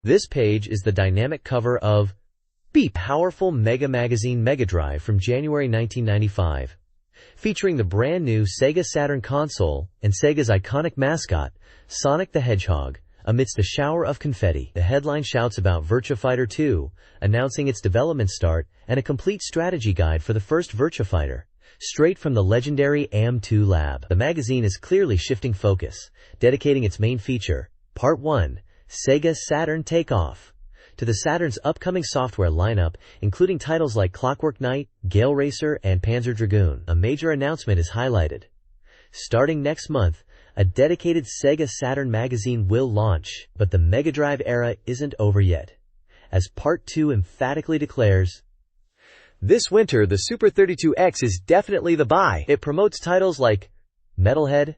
This page is the dynamic cover of Beep Powerful Mega Magazine Mega Drive from January 1995. Featuring the brand new Sega Saturn console and Sega's iconic mascot, Sonic the Hedgehog. Amidst a shower of confetti, the headline shouts about Virtua Fighter 2, announcing its development start and a complete strategy guide for the first Virtua Fighter. Straight from the legendary AM2 lab, the magazine is clearly shifting focus, dedicating its main feature, Part 1, Sega Saturn Takeoff, to the Saturn's upcoming software lineup, including titles like Clockwork Knight, Gale Racer, and Panzer Dragoon. A major announcement is highlighted. Starting next month, a dedicated Sega Saturn magazine will launch, but the Mega Drive era isn't over yet. As Part 2 emphatically declares, this winter the Super 32X is definitely the buy. It promotes titles like Metalhead,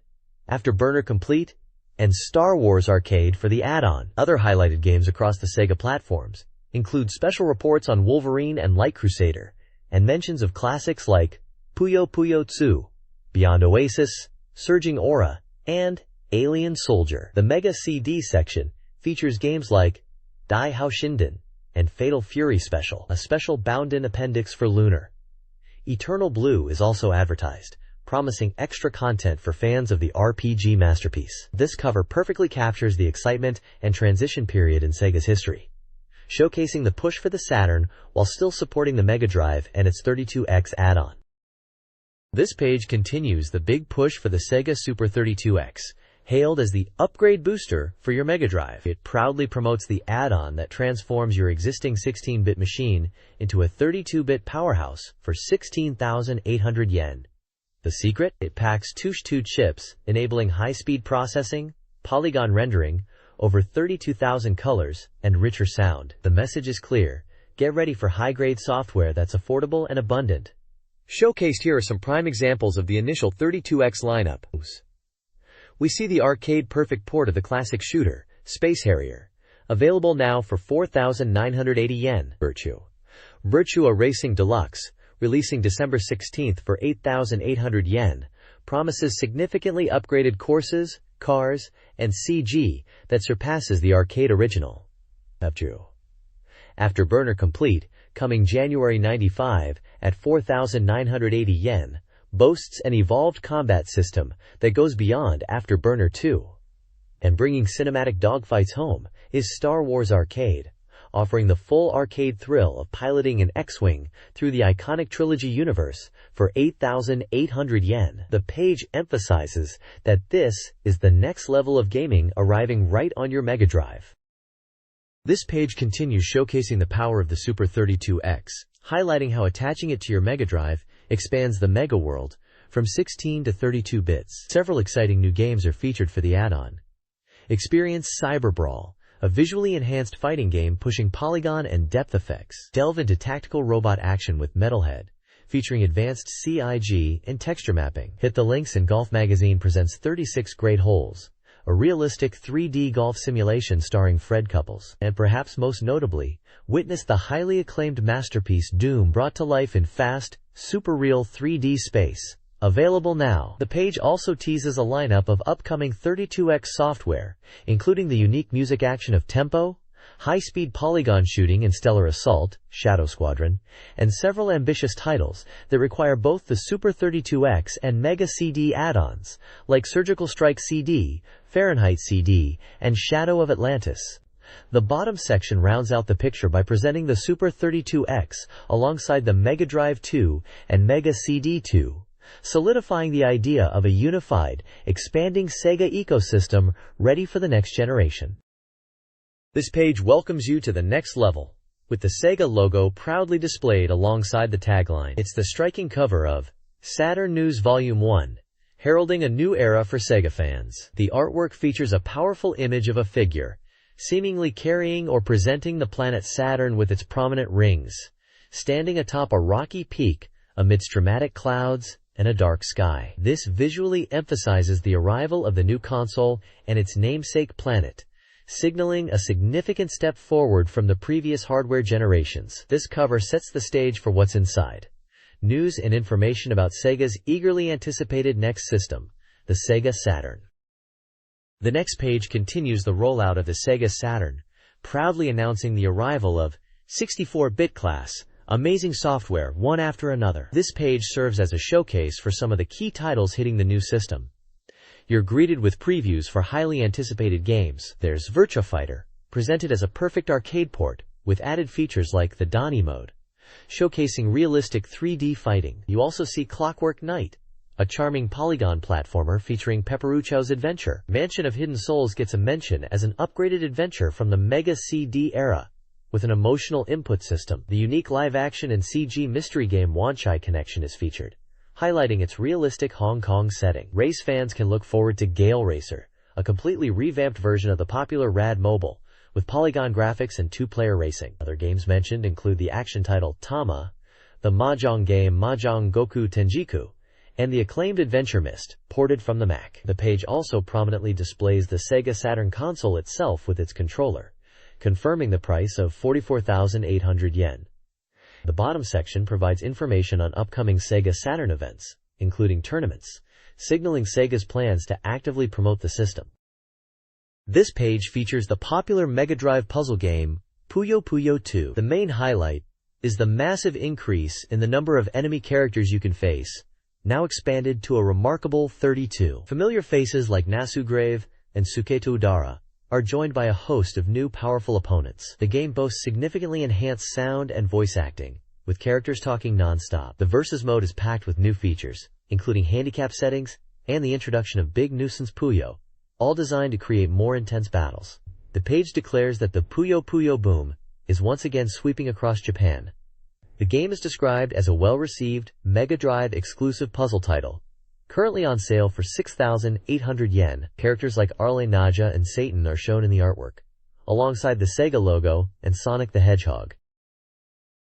Afterburner Complete, and Star Wars Arcade for the add-on. Other highlighted games across the Sega platforms include special reports on Wolverine and Light Crusader, and mentions of classics like Puyo Puyo 2, Beyond Oasis, Surging Aura, and Alien Soldier. The Mega CD section features games like Dai Hao Shinden and Fatal Fury Special, a special bound-in appendix for Lunar. Eternal Blue is also advertised, promising extra content for fans of the RPG masterpiece. This cover perfectly captures the excitement and transition period in Sega's history, showcasing the push for the Saturn while still supporting the Mega Drive and its 32X add-on. This page continues the big push for the Sega Super 32X, hailed as the upgrade booster for your Mega Drive. It proudly promotes the add-on that transforms your existing 16-bit machine into a 32-bit powerhouse for 16,800 yen. The secret? It packs 2 chips, enabling high-speed processing, polygon rendering, over 32,000 colors, and richer sound. The message is clear. Get ready for high-grade software that's affordable and abundant. Showcased here are some prime examples of the initial 32X lineup. We see the arcade-perfect port of the classic shooter, Space Harrier, available now for 4,980 yen. Virtua Racing Deluxe, releasing December 16th for 8,800 yen, promises significantly upgraded courses, cars, and CG that surpasses the arcade original. Afterburner Complete, coming January 95 at 4,980 yen, boasts an evolved combat system that goes beyond Afterburner 2. And bringing cinematic dogfights home is Star Wars Arcade, offering the full arcade thrill of piloting an X-Wing through the iconic trilogy universe for 8,800 yen. The page emphasizes that this is the next level of gaming arriving right on your Mega Drive. This page continues showcasing the power of the Super 32X, highlighting how attaching it to your Mega Drive expands the Mega World from 16 to 32 bits. Several exciting new games are featured for the add-on. Experience Cyber Brawl, a visually enhanced fighting game pushing polygon and depth effects. Delve into tactical robot action with Metalhead, featuring advanced CIG and texture mapping. Hit the Links and Golf Magazine presents 36 Great Holes, a realistic 3D golf simulation starring Fred Couples. And perhaps most notably, witness the highly acclaimed masterpiece Doom brought to life in fast, super real 3D space. Available now. The page also teases a lineup of upcoming 32X software, including the unique music action of Tempo, high-speed polygon shooting in Stellar Assault, Shadow Squadron, and several ambitious titles that require both the Super 32X and Mega CD add-ons, like Surgical Strike CD, Fahrenheit CD, and Shadow of Atlantis. The bottom section rounds out the picture by presenting the Super 32X alongside the Mega Drive 2 and Mega CD 2, solidifying the idea of a unified, expanding Sega ecosystem ready for the next generation. This page welcomes you to the next level, with the Sega logo proudly displayed alongside the tagline. It's the striking cover of Saturn News Volume 1, heralding a new era for Sega fans. The artwork features a powerful image of a figure, seemingly carrying or presenting the planet Saturn with its prominent rings, standing atop a rocky peak amidst dramatic clouds and a dark sky. This visually emphasizes the arrival of the new console and its namesake planet, signaling a significant step forward from the previous hardware generations. This cover sets the stage for what's inside. News and information about Sega's eagerly anticipated next system, the Sega Saturn. The next page continues the rollout of the Sega Saturn, proudly announcing the arrival of 64-bit class, amazing software one after another. This page serves as a showcase for some of the key titles hitting the new system. You're greeted with previews for highly anticipated games. There's Virtua Fighter, presented as a perfect arcade port, with added features like the Donnie mode, showcasing realistic 3D fighting. You also see Clockwork Knight, a charming polygon platformer featuring Pepperucho's Adventure. Mansion of Hidden Souls gets a mention as an upgraded adventure from the Mega CD era, with an emotional input system. The unique live-action and CG mystery game Wanchai Connection is featured, highlighting its realistic Hong Kong setting. Race fans can look forward to Gale Racer, a completely revamped version of the popular Rad Mobile, with polygon graphics and two-player racing. Other games mentioned include the action title Tama, the mahjong game Mahjong Goku Tenjiku, and the acclaimed Adventure Mist, ported from the Mac. The page also prominently displays the Sega Saturn console itself with its controller, confirming the price of 44,800 yen. The bottom section provides information on upcoming Sega Saturn events, including tournaments, signaling Sega's plans to actively promote the system. This page features the popular Mega Drive puzzle game, Puyo Puyo 2. The main highlight is the massive increase in the number of enemy characters you can face, now expanded to a remarkable 32. Familiar faces like Nasugrave and Suketo Udara are joined by a host of new powerful opponents. The game boasts significantly enhanced sound and voice acting, with characters talking non-stop. The Versus mode is packed with new features, including handicap settings and the introduction of Big Nuisance Puyo, all designed to create more intense battles. The page declares that the Puyo Puyo boom is once again sweeping across Japan. The game is described as a well-received, Mega Drive exclusive puzzle title, currently on sale for 6,800 yen. Characters like Arle Naja and Satan are shown in the artwork, alongside the Sega logo and Sonic the Hedgehog.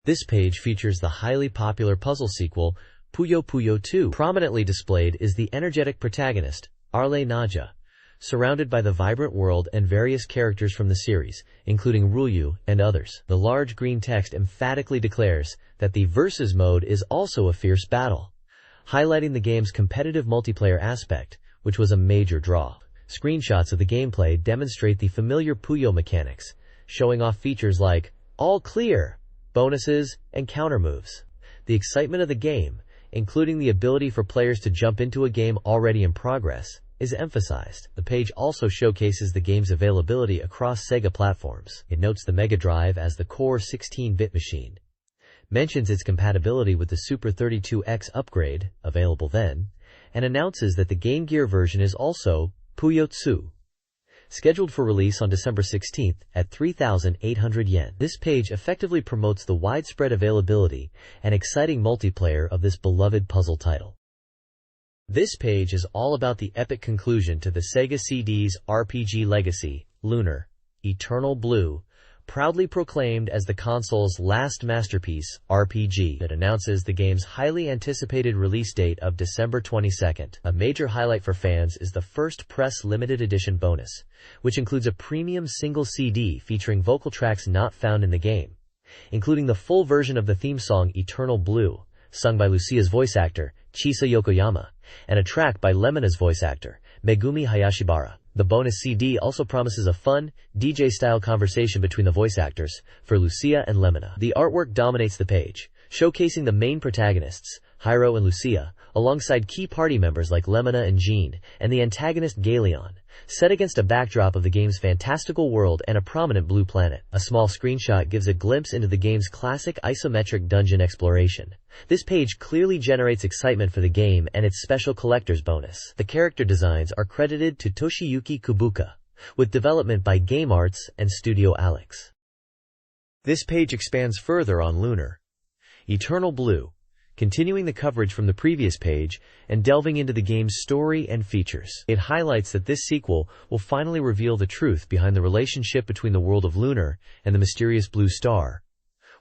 This page features the highly popular puzzle sequel, Puyo Puyo 2. Prominently displayed is the energetic protagonist, Arle Naja, surrounded by the vibrant world and various characters from the series, including Rulyu and others. The large green text emphatically declares that the Versus mode is also a fierce battle, highlighting the game's competitive multiplayer aspect, which was a major draw. Screenshots of the gameplay demonstrate the familiar Puyo mechanics, showing off features like all clear, bonuses, and counter moves. The excitement of the game, including the ability for players to jump into a game already in progress, is emphasized. The page also showcases the game's availability across Sega platforms. It notes the Mega Drive as the core 16-bit machine, mentions its compatibility with the Super 32X upgrade, available then, and announces that the Game Gear version is also Puyo 2, scheduled for release on December 16th at 3,800 yen. This page effectively promotes the widespread availability and exciting multiplayer of this beloved puzzle title. This page is all about the epic conclusion to the Sega CD's RPG legacy, Lunar, Eternal Blue, proudly proclaimed as the console's last masterpiece, RPG. It announces the game's highly anticipated release date of December 22nd. A major highlight for fans is the First Press Limited Edition bonus, which includes a premium single CD featuring vocal tracks not found in the game, including the full version of the theme song Eternal Blue, sung by Lucia's voice actor, Chisa Yokoyama, and a track by Lemona's voice actor, Megumi Hayashibara. The bonus CD also promises a fun, DJ-style conversation between the voice actors, for Lucia and Lemona. The artwork dominates the page, showcasing the main protagonists, Hiro and Lucia, alongside key party members like Lemona and Jean, and the antagonist Galeon, set against a backdrop of the game's fantastical world and a prominent blue planet. A small screenshot gives a glimpse into the game's classic isometric dungeon exploration. This page clearly generates excitement for the game and its special collector's bonus. The character designs are credited to Toshiyuki Kubuka, with development by Game Arts and Studio Alex. This page expands further on Lunar, Eternal Blue, continuing the coverage from the previous page and delving into the game's story and features. It highlights that this sequel will finally reveal the truth behind the relationship between the world of Lunar and the mysterious blue star,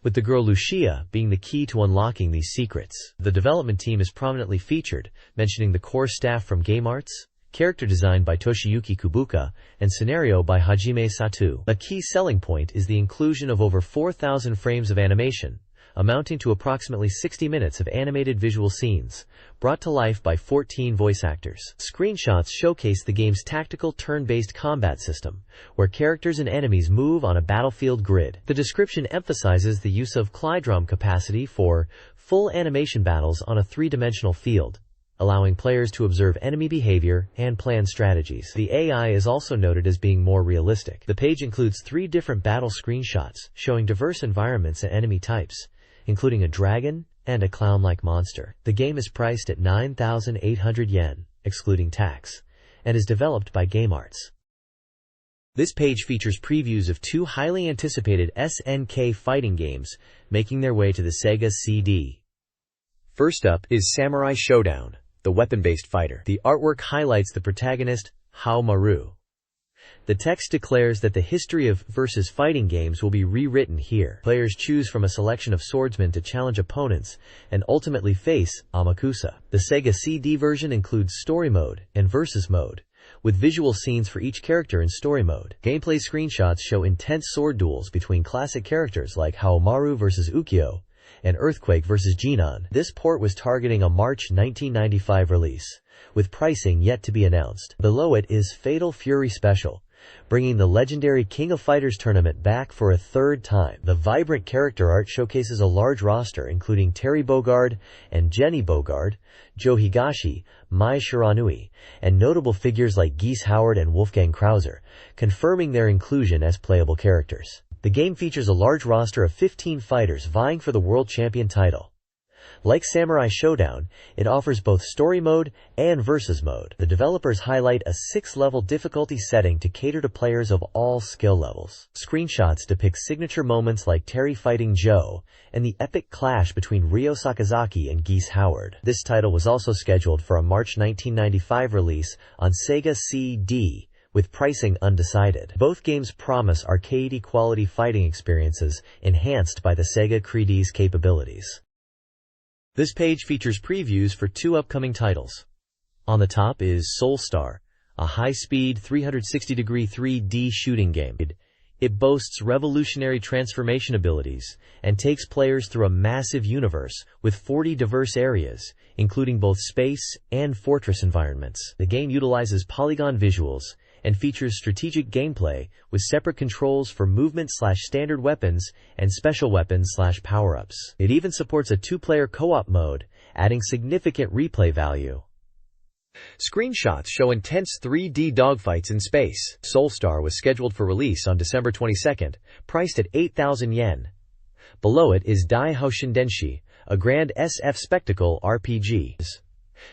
with the girl Lucia being the key to unlocking these secrets. The development team is prominently featured, mentioning the core staff from Game Arts, character design by Toshiyuki Kubuka, and scenario by Hajime Satu. A key selling point is the inclusion of over 4,000 frames of animation, amounting to approximately 60 minutes of animated visual scenes, brought to life by 14 voice actors. Screenshots showcase the game's tactical turn-based combat system, where characters and enemies move on a battlefield grid. The description emphasizes the use of Klydrom capacity for full animation battles on a three-dimensional field, allowing players to observe enemy behavior and plan strategies. The AI is also noted as being more realistic. The page includes 3 different battle screenshots showing diverse environments and enemy types, including a dragon and a clown-like monster. The game is priced at 9,800 yen, excluding tax, and is developed by GameArts. This page features previews of 2 highly anticipated SNK fighting games making their way to the Sega CD. First up is Samurai Showdown, the weapon-based fighter. The artwork highlights the protagonist, Hao Maru. The text declares that the history of versus fighting games will be rewritten here. Players choose from a selection of swordsmen to challenge opponents and ultimately face Amakusa. The Sega CD version includes story mode and versus mode, with visual scenes for each character in story mode. Gameplay screenshots show intense sword duels between classic characters like Haomaru vs. Ukyo and Earthquake vs. Jinan. This port was targeting a March 1995 release, with pricing yet to be announced. Below it is Fatal Fury Special, bringing the legendary King of Fighters tournament back for a 3rd time. The vibrant character art showcases a large roster including Terry Bogard and Jenny Bogard, Joe Higashi, Mai Shiranui, and notable figures like Geese Howard and Wolfgang Krauser, confirming their inclusion as playable characters. The game features a large roster of 15 fighters vying for the World Champion title. Like Samurai Showdown, it offers both story mode and versus mode. The developers highlight a 6-level difficulty setting to cater to players of all skill levels. Screenshots depict signature moments like Terry fighting Joe and the epic clash between Ryo Sakazaki and Geese Howard. This title was also scheduled for a March 1995 release on Sega CD, with pricing undecided. Both games promise arcade-quality fighting experiences enhanced by the Sega 3D's capabilities. This page features previews for 2 upcoming titles. On the top is Soulstar, a high-speed 360-degree 3D shooting game. It boasts revolutionary transformation abilities and takes players through a massive universe with 40 diverse areas, including both space and fortress environments. The game utilizes polygon visuals and features strategic gameplay with separate controls for movement/standard weapons and special weapons/power-ups. It even supports a 2-player co-op mode, adding significant replay value. Screenshots show intense 3D dogfights in space. Soulstar was scheduled for release on December 22nd, priced at 8,000 yen. Below it is Dai Hoshin Denshi, a grand SF spectacle RPG.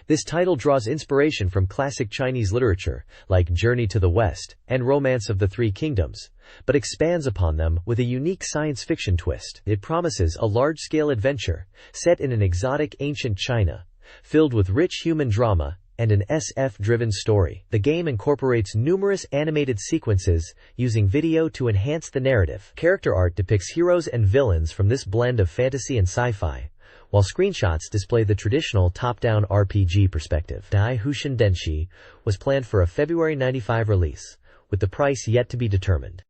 This title draws inspiration from classic Chinese literature, like Journey to the West and Romance of the Three Kingdoms, but expands upon them with a unique science fiction twist. It promises a large-scale adventure set in an exotic ancient China, filled with rich human drama and an SF-driven story. The game incorporates numerous animated sequences using video to enhance the narrative. Character art depicts heroes and villains from this blend of fantasy and sci-fi, while screenshots display the traditional top-down RPG perspective. Dai Hoshin Denshi was planned for a February 95 release, with the price yet to be determined.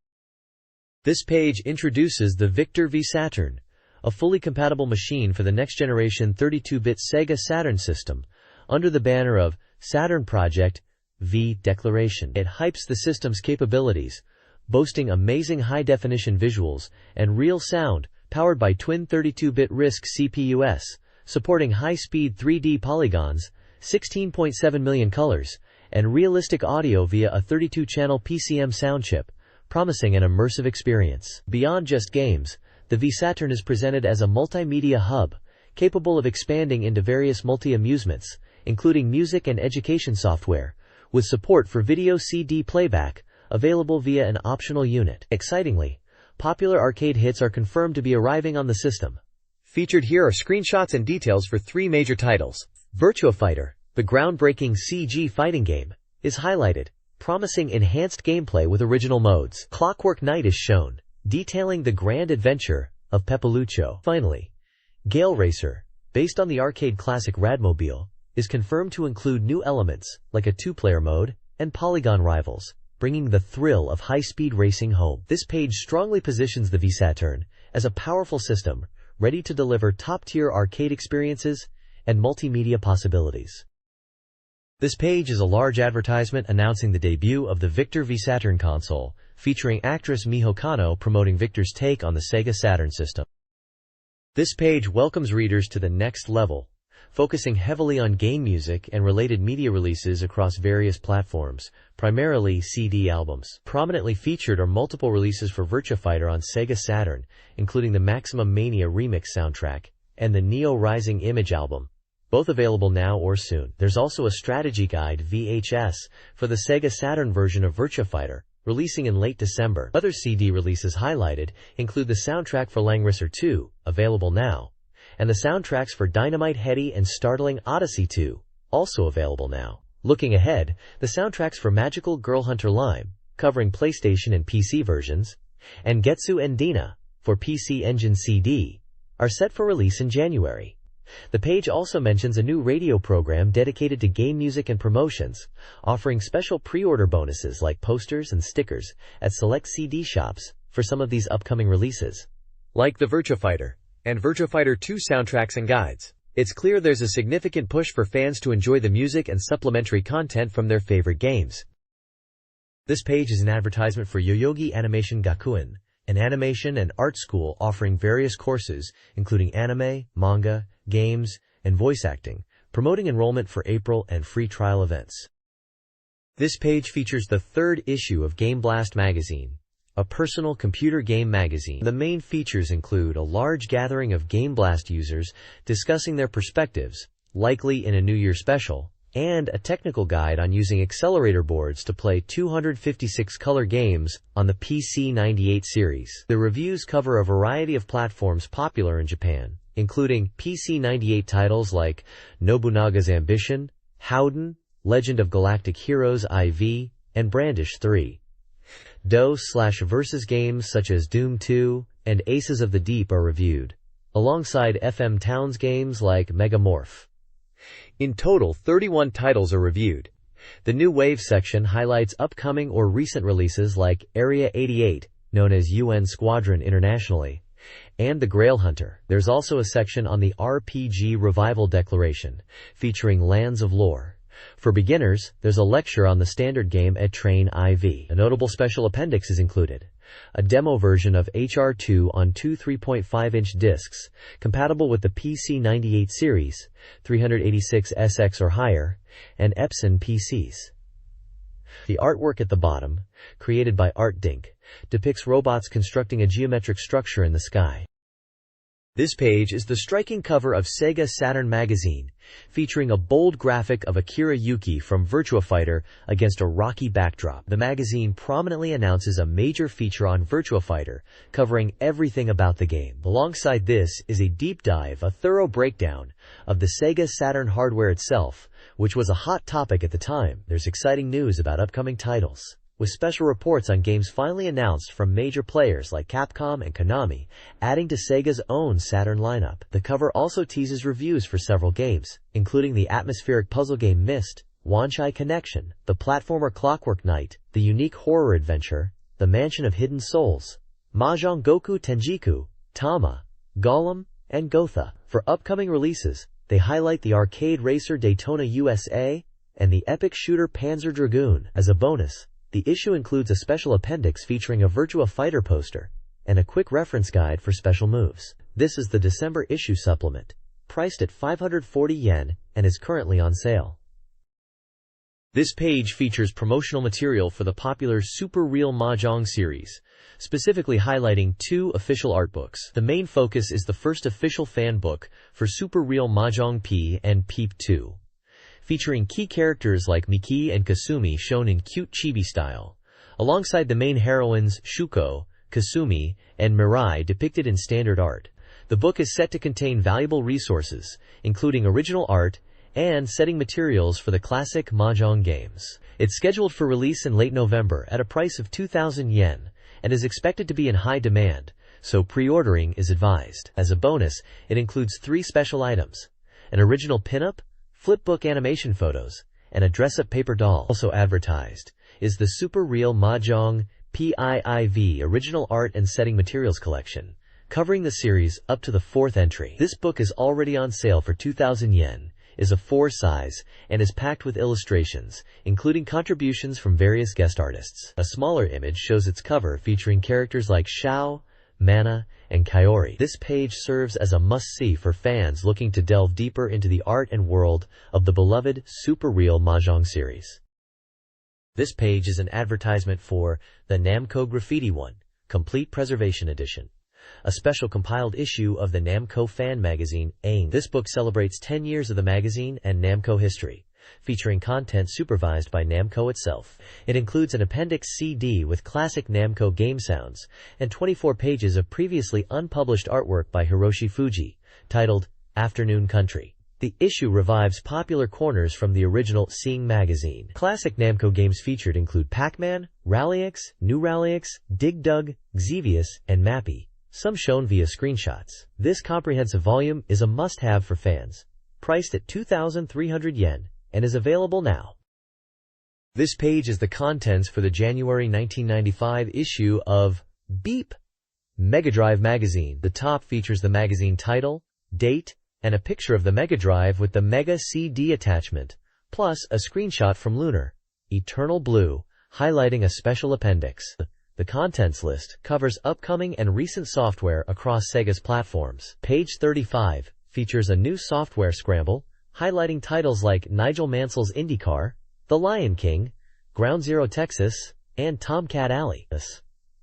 This page introduces the Victor V Saturn, a fully compatible machine for the next-generation 32-bit Sega Saturn system, under the banner of Saturn Project V Declaration. It hypes the system's capabilities, boasting amazing high-definition visuals and real sound, powered by twin 32-bit RISC CPUs, supporting high-speed 3D polygons, 16.7 million colors, and realistic audio via a 32-channel PCM sound chip, promising an immersive experience. Beyond just games, the V Saturn is presented as a multimedia hub, capable of expanding into various multi-amusements, including music and education software, with support for video CD playback, available via an optional unit. Excitingly, popular arcade hits are confirmed to be arriving on the system. Featured here are screenshots and details for 3 major titles. Virtua Fighter, the groundbreaking CG fighting game, is highlighted, promising enhanced gameplay with original modes. Clockwork Knight is shown, detailing the grand adventure of Pepelucho. Finally, Gale Racer, based on the arcade classic Radmobile, is confirmed to include new elements like a 2-player mode and polygon rivals, bringing the thrill of high-speed racing home. This page strongly positions the V Saturn as a powerful system, ready to deliver top-tier arcade experiences and multimedia possibilities. This page is a large advertisement announcing the debut of the Victor V Saturn console, featuring actress Miho Kano promoting Victor's take on the Sega Saturn system. This page welcomes readers to the next level, focusing heavily on game music and related media releases across various platforms, primarily CD albums. Prominently featured are multiple releases for Virtua Fighter on Sega Saturn, including the Maximum Mania remix soundtrack and the Neo Rising Image album, both available now or soon. There's also a strategy guide VHS for the Sega Saturn version of Virtua Fighter, releasing in late December. Other CD releases highlighted include the soundtrack for Langrisser 2, available now, and the soundtracks for Dynamite Headdy and Startling Odyssey 2, also available now. Looking ahead, the soundtracks for Magical Girl Hunter Lime, covering PlayStation and PC versions, and Getsu Endina, for PC Engine CD, are set for release in January. The page also mentions a new radio program dedicated to game music and promotions, offering special pre-order bonuses like posters and stickers at select CD shops for some of these upcoming releases, like the Virtua Fighter and Virtua Fighter 2 soundtracks and guides. It's clear there's a significant push for fans to enjoy the music and supplementary content from their favorite games. This page is an advertisement for Yoyogi Animation Gakuen, an animation and art school offering various courses, including anime, manga, games, and voice acting, promoting enrollment for April and free trial events. This page features the third issue of Game Blast magazine, a personal computer game magazine. The main features include a large gathering of Game Blast users discussing their perspectives, likely in a New Year special, and a technical guide on using accelerator boards to play 256 color games on the PC-98 series. The reviews cover a variety of platforms popular in Japan, including PC-98 titles like Nobunaga's Ambition, Howden, Legend of Galactic Heroes IV, and Brandish 3. DOS/Versus games such as Doom 2 and Aces of the Deep are reviewed, alongside FM Towns games like Megamorph. In total, 31 titles are reviewed. The New Wave section highlights upcoming or recent releases like Area 88, known as UN Squadron internationally, and The Grail Hunter. There's also a section on the RPG Revival Declaration, featuring Lands of Lore. For beginners, there's a lecture on the standard game at Train IV. A notable special appendix is included: a demo version of HR2 on two 3.5-inch discs, compatible with the PC-98 series, 386SX or higher, and Epson PCs. The artwork at the bottom, created by ArtDink, depicts robots constructing a geometric structure in the sky. This page is the striking cover of Sega Saturn magazine, featuring a bold graphic of Akira Yuki from Virtua Fighter against a rocky backdrop. The magazine prominently announces a major feature on Virtua Fighter, covering everything about the game. Alongside this is a deep dive, a thorough breakdown of the Sega Saturn hardware itself, which was a hot topic at the time. There's exciting news about upcoming titles, with special reports on games finally announced from major players like Capcom and Konami, adding to Sega's own Saturn lineup. The cover also teases reviews for several games, including the atmospheric puzzle game Myst, Wanchai Connection, the platformer Clockwork Knight, the unique horror adventure, The Mansion of Hidden Souls, Mahjong Goku Tenjiku, Tama, Golem, and Gotha. For upcoming releases, they highlight the arcade racer Daytona USA and the epic shooter Panzer Dragoon. As a bonus, the issue includes a special appendix featuring a Virtua Fighter poster and a quick reference guide for special moves. This is the December issue supplement, priced at 540 yen and is currently on sale. This page features promotional material for the popular Super Real Mahjong series, specifically highlighting two official art books. The main focus is the first official fan book for Super Real Mahjong P and Peep 2. Featuring key characters like Miki and Kasumi shown in cute chibi style, alongside the main heroines Shuko, Kasumi, and Mirai depicted in standard art. The book is set to contain valuable resources, including original art and setting materials for the classic Mahjong games. It's scheduled for release in late November at a price of 2,000 yen and is expected to be in high demand, so pre-ordering is advised. As a bonus, it includes 3 special items: an original pinup, flipbook animation photos, and a dress-up paper doll. Also advertised is the Super Real Mahjong PIIV Original Art and Setting Materials Collection, covering the series up to the 4th entry. This book is already on sale for 2,000 yen, is a 4 size, and is packed with illustrations, including contributions from various guest artists. A smaller image shows its cover featuring characters like Shao, Mana, and Kaori. This page serves as a must-see for fans looking to delve deeper into the art and world of the beloved Super Real Mahjong series. This page is an advertisement for the Namco Graffiti 1 Complete Preservation Edition, a special compiled issue of the Namco fan magazine AIM. This book celebrates 10 years of the magazine and Namco history, featuring content supervised by Namco itself. It includes an appendix CD with classic Namco game sounds and 24 pages of previously unpublished artwork by Hiroshi Fuji, titled Afternoon Country. The issue revives popular corners from the original Seeing magazine. Classic Namco games featured include Pac-Man, Rally-X, New Rally-X, Dig Dug, Xevious, and Mappy, some shown via screenshots. This comprehensive volume is a must-have for fans, priced at 2,300 yen, and is available now. This page is the contents for the January 1995 issue of BeepMD magazine. The top features the magazine title, date, and a picture of the Mega Drive with the Mega CD attachment, plus a screenshot from Lunar, Eternal Blue, highlighting a special appendix. The contents list covers upcoming and recent software across Sega's platforms. Page 35 features a new software scramble, highlighting titles like Nigel Mansell's IndyCar, The Lion King, Ground Zero Texas, and Tomcat Alley.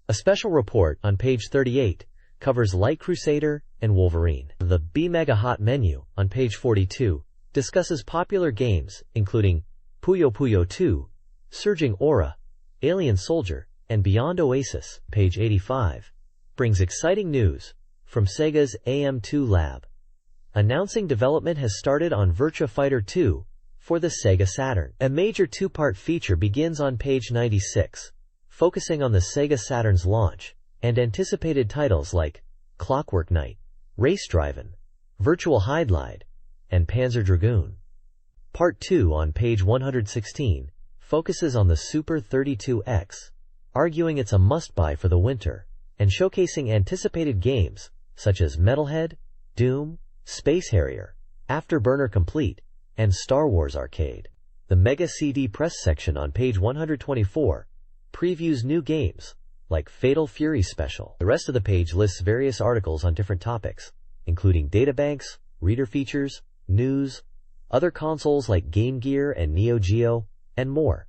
A special report on page 38 covers Light Crusader and Wolverine. The B Mega Hot menu on page 42 discusses popular games including Puyo Puyo 2, Surging Aura, Alien Soldier, and Beyond Oasis. Page 85 brings exciting news from Sega's AM2 Lab, announcing development has started on Virtua Fighter 2 for the Sega Saturn. A major two-part feature begins on page 96, focusing on the Sega Saturn's launch and anticipated titles like Clockwork Knight, Race Drivin', Virtual Hydlide, and Panzer Dragoon. Part 2 on page 116 focuses on the Super 32X, arguing it's a must-buy for the winter, and showcasing anticipated games such as Metalhead, Doom, Space Harrier, Afterburner Complete, and Star Wars Arcade. The Mega CD press section on page 124 previews new games like Fatal Fury Special. The rest of the page lists various articles on different topics, including databanks, reader features, news, other consoles like Game Gear and Neo Geo, and more.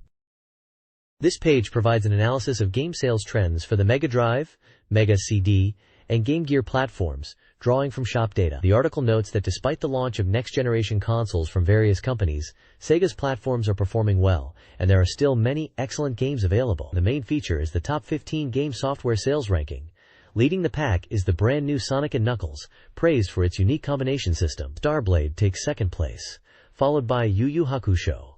This page provides an analysis of game sales trends for the Mega Drive, Mega CD, and Game Gear platforms, drawing from shop data. The article notes that despite the launch of next-generation consoles from various companies, Sega's platforms are performing well, and there are still many excellent games available. The main feature is the top 15 game software sales ranking. Leading the pack is the brand new Sonic and Knuckles, praised for its unique combination system. Starblade takes second place, followed by Yu Yu Hakusho.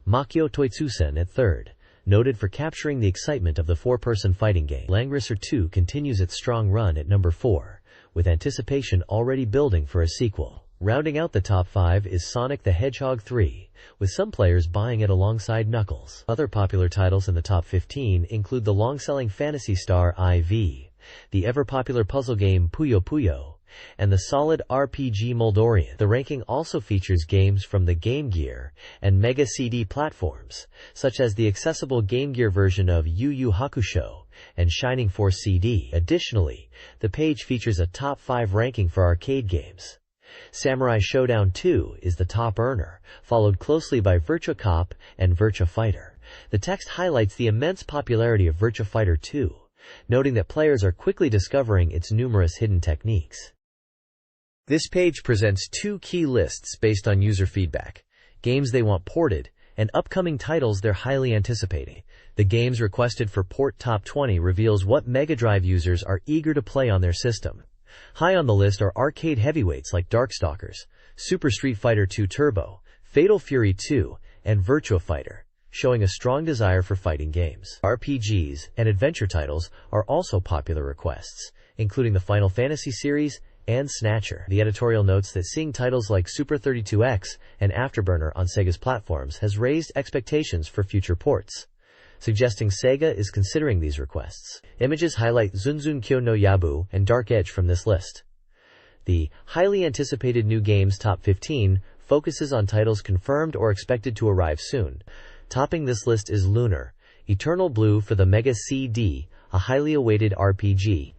Makio Toitsusen at third, noted for capturing the excitement of the 4-person fighting game. Langrisser 2 continues its strong run at number 4, with anticipation already building for a sequel. Rounding out the top 5 is Sonic the Hedgehog 3, with some players buying it alongside Knuckles. Other popular titles in the top 15 include the long-selling Phantasy Star IV, the ever-popular puzzle game Puyo Puyo, and the solid RPG Moldorian. The ranking also features games from the Game Gear and Mega CD platforms, such as the accessible Game Gear version of Yu Yu Hakusho and Shining Force CD. Additionally, the page features a top 5 ranking for arcade games. Samurai Showdown 2 is the top earner, followed closely by Virtua Cop and Virtua Fighter. The text highlights the immense popularity of Virtua Fighter 2, noting that players are quickly discovering its numerous hidden techniques. This page presents 2 key lists based on user feedback, games they want ported, and upcoming titles they're highly anticipating. The games requested for Port Top 20 reveals what Mega Drive users are eager to play on their system. High on the list are arcade heavyweights like Darkstalkers, Super Street Fighter 2 Turbo, Fatal Fury 2, and Virtua Fighter, showing a strong desire for fighting games. RPGs and adventure titles are also popular requests, including the Final Fantasy series and Snatcher. The editorial notes that seeing titles like Super 32X and Afterburner on Sega's platforms has raised expectations for future ports. suggesting Sega is considering these requests. Images highlight Zunzun Kyo no Yabu and Dark Edge from this list. The highly anticipated new games top 15 focuses on titles confirmed or expected to arrive soon. Topping this list is Lunar, Eternal Blue for the Mega CD, a highly awaited RPG.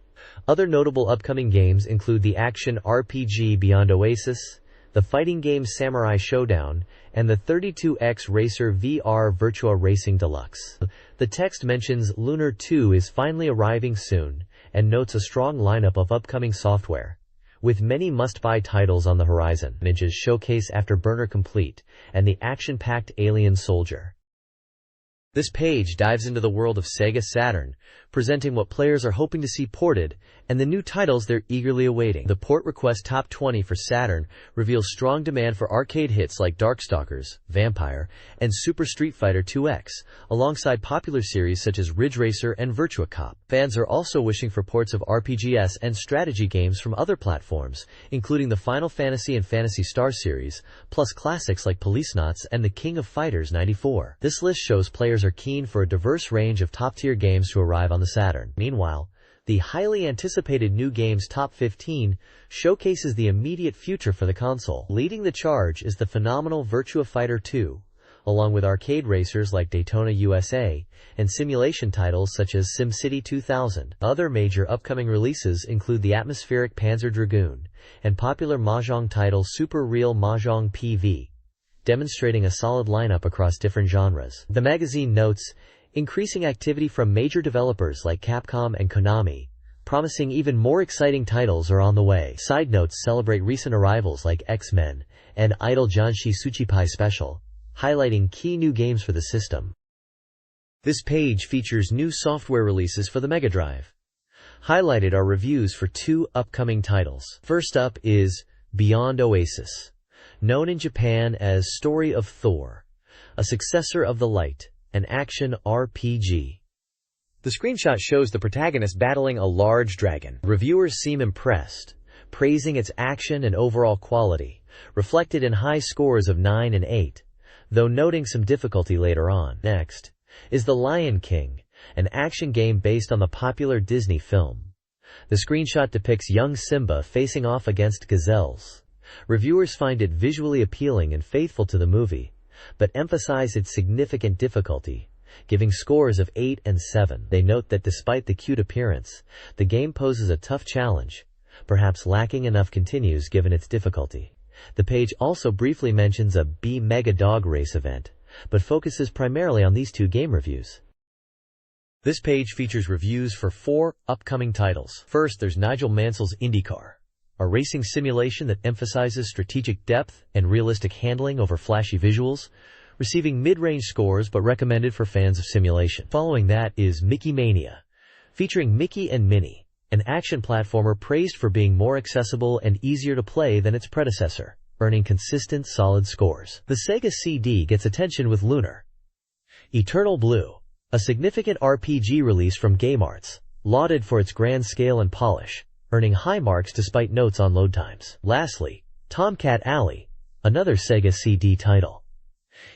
Other notable upcoming games include the action RPG Beyond Oasis, the fighting game Samurai Showdown, and the 32X Racer VR Virtua Racing Deluxe. The text mentions Lunar 2 is finally arriving soon, and notes a strong lineup of upcoming software, with many must-buy titles on the horizon. Images showcase Afterburner Complete and the action-packed Alien Soldier. This page dives into the world of Sega Saturn, presenting what players are hoping to see ported and the new titles they're eagerly awaiting. The port request top 20 for Saturn reveals strong demand for arcade hits like Darkstalkers, Vampire, and Super Street Fighter 2X, alongside popular series such as Ridge Racer and Virtua Cop. Fans are also wishing for ports of RPGs and strategy games from other platforms, including the Final Fantasy and Phantasy Star series, plus classics like Policenauts and the King of Fighters 94. This list shows players are keen for a diverse range of top-tier games to arrive on the Saturn. Meanwhile, the highly anticipated new games top 15 showcases the immediate future for the console. Leading the charge is the phenomenal Virtua Fighter 2, along with arcade racers like Daytona USA and simulation titles such as SimCity 2000. Other major upcoming releases include the atmospheric Panzer Dragoon and popular mahjong title Super Real Mahjong PV, demonstrating a solid lineup across different genres. The magazine notes increasing activity from major developers like Capcom and Konami, promising even more exciting titles are on the way. Side notes celebrate recent arrivals like X-Men and Idol Janshi Tsuchipai Special, highlighting key new games for the system. This page features new software releases for the Mega Drive. Highlighted are reviews for two upcoming titles. First up is Beyond Oasis, known in Japan as Story of Thor, a successor of The Light, an action RPG. The screenshot shows the protagonist battling a large dragon. Reviewers seem impressed, praising its action and overall quality, reflected in high scores of 9 and 8, though noting some difficulty later on. Next is The Lion King, an action game based on the popular Disney film. The screenshot depicts young Simba facing off against gazelles. Reviewers find it visually appealing and faithful to the movie, but emphasize its significant difficulty, giving scores of 8 and 7. They note that despite the cute appearance, the game poses a tough challenge, perhaps lacking enough continues given its difficulty. The page also briefly mentions a BeepMD race event, but focuses primarily on these two game reviews. This page features reviews for 4 upcoming titles. First, there's Nigel Mansell's IndyCar, a racing simulation that emphasizes strategic depth and realistic handling over flashy visuals, receiving mid-range scores but recommended for fans of simulation. Following that is Mickey Mania, featuring Mickey and Minnie, an action platformer praised for being more accessible and easier to play than its predecessor, earning consistent solid scores. The Sega CD gets attention with Lunar. Eternal Blue, a significant RPG release from Game Arts, lauded for its grand scale and polish, earning high marks despite notes on load times. Lastly, Tomcat Alley, another Sega CD title,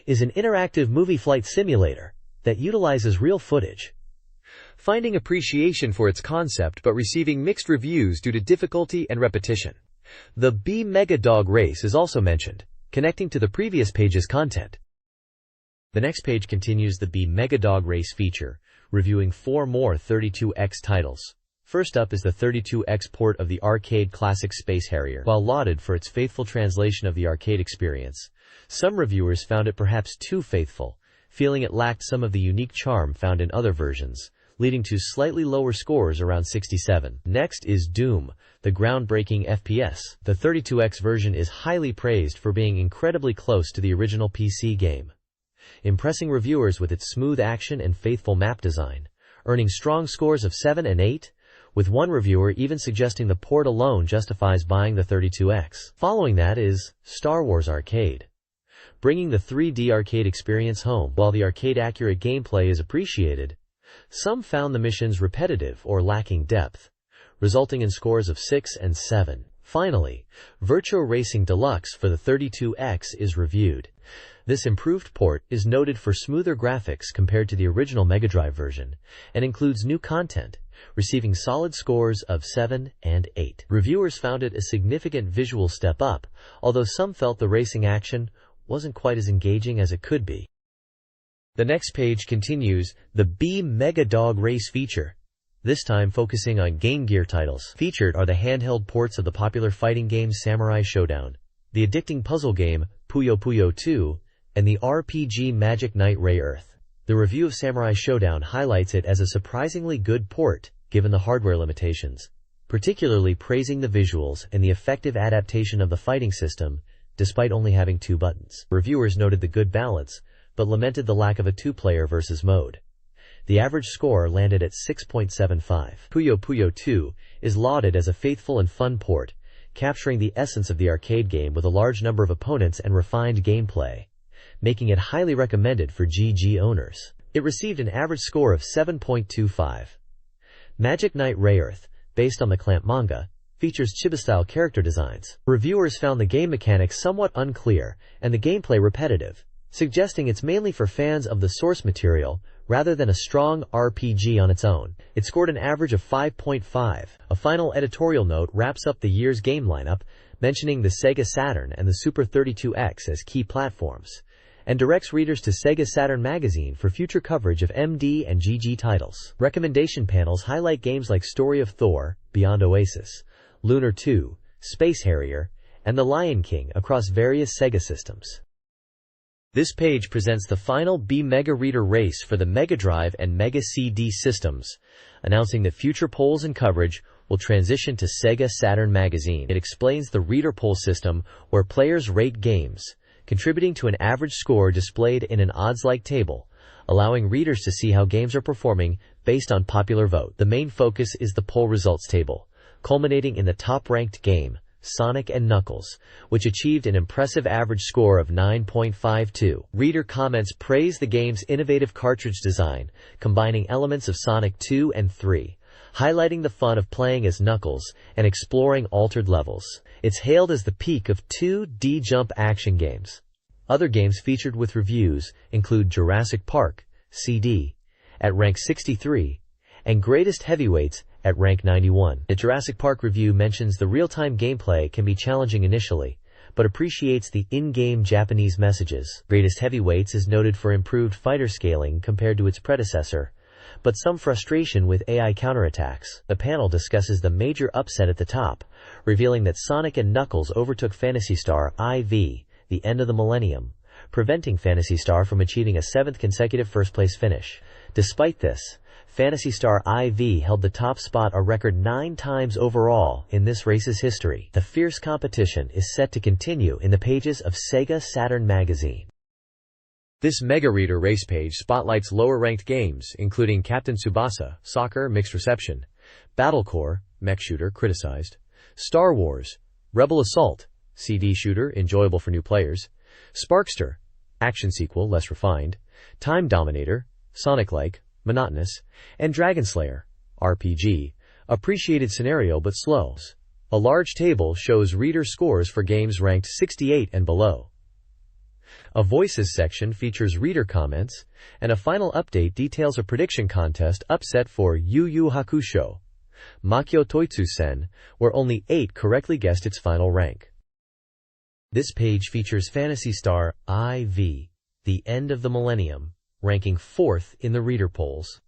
is an interactive movie flight simulator that utilizes real footage, finding appreciation for its concept but receiving mixed reviews due to difficulty and repetition. The BeepMD race is also mentioned, connecting to the previous page's content. The next page continues the BeepMD race feature, reviewing 4 more 32X titles. First up is the 32X port of the arcade classic Space Harrier. While lauded for its faithful translation of the arcade experience, some reviewers found it perhaps too faithful, feeling it lacked some of the unique charm found in other versions, leading to slightly lower scores around 67. Next is Doom, the groundbreaking FPS. The 32X version is highly praised for being incredibly close to the original PC game, impressing reviewers with its smooth action and faithful map design, earning strong scores of 7 and 8, with one reviewer even suggesting the port alone justifies buying the 32X. Following that is Star Wars Arcade, bringing the 3D arcade experience home. While the arcade-accurate gameplay is appreciated, some found the missions repetitive or lacking depth, resulting in scores of 6 and 7. Finally, Virtua Racing Deluxe for the 32X is reviewed, This improved port is noted for smoother graphics compared to the original Mega Drive version and includes new content, receiving solid scores of 7 and 8. Reviewers found it a significant visual step up, although some felt the racing action wasn't quite as engaging as it could be. The next page continues the BeepMD race feature, this time focusing on Game Gear titles. Featured are the handheld ports of the popular fighting game Samurai Showdown, the addicting puzzle game Puyo Puyo 2, and the RPG Magic Knight Ray Earth. The review of Samurai Showdown highlights it as a surprisingly good port given the hardware limitations, particularly praising the visuals and the effective adaptation of the fighting system despite only having 2 buttons. Reviewers noted the good balance, but lamented the lack of a 2-player versus mode. The average score landed at 6.75. Puyo Puyo 2 is lauded as a faithful and fun port, capturing the essence of the arcade game with a large number of opponents and refined gameplay, making it highly recommended for GG owners. It received an average score of 7.25. Magic Knight Ray Earth, based on the Clamp manga, features Chiba-style character designs. Reviewers found the game mechanics somewhat unclear and the gameplay repetitive, suggesting it's mainly for fans of the source material rather than a strong RPG on its own. It scored an average of 5.5. A final editorial note wraps up the year's game lineup, mentioning the Sega Saturn and the Super 32X as key platforms, and directs readers to Sega Saturn magazine for future coverage of MD and GG titles. Recommendation panels highlight games like Story of Thor, Beyond Oasis, Lunar 2, Space Harrier, and The Lion King across various Sega systems. This page presents the final BeepMD Reader race for the Mega Drive and Mega CD systems, announcing that future polls and coverage will transition to Sega Saturn magazine. It explains the reader poll system where players rate games, contributing to an average score displayed in an odds-like table, allowing readers to see how games are performing based on popular vote. The main focus is the poll results table, culminating in the top-ranked game, Sonic and Knuckles, which achieved an impressive average score of 9.52. Reader comments praise the game's innovative cartridge design, combining elements of Sonic 2 and 3, highlighting the fun of playing as Knuckles and exploring altered levels. It's hailed as the peak of 2D jump action games. Other games featured with reviews include Jurassic Park, CD, at rank 63, and Greatest Heavyweights at rank 91. The Jurassic Park review mentions the real-time gameplay can be challenging initially, but appreciates the in-game Japanese messages. Greatest Heavyweights is noted for improved fighter scaling compared to its predecessor, but some frustration with AI counterattacks. The panel discusses the major upset at the top, revealing that Sonic and Knuckles overtook Phantasy Star IV, the end of the millennium, preventing Phantasy Star from achieving a 7th consecutive first-place finish. Despite this, Phantasy Star IV held the top spot a record 9 times overall in this race's history. The fierce competition is set to continue in the pages of Sega Saturn magazine. This Mega Reader race page spotlights lower-ranked games, including Captain Tsubasa, Soccer, mixed reception, Battlecore, mech shooter, criticized, Star Wars, Rebel Assault, CD shooter, enjoyable for new players, Sparkster, action sequel, less refined, Time Dominator, Sonic-like, monotonous, and Dragon Slayer, RPG, appreciated scenario but slow. A large table shows reader scores for games ranked 68 and below. A Voices section features reader comments, and a final update details a prediction contest upset for Yu Yu Hakusho, Makyo Toitsu-sen, where only 8 correctly guessed its final rank. This page features Phantasy Star IV, the end of the millennium, ranking 4th in the reader polls.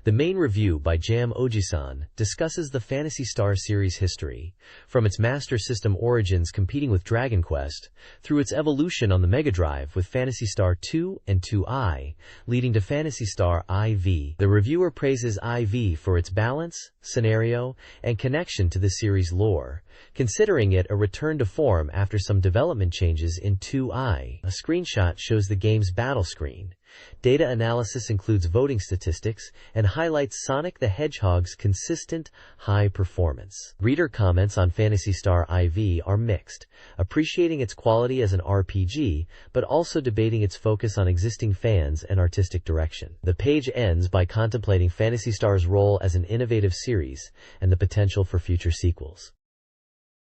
The main review by Jam Oji-san discusses the Phantasy Star series history, from its Master System origins competing with Dragon Quest, through its evolution on the Mega Drive with Phantasy Star 2 and 2i, leading to Phantasy Star IV. The reviewer praises IV for its balance, scenario, and connection to the series lore, considering it a return to form after some development changes in 2i. A screenshot shows the game's battle screen. Data analysis includes voting statistics and highlights Sonic the Hedgehog's consistent, high performance. Reader comments on Phantasy Star IV are mixed, appreciating its quality as an RPG, but also debating its focus on existing fans and artistic direction. The page ends by contemplating Phantasy Star's role as an innovative series and the potential for future sequels.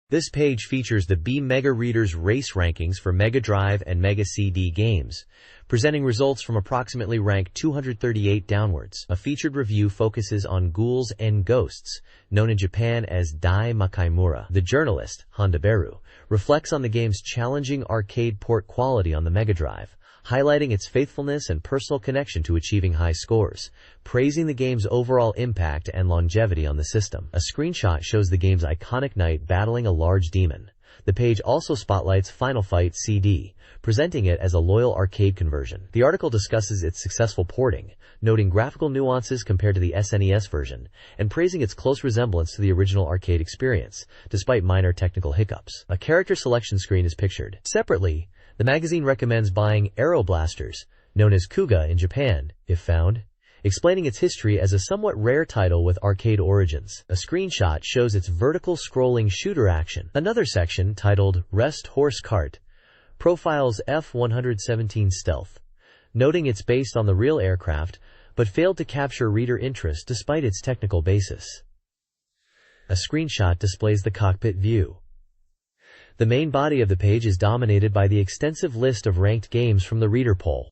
This page features the Mega Reader's race rankings for Mega Drive and Mega CD games, presenting results from approximately rank 238 downwards. A featured review focuses on Ghouls and Ghosts, known in Japan as Dai Makaimura. The journalist, Hondaberu, reflects on the game's challenging arcade port quality on the Mega Drive, highlighting its faithfulness and personal connection to achieving high scores, praising the game's overall impact and longevity on the system. A screenshot shows the game's iconic knight battling a large demon. The page also spotlights Final Fight CD, presenting it as a loyal arcade conversion. The article discusses its successful porting, noting graphical nuances compared to the SNES version, and praising its close resemblance to the original arcade experience, despite minor technical hiccups. A character selection screen is pictured. Separately, the magazine recommends buying Aero Blasters, known as Kuga in Japan, if found, explaining its history as a somewhat rare title with arcade origins. A screenshot shows its vertical scrolling shooter action. Another section, titled Rest Horse Cart, profiles F-117 Stealth, noting it's based on the real aircraft, but failed to capture reader interest despite its technical basis. A screenshot displays the cockpit view. The main body of the page is dominated by the extensive list of ranked games from the reader poll.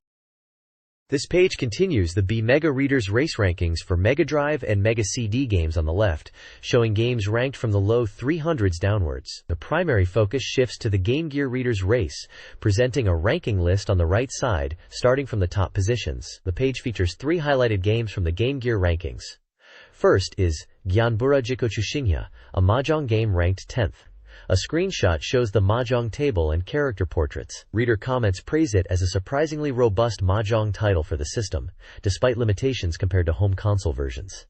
This page continues the Mega Reader's race rankings for Mega Drive and Mega CD games on the left, showing games ranked from the low 300s downwards. The primary focus shifts to the Game Gear Reader's race, presenting a ranking list on the right side, starting from the top positions. The page features 3 highlighted games from the Game Gear rankings. First is Gyanbura Jikochushinya, a mahjong game ranked 10th. A screenshot shows the mahjong table and character portraits. Reader comments praise it as a surprisingly robust mahjong title for the system, despite limitations compared to home console versions.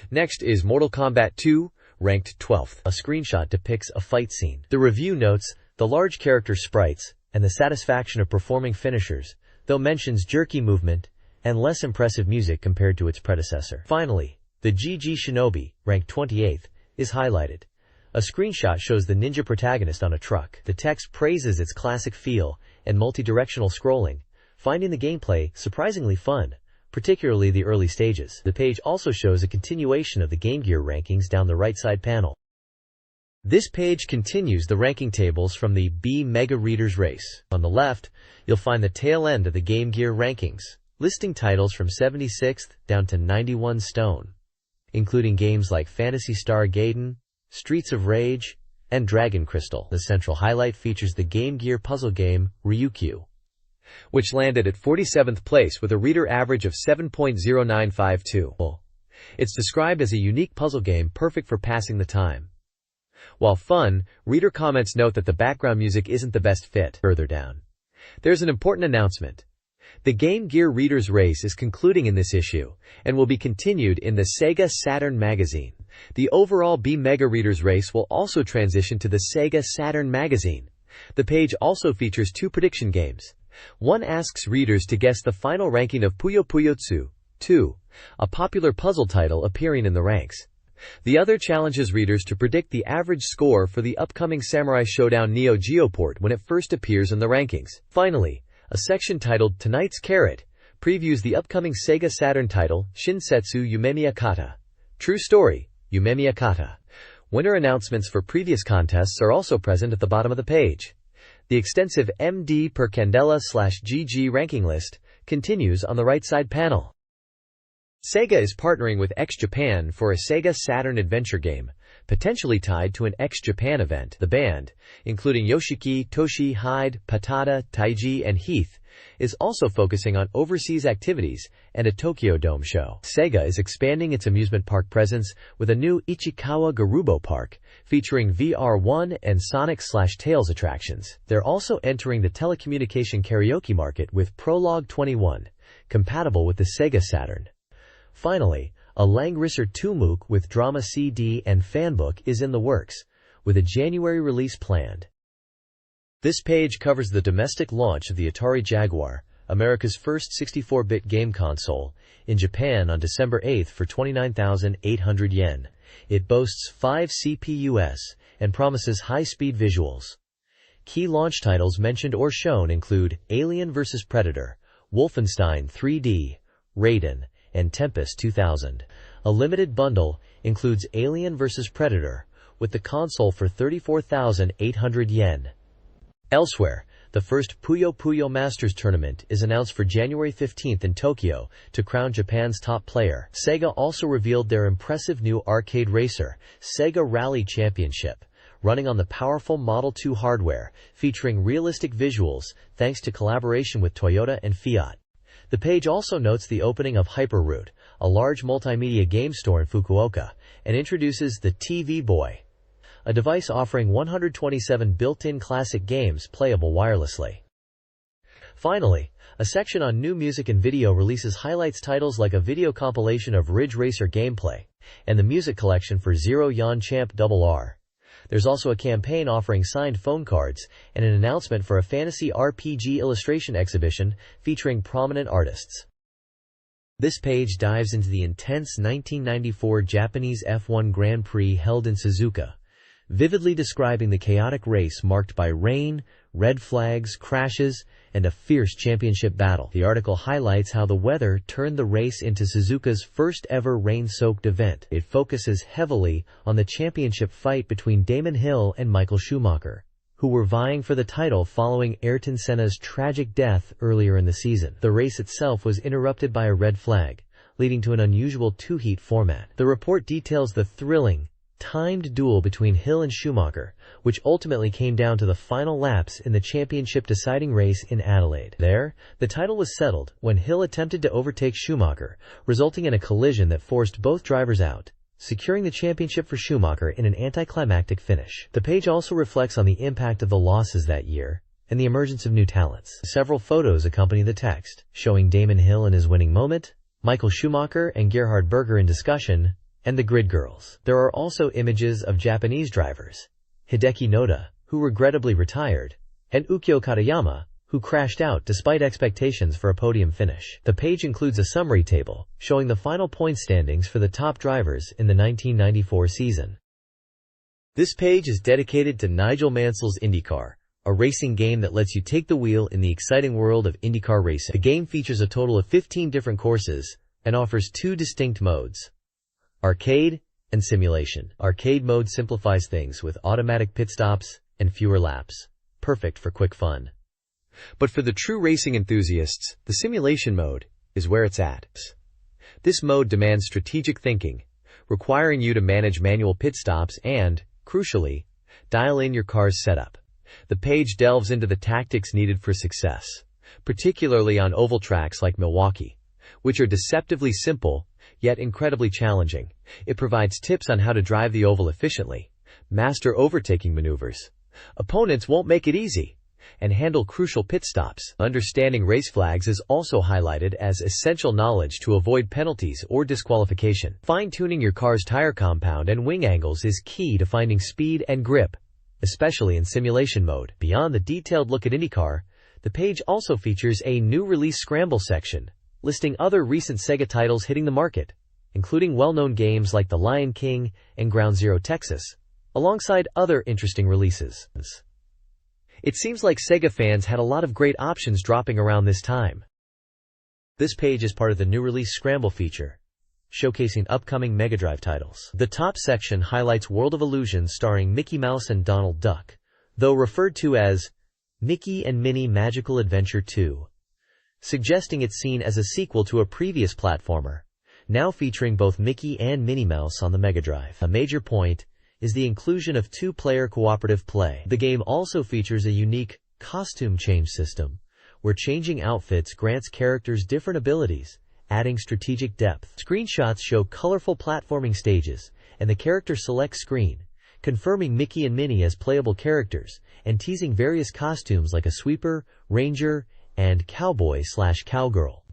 Next is Mortal Kombat 2, ranked 12th. A screenshot depicts a fight scene. The review notes the large character sprites and the satisfaction of performing finishers, though mentions jerky movement and less impressive music compared to its predecessor. Finally, the GG Shinobi, ranked 28th, is highlighted. A screenshot shows the ninja protagonist on a truck. The text praises its classic feel and multi-directional scrolling, finding the gameplay surprisingly fun, particularly the early stages. The page also shows a continuation of the Game Gear rankings down the right side panel. This page continues the ranking tables from the Mega Reader's race. On the left, you'll find the tail end of the Game Gear rankings, listing titles from 76th down to 91 stone, including games like Phantasy Star Gaiden, Streets of Rage, and Dragon Crystal. The central highlight features the Game Gear puzzle game Ryukyu, which landed at 47th place with a reader average of 7.0952. It's described as a unique puzzle game perfect for passing the time. While fun, reader comments note that the background music isn't the best fit. Further down, there's an important announcement. The Game Gear Reader's race is concluding in this issue, and will be continued in the Sega Saturn magazine. The overall Mega Reader's race will also transition to the Sega Saturn magazine. The page also features 2 prediction games. One asks readers to guess the final ranking of Puyo Puyo 2, a popular puzzle title appearing in the ranks. The other challenges readers to predict the average score for the upcoming Samurai Showdown Neo Geo port when it first appears in the rankings. Finally, a section titled Tonight's Carrot previews the upcoming Sega Saturn title Shinsetsu Yumemiya Kata. True Story, Yumemiya Kata. Winner announcements for previous contests are also present at the bottom of the page. The extensive MD per Candela/GG ranking list continues on the right side panel. Sega is partnering with X Japan for a Sega Saturn adventure game, potentially tied to an X Japan event. The band, including Yoshiki, Toshi, Hyde, Patata, Taiji, and Heath, is also focusing on overseas activities and a Tokyo Dome show. Sega is expanding its amusement park presence with a new Ichikawa Garubo Park, featuring VR1 and Sonic/Tails attractions. They're also entering the telecommunication karaoke market with Prologue 21, compatible with the Sega Saturn. Finally, a Langrisser 2 MOOC with drama CD and fanbook is in the works, with a January release planned. This page covers the domestic launch of the Atari Jaguar, America's first 64-bit game console, in Japan on December 8 for 29,800 yen. It boasts 5 CPUs and promises high-speed visuals. Key launch titles mentioned or shown include Alien vs. Predator, Wolfenstein 3D, Raiden, and Tempest 2000. A limited bundle includes Alien vs. Predator, with the console for 34,800 yen. Elsewhere, the first Puyo Puyo Masters Tournament is announced for January 15th in Tokyo to crown Japan's top player. Sega also revealed their impressive new arcade racer, Sega Rally Championship, running on the powerful Model 2 hardware, featuring realistic visuals thanks to collaboration with Toyota and Fiat. The page also notes the opening of HyperRoute, a large multimedia game store in Fukuoka, and introduces the TV Boy, a device offering 127 built-in classic games playable wirelessly. Finally, a section on new music and video releases highlights titles like a video compilation of Ridge Racer gameplay and the music collection for Zero Yon Champ RR. There's also a campaign offering signed phone cards and an announcement for a fantasy RPG illustration exhibition featuring prominent artists. This page dives into the intense 1994 Japanese F1 Grand Prix held in Suzuka, vividly describing the chaotic race marked by rain, red flags, crashes, and a fierce championship battle. The article highlights how the weather turned the race into Suzuka's first-ever rain-soaked event. It focuses heavily on the championship fight between Damon Hill and Michael Schumacher, who were vying for the title following Ayrton Senna's tragic death earlier in the season. The race itself was interrupted by a red flag, leading to an unusual two-heat format. The report details the thrilling, timed duel between Hill and Schumacher, which ultimately came down to the final laps in the championship deciding race in Adelaide. There, the title was settled when Hill attempted to overtake Schumacher, resulting in a collision that forced both drivers out, securing the championship for Schumacher in an anticlimactic finish. The page also reflects on the impact of the losses that year and the emergence of new talents. Several photos accompany the text, showing Damon Hill in his winning moment, Michael Schumacher and Gerhard Berger in discussion, and the Grid Girls. There are also images of Japanese drivers, Hideki Noda, who regrettably retired, and Ukyo Katayama, who crashed out despite expectations for a podium finish. The page includes a summary table, showing the final point standings for the top drivers in the 1994 season. This page is dedicated to Nigel Mansell's IndyCar, a racing game that lets you take the wheel in the exciting world of IndyCar racing. The game features a total of 15 different courses and offers two distinct modes: Arcade and Simulation. Arcade mode simplifies things with automatic pit stops and fewer laps, perfect for quick fun. But for the true racing enthusiasts, the Simulation mode is where it's at. This mode demands strategic thinking, requiring you to manage manual pit stops and, crucially, dial in your car's setup. The page delves into the tactics needed for success, particularly on oval tracks like Milwaukee, which are deceptively simple yet incredibly challenging. It provides tips on how to drive the oval efficiently, master overtaking maneuvers, opponents won't make it easy, and handle crucial pit stops. Understanding race flags is also highlighted as essential knowledge to avoid penalties or disqualification. Fine-tuning your car's tire compound and wing angles is key to finding speed and grip, especially in simulation mode. Beyond the detailed look at IndyCar, the page also features a new release scramble section, listing other recent Sega titles hitting the market, including well-known games like The Lion King and Ground Zero Texas, alongside other interesting releases. It seems like Sega fans had a lot of great options dropping around this time. This page is part of the new release Scramble feature, showcasing upcoming Mega Drive titles. The top section highlights World of Illusion starring Mickey Mouse and Donald Duck, though referred to as Mickey and Minnie Magical Adventure 2, suggesting it's seen as a sequel to a previous platformer, now featuring both Mickey and Minnie Mouse on the Mega Drive. A major point is the inclusion of two-player cooperative play. The game also features a unique costume change system, where changing outfits grants characters different abilities, adding strategic depth. Screenshots show colorful platforming stages and the character select screen, confirming Mickey and Minnie as playable characters, and teasing various costumes like a sweeper, ranger, and cowboy/cowgirl.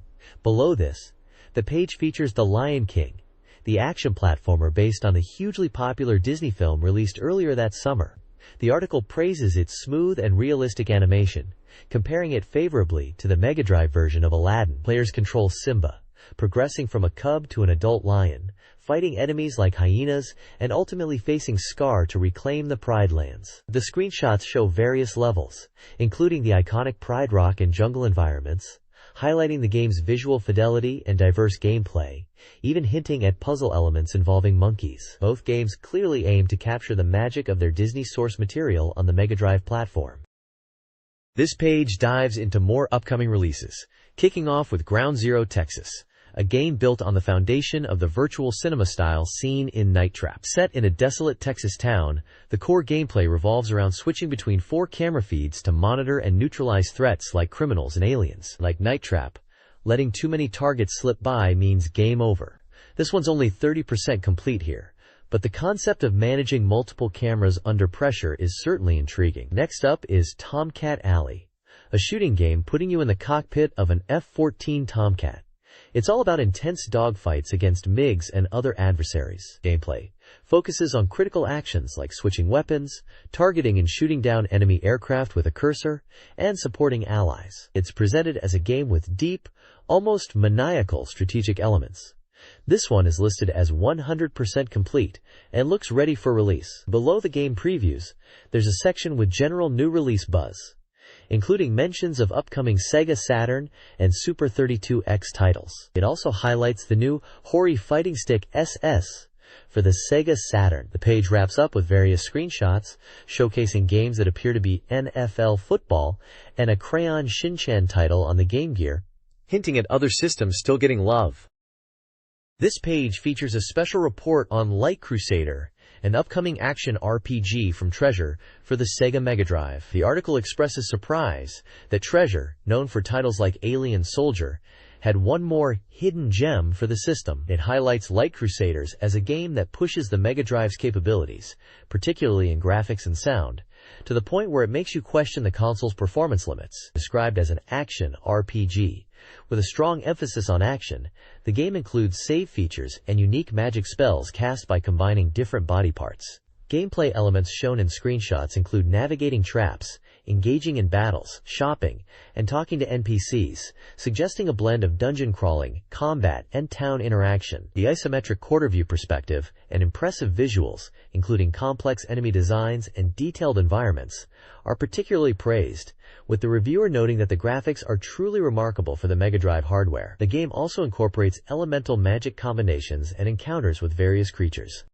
Below this, the page features The Lion King, the action platformer based on the hugely popular Disney film released earlier that summer. The article praises its smooth and realistic animation, comparing it favorably to the Mega Drive version of Aladdin. Players control Simba, progressing from a cub to an adult lion, fighting enemies like hyenas, and ultimately facing Scar to reclaim the Pride Lands. The screenshots show various levels, including the iconic Pride Rock and jungle environments, highlighting the game's visual fidelity and diverse gameplay, even hinting at puzzle elements involving monkeys. Both games clearly aim to capture the magic of their Disney source material on the Mega Drive platform. This page dives into more upcoming releases, kicking off with Ground Zero Texas, a game built on the foundation of the virtual cinema style seen in Night Trap. Set in a desolate Texas town, the core gameplay revolves around switching between 4 camera feeds to monitor and neutralize threats like criminals and aliens. Like Night Trap, letting too many targets slip by means game over. This one's only 30% complete here, but the concept of managing multiple cameras under pressure is certainly intriguing. Next up is Tomcat Alley, a shooting game putting you in the cockpit of an F-14 Tomcat. It's all about intense dogfights against MiGs and other adversaries. Gameplay focuses on critical actions like switching weapons, targeting and shooting down enemy aircraft with a cursor, and supporting allies. It's presented as a game with deep, almost maniacal strategic elements. This one is listed as 100% complete and looks ready for release. Below the game previews, there's a section with general new release buzz, including mentions of upcoming Sega Saturn and Super 32X titles. It also highlights the new Hori Fighting Stick SS for the Sega Saturn. The page wraps up with various screenshots showcasing games that appear to be NFL football and a Crayon Shin-Chan title on the Game Gear, hinting at other systems still getting love. This page features a special report on Light Crusader, an upcoming action RPG from Treasure for the Sega Mega Drive. The article expresses surprise that Treasure, known for titles like Alien Soldier, had one more hidden gem for the system. It highlights Light Crusaders as a game that pushes the Mega Drive's capabilities, particularly in graphics and sound, to the point where it makes you question the console's performance limits. Described as an action RPG, with a strong emphasis on action, the game includes save features and unique magic spells cast by combining different body parts. Gameplay elements shown in screenshots include navigating traps, engaging in battles, shopping, and talking to NPCs, suggesting a blend of dungeon crawling, combat, and town interaction. The isometric quarter-view perspective and impressive visuals, including complex enemy designs and detailed environments, are particularly praised, with the reviewer noting that the graphics are truly remarkable for the Mega Drive hardware. The game also incorporates elemental magic combinations and encounters with various creatures.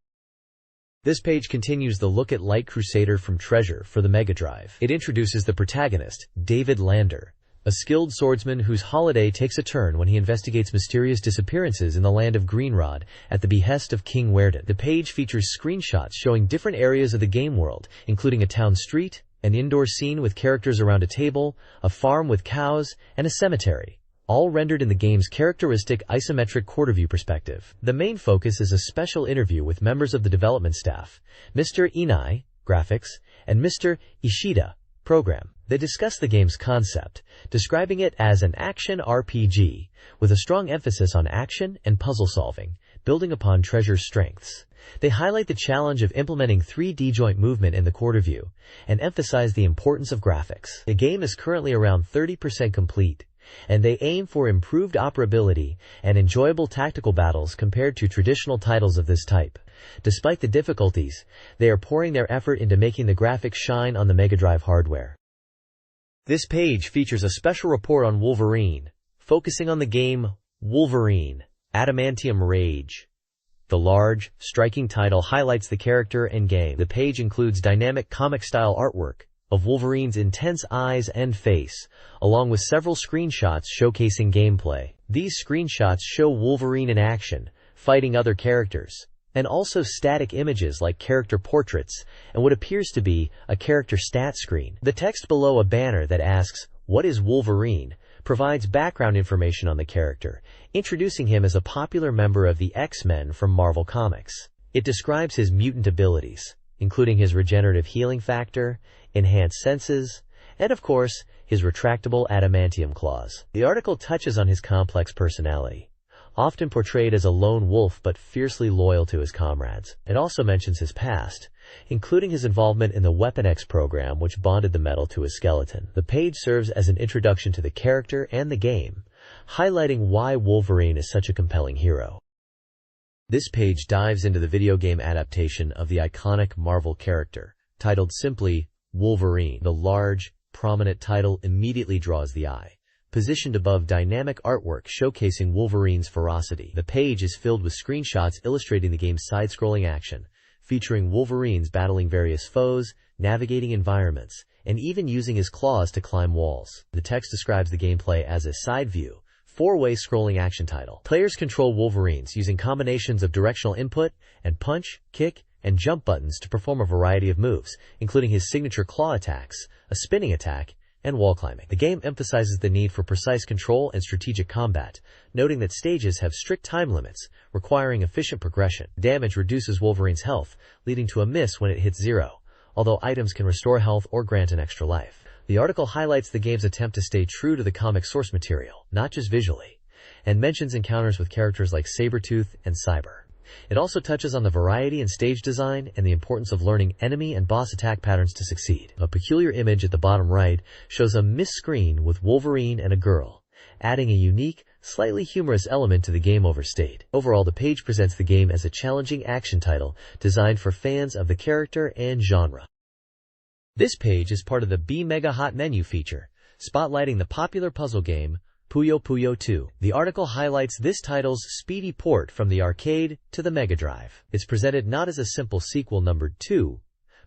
This page continues the look at Light Crusader from Treasure for the Mega Drive. It introduces the protagonist, David Lander, a skilled swordsman whose holiday takes a turn when he investigates mysterious disappearances in the land of Greenrod at the behest of King Werden. The page features screenshots showing different areas of the game world, including a town street, an indoor scene with characters around a table, a farm with cows, and a cemetery, all rendered in the game's characteristic isometric quarter-view perspective. The main focus is a special interview with members of the development staff, Mr. Inai, graphics, and Mr. Ishida, program. They discuss the game's concept, describing it as an action RPG, with a strong emphasis on action and puzzle solving, building upon Treasure's strengths. They highlight the challenge of implementing 3D joint movement in the quarter view, and emphasize the importance of graphics. The game is currently around 30% complete, and they aim for improved operability and enjoyable tactical battles compared to traditional titles of this type. Despite the difficulties, they are pouring their effort into making the graphics shine on the Mega Drive hardware. This page features a special report on Wolverine, focusing on the game Wolverine: Adamantium Rage. The large, striking title highlights the character and game. The page includes dynamic comic-style artwork of Wolverine's intense eyes and face, along with several screenshots showcasing gameplay. These screenshots show Wolverine in action, fighting other characters, and also static images like character portraits and what appears to be a character stat screen. The text below a banner that asks, "What is Wolverine?" provides background information on the character, introducing him as a popular member of the X-Men from Marvel Comics. It describes his mutant abilities, including his regenerative healing factor, enhanced senses, and of course, his retractable adamantium claws. The article touches on his complex personality, often portrayed as a lone wolf but fiercely loyal to his comrades. It also mentions his past, including his involvement in the Weapon X program, which bonded the metal to his skeleton. The page serves as an introduction to the character and the game, highlighting why Wolverine is such a compelling hero. This page dives into the video game adaptation of the iconic Marvel character, titled simply Wolverine. The large, prominent title immediately draws the eye, positioned above dynamic artwork showcasing Wolverine's ferocity. The page is filled with screenshots illustrating the game's side-scrolling action, featuring Wolverines battling various foes, navigating environments, and even using his claws to climb walls. The text describes the gameplay as a side-view, four-way scrolling action title. Players control Wolverines using combinations of directional input and punch, kick, and jump buttons to perform a variety of moves, including his signature claw attacks, a spinning attack, and wall climbing. The game emphasizes the need for precise control and strategic combat, noting that stages have strict time limits, requiring efficient progression. Damage reduces Wolverine's health, leading to a miss when it hits 0, although items can restore health or grant an extra life. The article highlights the game's attempt to stay true to the comic source material, not just visually, and mentions encounters with characters like Sabretooth and Cyber. It also touches on the variety in stage design and the importance of learning enemy and boss attack patterns to succeed. A peculiar image at the bottom right shows a missed screen with Wolverine and a girl, adding a unique, slightly humorous element to the game overstayed. Overall, the page presents the game as a challenging action title designed for fans of the character and genre. This page is part of the BeepMD Hot Menu feature, spotlighting the popular puzzle game Puyo Puyo 2. The article highlights this title's speedy port from the arcade to the Mega Drive. It's presented not as a simple sequel numbered 2,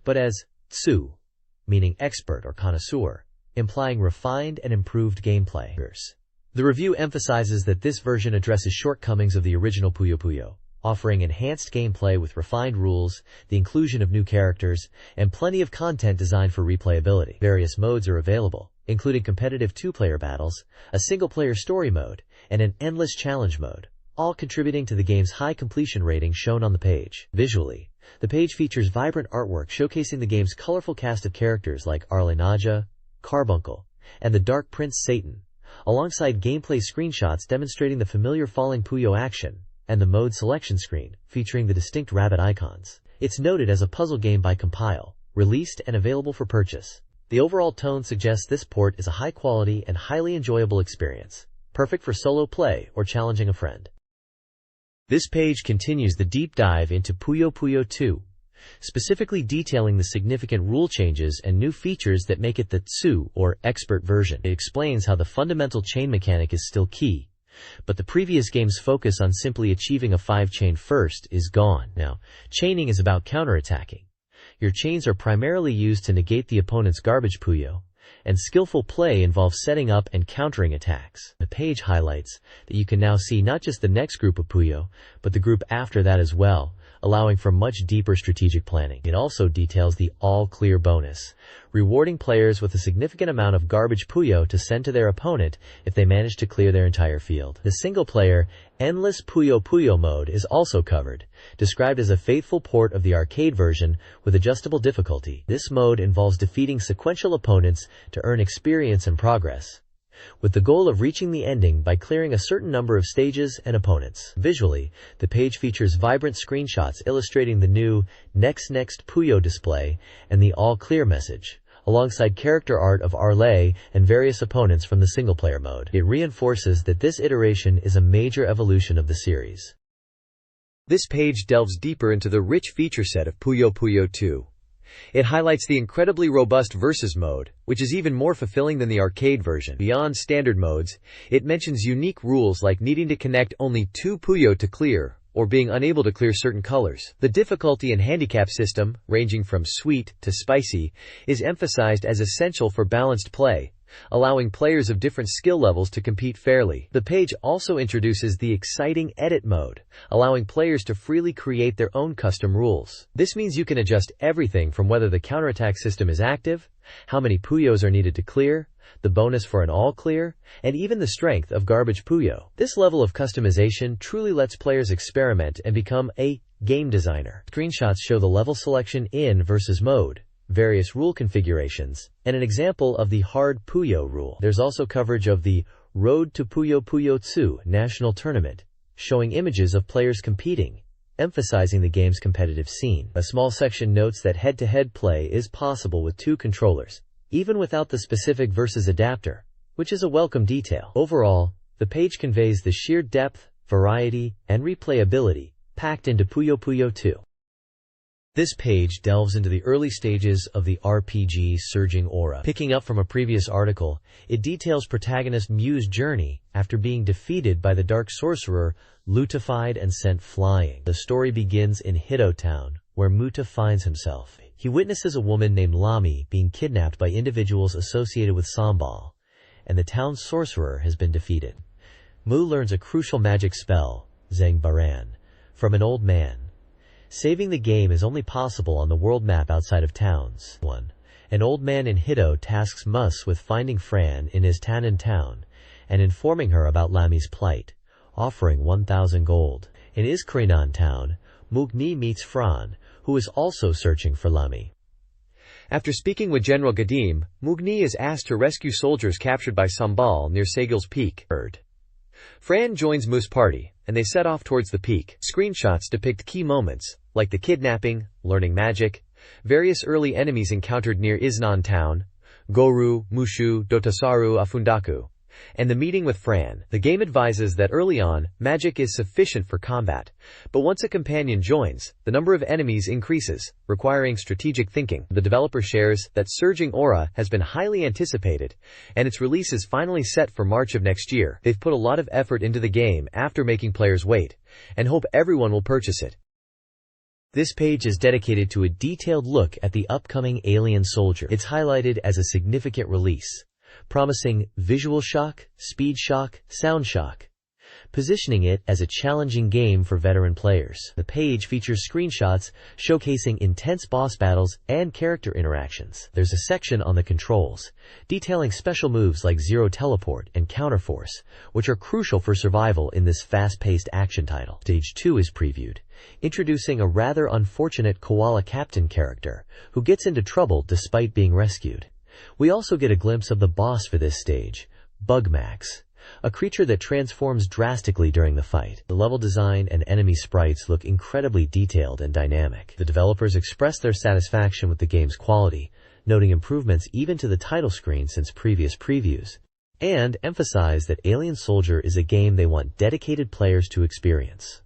but as Tsu, meaning expert or connoisseur, implying refined and improved gameplay. The review emphasizes that this version addresses shortcomings of the original Puyo Puyo, offering enhanced gameplay with refined rules, the inclusion of new characters, and plenty of content designed for replayability. Various modes are available, including competitive two-player battles, a single-player story mode, and an endless challenge mode, all contributing to the game's high completion rating shown on the page. Visually, the page features vibrant artwork showcasing the game's colorful cast of characters like Arlenaja, Carbuncle, and the Dark Prince Satan, alongside gameplay screenshots demonstrating the familiar falling Puyo action, and the mode selection screen, featuring the distinct rabbit icons. It's noted as a puzzle game by Compile, released and available for purchase. The overall tone suggests this port is a high-quality and highly enjoyable experience, perfect for solo play or challenging a friend. This page continues the deep dive into Puyo Puyo 2, specifically detailing the significant rule changes and new features that make it the Tsu, or expert version. It explains how the fundamental chain mechanic is still key, but the previous game's focus on simply achieving a 5-chain first is gone. Now, chaining is about counterattacking. Your chains are primarily used to negate the opponent's garbage Puyo, and skillful play involves setting up and countering attacks. The page highlights that you can now see not just the next group of Puyo, but the group after that as well, allowing for much deeper strategic planning. It also details the all-clear bonus, rewarding players with a significant amount of garbage Puyo to send to their opponent if they manage to clear their entire field. The single-player, endless Puyo Puyo mode is also covered, described as a faithful port of the arcade version with adjustable difficulty. This mode involves defeating sequential opponents to earn experience and progress, with the goal of reaching the ending by clearing a certain number of stages and opponents. Visually, the page features vibrant screenshots illustrating the new Next Puyo display and the All Clear message, alongside character art of Arle and various opponents from the single-player mode. It reinforces that this iteration is a major evolution of the series. This page delves deeper into the rich feature set of Puyo Puyo 2. It highlights the incredibly robust Versus mode, which is even more fulfilling than the arcade version. Beyond standard modes, it mentions unique rules like needing to connect only 2 Puyo to clear, or being unable to clear certain colors. The difficulty and handicap system, ranging from sweet to spicy, is emphasized as essential for balanced play, allowing players of different skill levels to compete fairly. The page also introduces the exciting Edit mode, allowing players to freely create their own custom rules. This means you can adjust everything from whether the counterattack system is active, how many Puyos are needed to clear, the bonus for an all clear, and even the strength of garbage Puyo. This level of customization truly lets players experiment and become a game designer. Screenshots show the level selection in Versus mode, various rule configurations, and an example of the Hard Puyo rule. There's also coverage of the Road to Puyo Puyo Tsu national tournament, showing images of players competing, emphasizing the game's competitive scene. A small section notes that head-to-head play is possible with 2 controllers, even without the specific Versus adapter, which is a welcome detail. Overall, the page conveys the sheer depth, variety, and replayability packed into Puyo Puyo 2. This page delves into the early stages of the RPG Surging Aura. Picking up from a previous article, it details protagonist Mew's journey after being defeated by the Dark Sorcerer, lutified and sent flying. The story begins in Hito Town, where Muta finds himself. He witnesses a woman named Lami being kidnapped by individuals associated with Sambal, and the town's sorcerer has been defeated. Mu learns a crucial magic spell, Zeng Baran, from an old man. Saving the game is only possible on the world map outside of towns. An old man in Hito tasks Mus with finding Fran in his Tannen town and informing her about Lami's plight, offering 1,000 gold. In Iskrinan town, Mugni meets Fran, who is also searching for Lami. After speaking with General Gadim, Mugni is asked to rescue soldiers captured by Sambal near Segil's Peak. Fran joins Mu's party, and they set off towards the peak. Screenshots depict key moments, like the kidnapping, learning magic, various early enemies encountered near Iznan town, Goru, Mushu, Dotasaru, Afundaku, and the meeting with Fran. The game advises that early on, magic is sufficient for combat, but once a companion joins, the number of enemies increases, requiring strategic thinking. The developer shares that Surging Aura has been highly anticipated, and its release is finally set for March of next year. They've put a lot of effort into the game after making players wait, and hope everyone will purchase it. This page is dedicated to a detailed look at the upcoming Alien Soldier. It's highlighted as a significant release, promising visual shock, speed shock, sound shock, positioning it as a challenging game for veteran players. The page features screenshots showcasing intense boss battles and character interactions. There's a section on the controls, detailing special moves like Zero Teleport and Counterforce, which are crucial for survival in this fast-paced action title. Stage 2 is previewed, introducing a rather unfortunate Koala Captain character, who gets into trouble despite being rescued. We also get a glimpse of the boss for this stage, Bugmax, a creature that transforms drastically during the fight. The level design and enemy sprites look incredibly detailed and dynamic. The developers express their satisfaction with the game's quality, noting improvements even to the title screen since previous previews, and emphasize that Alien Soldier is a game they want dedicated players to experience.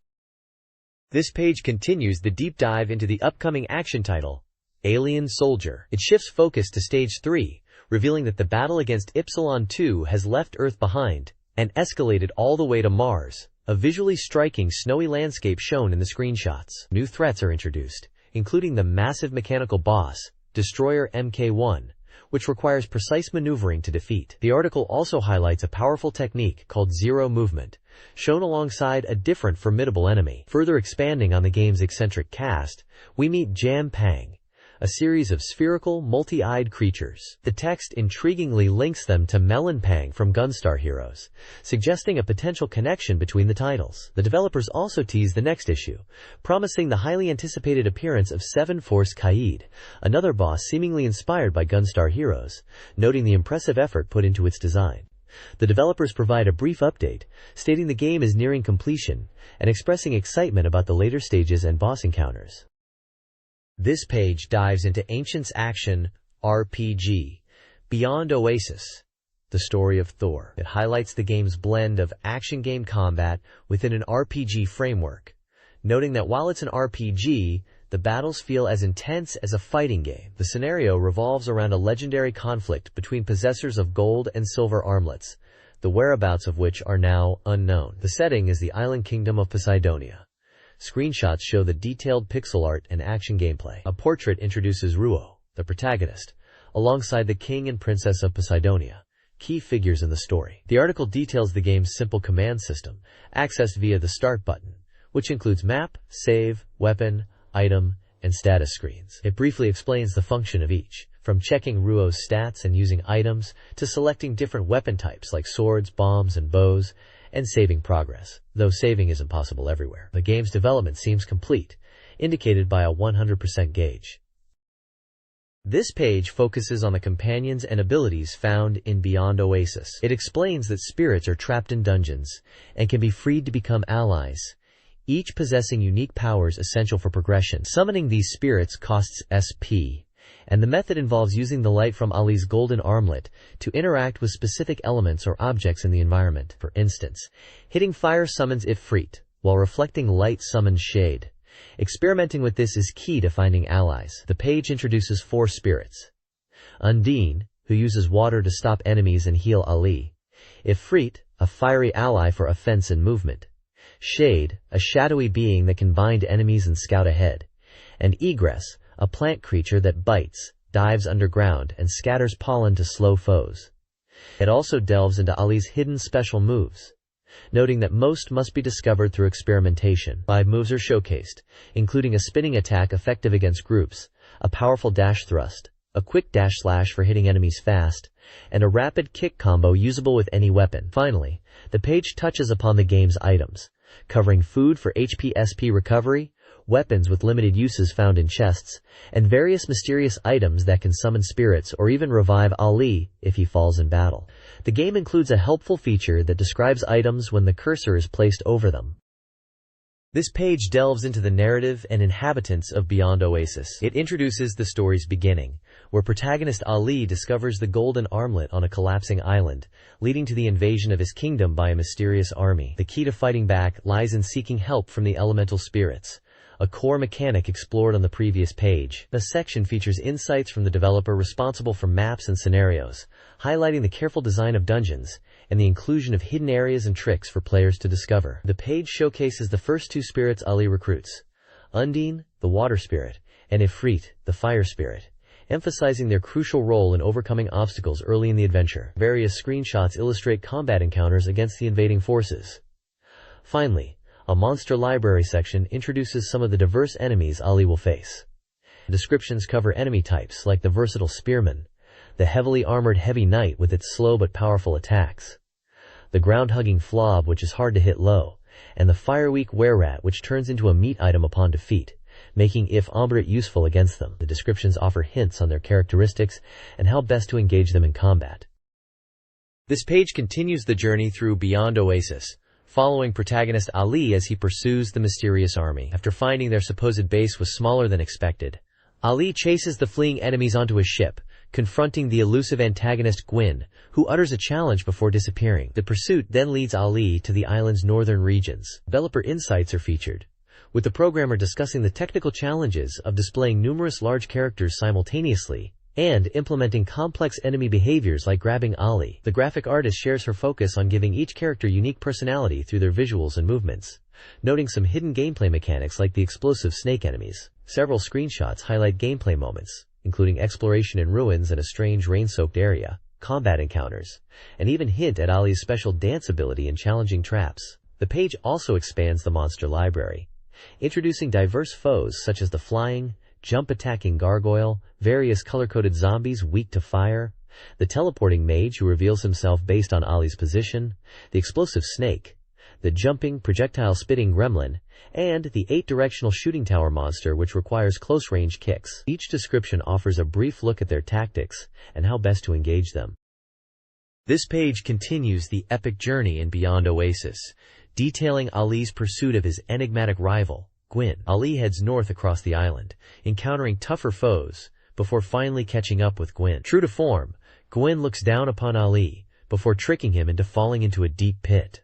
This page continues the deep dive into the upcoming action title, Alien Soldier. It shifts focus to Stage 3, revealing that the battle against Ypsilon 2 has left Earth behind and escalated all the way to Mars, a visually striking snowy landscape shown in the screenshots. New threats are introduced, including the massive mechanical boss, Destroyer Mk1, which requires precise maneuvering to defeat. The article also highlights a powerful technique called Zero Movement, shown alongside a different formidable enemy. Further expanding on the game's eccentric cast, we meet Jam Pang, a series of spherical, multi-eyed creatures. The text intriguingly links them to Melon Pang from Gunstar Heroes, suggesting a potential connection between the titles. The developers also tease the next issue, promising the highly anticipated appearance of Seven Force Kaid, another boss seemingly inspired by Gunstar Heroes, noting the impressive effort put into its design. The developers provide a brief update, stating the game is nearing completion, and expressing excitement about the later stages and boss encounters. This page dives into Ancients Action RPG, Beyond Oasis, the story of Thor. It highlights the game's blend of action game combat within an RPG framework, noting that while it's an RPG, the battles feel as intense as a fighting game. The scenario revolves around a legendary conflict between possessors of gold and silver armlets, the whereabouts of which are now unknown. The setting is the island kingdom of Poseidonia. Screenshots show the detailed pixel art and action gameplay. A portrait introduces Ruo, the protagonist, alongside the king and princess of Poseidonia, key figures in the story. The article details the game's simple command system, accessed via the Start button, which includes map, save, weapon, item, and status screens. It briefly explains the function of each, from checking Ruo's stats and using items to selecting different weapon types like swords, bombs, and bows, and saving progress, though saving isn't possible everywhere. The game's development seems complete, indicated by a 100% gauge. This page focuses on the companions and abilities found in Beyond Oasis. It explains that spirits are trapped in dungeons and can be freed to become allies, each possessing unique powers essential for progression. Summoning these spirits costs SP, and the method involves using the light from Ali's golden armlet to interact with specific elements or objects in the environment. For instance, hitting fire summons Ifrit, while reflecting light summons Shade, Experimenting with this is key to finding allies. The page introduces 4 spirits. Undine, who uses water to stop enemies and heal Ali. Ifrit, a fiery ally for offense and movement. Shade, a shadowy being that can bind enemies and scout ahead. And Egress, a plant creature that bites, dives underground, and scatters pollen to slow foes. It also delves into Ali's hidden special moves, noting that most must be discovered through experimentation. 5 moves are showcased, including a spinning attack effective against groups, a powerful dash thrust, a quick dash slash for hitting enemies fast, and a rapid kick combo usable with any weapon. Finally, the page touches upon the game's items, covering food for HP/SP recovery, weapons with limited uses found in chests, and various mysterious items that can summon spirits or even revive Ali if he falls in battle. The game includes a helpful feature that describes items when the cursor is placed over them. This page delves into the narrative and inhabitants of Beyond Oasis. It introduces the story's beginning, where protagonist Ali discovers the golden armlet on a collapsing island, leading to the invasion of his kingdom by a mysterious army. The key to fighting back lies in seeking help from the elemental spirits, a core mechanic explored on the previous page. The section features insights from the developer responsible for maps and scenarios, highlighting the careful design of dungeons and the inclusion of hidden areas and tricks for players to discover. The page showcases the first 2 spirits Ali recruits, Undine, the water spirit, and Ifrit, the fire spirit, emphasizing their crucial role in overcoming obstacles early in the adventure. Various screenshots illustrate combat encounters against the invading forces. Finally, a monster library section introduces some of the diverse enemies Ali will face. Descriptions cover enemy types like the versatile spearman, the heavily armored heavy knight with its slow but powerful attacks, the ground-hugging flob which is hard to hit low, and the fire-weak were-rat which turns into a meat item upon defeat, making if ombret useful against them. The descriptions offer hints on their characteristics and how best to engage them in combat. This page continues the journey through Beyond Oasis, following protagonist Ali as he pursues the mysterious army. After finding their supposed base was smaller than expected, Ali chases the fleeing enemies onto a ship, confronting the elusive antagonist Gwyn, who utters a challenge before disappearing. The pursuit then leads Ali to the island's northern regions. Developer insights are featured, with the programmer discussing the technical challenges of displaying numerous large characters simultaneously and implementing complex enemy behaviors like grabbing Ali. The graphic artist shares her focus on giving each character unique personality through their visuals and movements, noting some hidden gameplay mechanics like the explosive snake enemies. Several screenshots highlight gameplay moments, including exploration in ruins and a strange rain-soaked area, combat encounters, and even hint at Ali's special dance ability and challenging traps. The page also expands the monster library, introducing diverse foes such as the flying, jump-attacking gargoyle, various color-coded zombies weak to fire, the teleporting mage who reveals himself based on Ali's position, the explosive snake, the jumping, projectile-spitting gremlin, and the 8-directional shooting tower monster which requires close-range kicks. Each description offers a brief look at their tactics and how best to engage them. This page continues the epic journey in Beyond Oasis, detailing Ali's pursuit of his enigmatic rival, Gwyn. Ali heads north across the island, encountering tougher foes, before finally catching up with Gwyn. True to form, Gwyn looks down upon Ali, before tricking him into falling into a deep pit.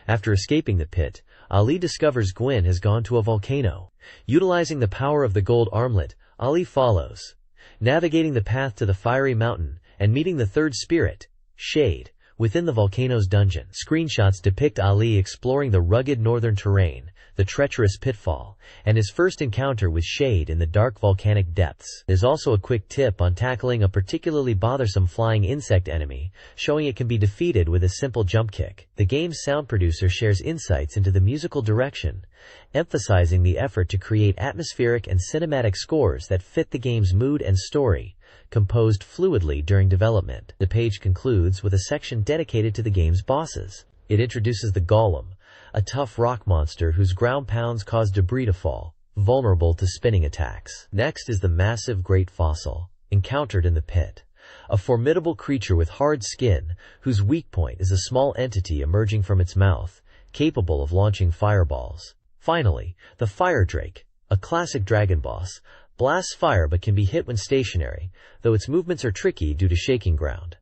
After escaping the pit, Ali discovers Gwyn has gone to a volcano. Utilizing the power of the gold armlet, Ali follows, navigating the path to the fiery mountain, and meeting the 3rd spirit, Shade, within the volcano's dungeon. Screenshots depict Ali exploring the rugged northern terrain, the treacherous pitfall, and his first encounter with Shade in the dark volcanic depths. There's also a quick tip on tackling a particularly bothersome flying insect enemy, showing it can be defeated with a simple jump kick. The game's sound producer shares insights into the musical direction, emphasizing the effort to create atmospheric and cinematic scores that fit the game's mood and story, composed fluidly during development. The page concludes with a section dedicated to the game's bosses. It introduces the Golem, a tough rock monster whose ground pounds cause debris to fall, vulnerable to spinning attacks. Next is the massive Great Fossil, encountered in the pit, a formidable creature with hard skin, whose weak point is a small entity emerging from its mouth, capable of launching fireballs. Finally, the Fire Drake, a classic dragon boss, blasts fire but can be hit when stationary, though its movements are tricky due to shaking ground.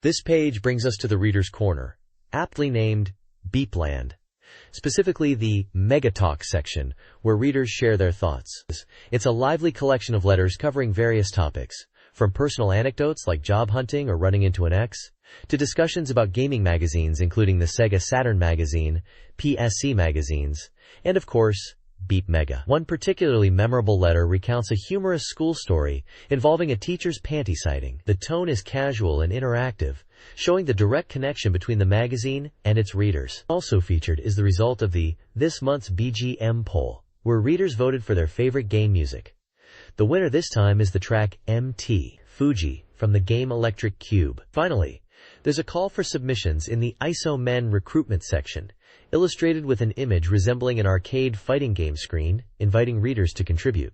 This page brings us to the Reader's Corner, aptly named Beepland, specifically the Mega Talk section, where readers share their thoughts. It's a lively collection of letters covering various topics, from personal anecdotes like job hunting or running into an ex, to discussions about gaming magazines including the Sega Saturn magazine, PSC magazines, and of course, BeepMD. One particularly memorable letter recounts a humorous school story involving a teacher's panty sighting. The tone is casual and interactive, showing the direct connection between the magazine and its readers. Also featured is the result of this month's BGM poll, where readers voted for their favorite game music. The winner this time is the track MT Fuji from the game Electric Cube. Finally, there's a call for submissions in the ISO Men recruitment section, illustrated with an image resembling an arcade fighting game screen, inviting readers to contribute.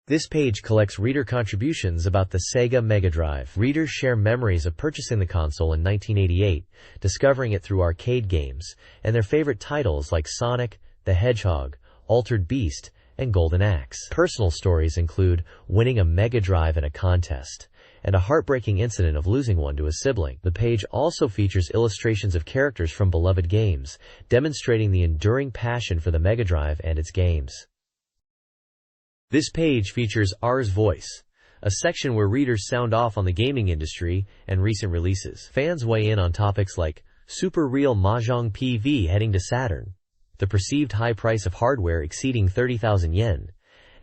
This page collects reader contributions about the Sega Mega Drive. Readers share memories of purchasing the console in 1988, discovering it through arcade games, and their favorite titles like Sonic the Hedgehog, Altered Beast, and Golden Axe. Personal stories include winning a Mega Drive in a contest, and a heartbreaking incident of losing one to a sibling. The page also features illustrations of characters from beloved games, demonstrating the enduring passion for the Mega Drive and its games. This page features R's Voice, a section where readers sound off on the gaming industry and recent releases. Fans weigh in on topics like Super Real Mahjong PV heading to Saturn, the perceived high price of hardware exceeding 30,000 yen,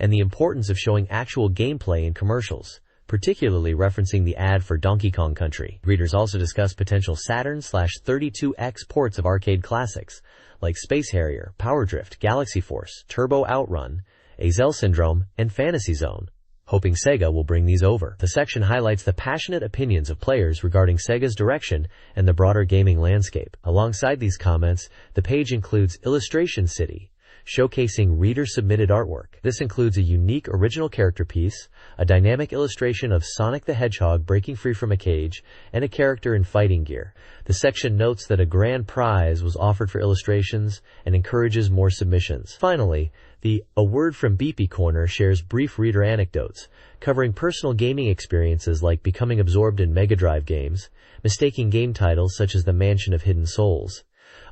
and the importance of showing actual gameplay in commercials, particularly referencing the ad for Donkey Kong Country. Readers also discuss potential Saturn/32X ports of arcade classics like Space Harrier, Power Drift, Galaxy Force, Turbo Outrun, Azel Syndrome, and Fantasy Zone, hoping Sega will bring these over. The section highlights the passionate opinions of players regarding Sega's direction and the broader gaming landscape. Alongside these comments, the page includes Illustration City, showcasing reader-submitted artwork. This includes a unique original character piece, a dynamic illustration of Sonic the Hedgehog breaking free from a cage, and a character in fighting gear. The section notes that a grand prize was offered for illustrations and encourages more submissions. Finally, the A Word from Beepy corner shares brief reader anecdotes, covering personal gaming experiences like becoming absorbed in Mega Drive games, mistaking game titles such as The Mansion of Hidden Souls,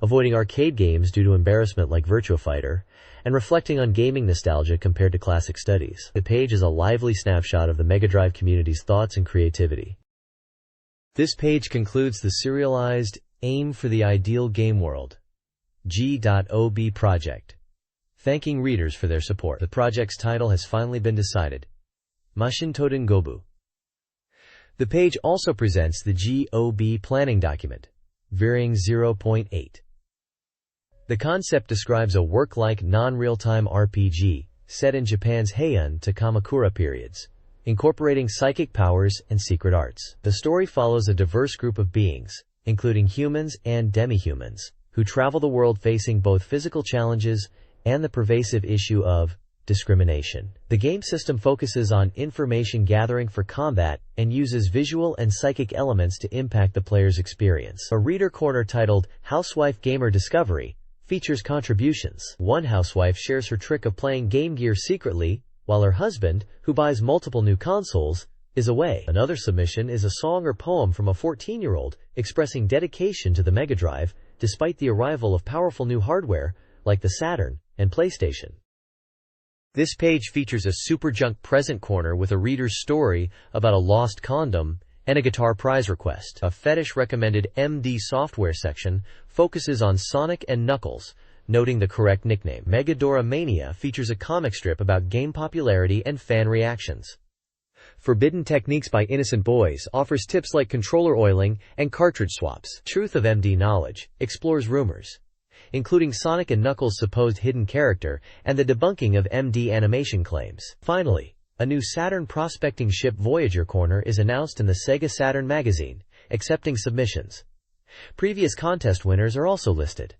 avoiding arcade games due to embarrassment like Virtua Fighter, and reflecting on gaming nostalgia compared to classic studies. The page is a lively snapshot of the Mega Drive community's thoughts and creativity. This page concludes the serialized Aim for the Ideal Game World G.OB project, thanking readers for their support. The project's title has finally been decided: Mashin Toden Gobu. The page also presents the GOB planning document, Veering 0.8. The concept describes a work-like non-real-time RPG set in Japan's Heian to Kamakura periods, incorporating psychic powers and secret arts. The story follows a diverse group of beings, including humans and demi-humans, who travel the world facing both physical challenges and the pervasive issue of discrimination. The game system focuses on information gathering for combat and uses visual and psychic elements to impact the player's experience. A reader corner titled Housewife Gamer Discovery features contributions. One housewife shares her trick of playing Game Gear secretly, while her husband, who buys multiple new consoles, is away. Another submission is a song or poem from a 14-year-old expressing dedication to the Mega Drive despite the arrival of powerful new hardware like the Saturn and PlayStation. This page features a Super Junk present corner with a reader's story about a lost condom and a guitar prize request. A fetish-recommended MD software section focuses on Sonic and Knuckles, noting the correct nickname. Megadora Mania features a comic strip about game popularity and fan reactions. Forbidden Techniques by Innocent Boys offers tips like controller oiling and cartridge swaps. Truth of MD Knowledge explores rumors, including Sonic and Knuckles' supposed hidden character and the debunking of MD animation claims. Finally, a new Saturn prospecting ship Voyager corner is announced in the Sega Saturn magazine, accepting submissions. Previous contest winners are also listed.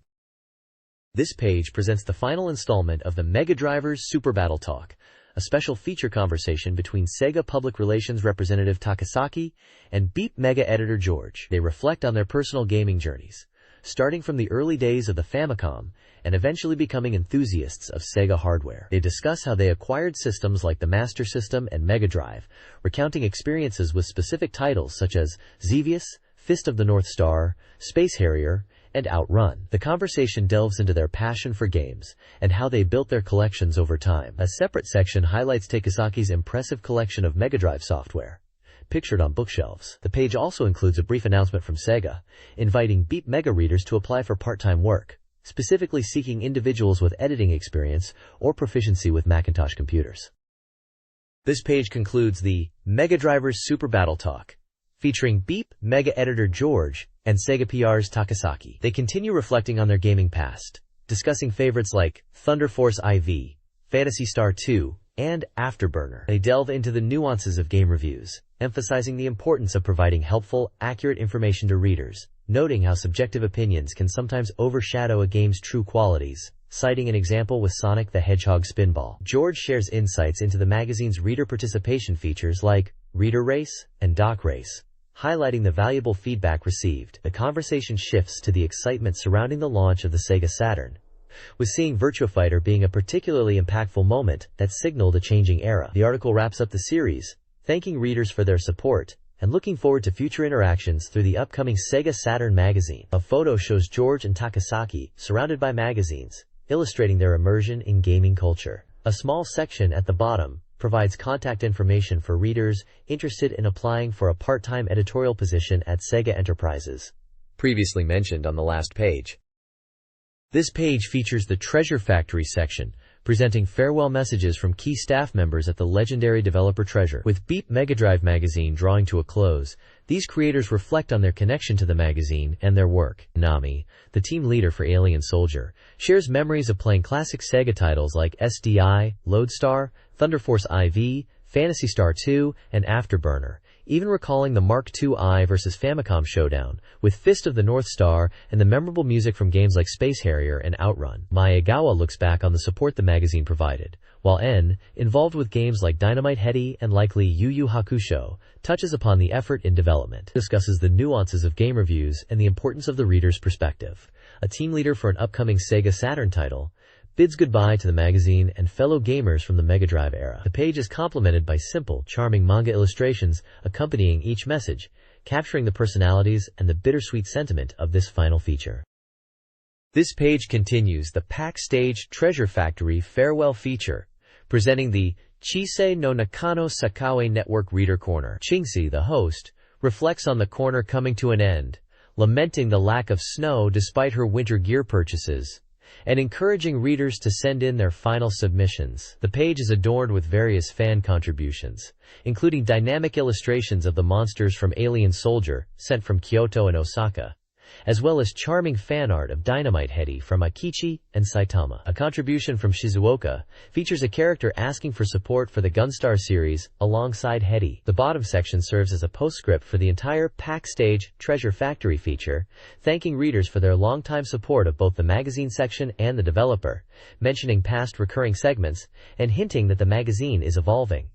This page presents the final installment of the Mega Driver's Super Battle Talk, a special feature conversation between Sega Public Relations Representative Takasaki and BeepMD editor George. They reflect on their personal gaming journeys, starting from the early days of the Famicom and eventually becoming enthusiasts of Sega hardware. They discuss how they acquired systems like the Master System and Mega Drive, recounting experiences with specific titles such as Xevious, Fist of the North Star, Space Harrier, and Outrun. The conversation delves into their passion for games and how they built their collections over time. A separate section highlights Takasaki's impressive collection of MegaDrive software, pictured on bookshelves. The page also includes a brief announcement from Sega, inviting BeepMD readers to apply for part-time work, specifically seeking individuals with editing experience or proficiency with Macintosh computers. This page concludes the Mega Drivers Super Battle Talk, featuring Beep Mega editor George and Sega PR's Takasaki. They continue reflecting on their gaming past, discussing favorites like Thunder Force IV, Phantasy Star II, and Afterburner. They delve into the nuances of game reviews, emphasizing the importance of providing helpful, accurate information to readers, noting how subjective opinions can sometimes overshadow a game's true qualities, citing an example with Sonic the Hedgehog Spinball. George shares insights into the magazine's reader participation features like Reader Race and Doc Race, highlighting the valuable feedback received. The conversation shifts to the excitement surrounding the launch of the Sega Saturn, with seeing Virtua Fighter being a particularly impactful moment that signaled a changing era. The article wraps up the series, thanking readers for their support and looking forward to future interactions through the upcoming Sega Saturn magazine. A photo shows George and Takasaki surrounded by magazines, illustrating their immersion in gaming culture. A small section at the bottom provides contact information for readers interested in applying for a part-time editorial position at Sega Enterprises, previously mentioned on the last page. This page features the Treasure Factory section, presenting farewell messages from key staff members at the legendary developer Treasure. With Beep MegaDrive magazine drawing to a close, these creators reflect on their connection to the magazine and their work. Nami, the team leader for Alien Soldier, shares memories of playing classic Sega titles like SDI, Lodestar, Thunder Force IV, Phantasy Star II, and Afterburner, even recalling the Mark II-I vs. Famicom showdown, with Fist of the North Star and the memorable music from games like Space Harrier and Outrun. Maegawa looks back on the support the magazine provided, while N, involved with games like Dynamite Headdy and likely Yu Yu Hakusho, touches upon the effort in development, discusses the nuances of game reviews and the importance of the reader's perspective. A team leader for an upcoming Sega Saturn title bids goodbye to the magazine and fellow gamers from the Mega Drive era. The page is complemented by simple, charming manga illustrations accompanying each message, capturing the personalities and the bittersweet sentiment of this final feature. This page continues the Backstage Treasure Factory farewell feature, presenting the Chisei no Nakano Sakawe Network Reader Corner. Chingsi, the host, reflects on the corner coming to an end, lamenting the lack of snow despite her winter gear purchases, and encouraging readers to send in their final submissions. The page is adorned with various fan contributions, including dynamic illustrations of the monsters from Alien Soldier, sent from Kyoto and Osaka, as well as charming fan art of Dynamite Headdy from Akichi and Saitama. A contribution from Shizuoka features a character asking for support for the Gunstar series alongside Headdy. The bottom section serves as a postscript for the entire Backstage Treasure Factory feature, thanking readers for their longtime support of both the magazine section and the developer, mentioning past recurring segments, and hinting that the magazine is evolving.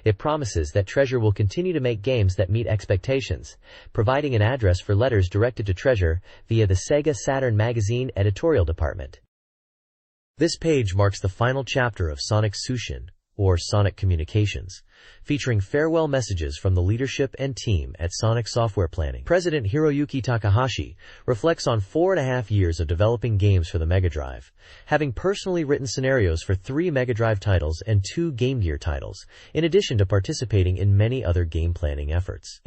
It promises that Treasure will continue to make games that meet expectations, providing an address for letters directed to Treasure via the Sega Saturn magazine editorial department. This page marks the final chapter of Sonic Tsushin, or Sonic Communications, featuring farewell messages from the leadership and team at Sonic Software Planning. President Hiroyuki Takahashi reflects on 4.5 years of developing games for the Mega Drive, having personally written scenarios for 3 Mega Drive titles and 2 Game Gear titles, in addition to participating in many other game planning efforts.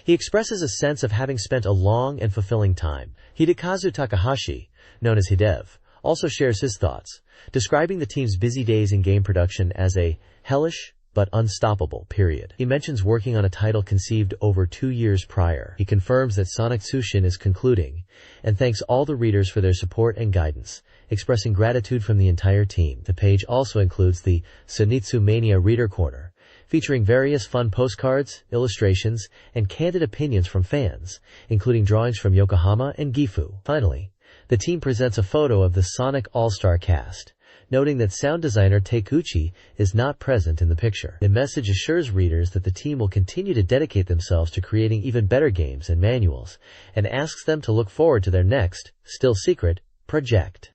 He expresses a sense of having spent a long and fulfilling time. Hidekazu Takahashi, known as Hidev, also shares his thoughts, describing the team's busy days in game production as a hellish but unstoppable period. He mentions working on a title conceived over 2 years prior. He confirms that Sonic Tsushin is concluding, and thanks all the readers for their support and guidance, expressing gratitude from the entire team. The page also includes the Zenitsu Mania Reader Corner, featuring various fun postcards, illustrations, and candid opinions from fans, including drawings from Yokohama and Gifu. Finally, the team presents a photo of the Sonic All-Star cast, noting that sound designer Takeuchi is not present in the picture. The message assures readers that the team will continue to dedicate themselves to creating even better games and manuals, and asks them to look forward to their next, still secret, project.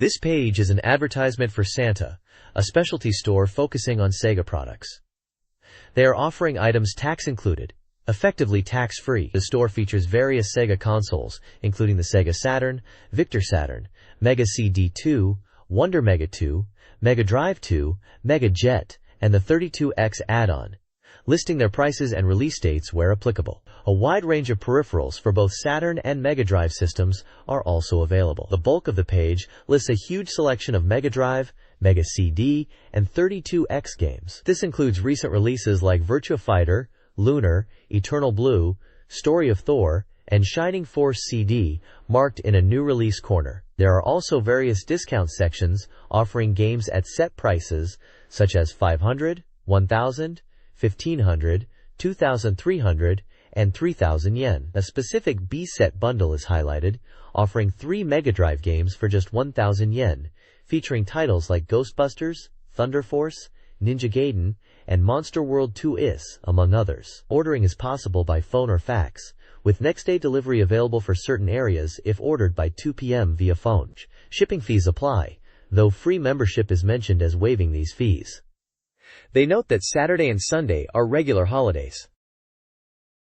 This page is an advertisement for Santa, a specialty store focusing on Sega products. They are offering items tax included, effectively tax-free. The store features various Sega consoles, including the Sega Saturn, Victor Saturn, Mega CD2, Wonder Mega 2, Mega Drive 2, Mega Jet, and the 32X add-on, listing their prices and release dates where applicable. A wide range of peripherals for both Saturn and Mega Drive systems are also available. The bulk of the page lists a huge selection of Mega Drive, Mega CD, and 32X games. This includes recent releases like Virtua Fighter, Lunar, Eternal Blue, Story of Thor, and Shining Force CD, marked in a new release corner. There are also various discount sections offering games at set prices such as 500, 1000, 1500, 2300, and 3000 yen. A specific B-set bundle is highlighted, offering 3 Mega Drive games for just 1000 yen, featuring titles like Ghostbusters, Thunder Force, Ninja Gaiden, and Monster World 2-is, among others. Ordering is possible by phone or fax, with next-day delivery available for certain areas if ordered by 2 p.m. via phone. Shipping fees apply, though free membership is mentioned as waiving these fees. They note that Saturday and Sunday are regular holidays.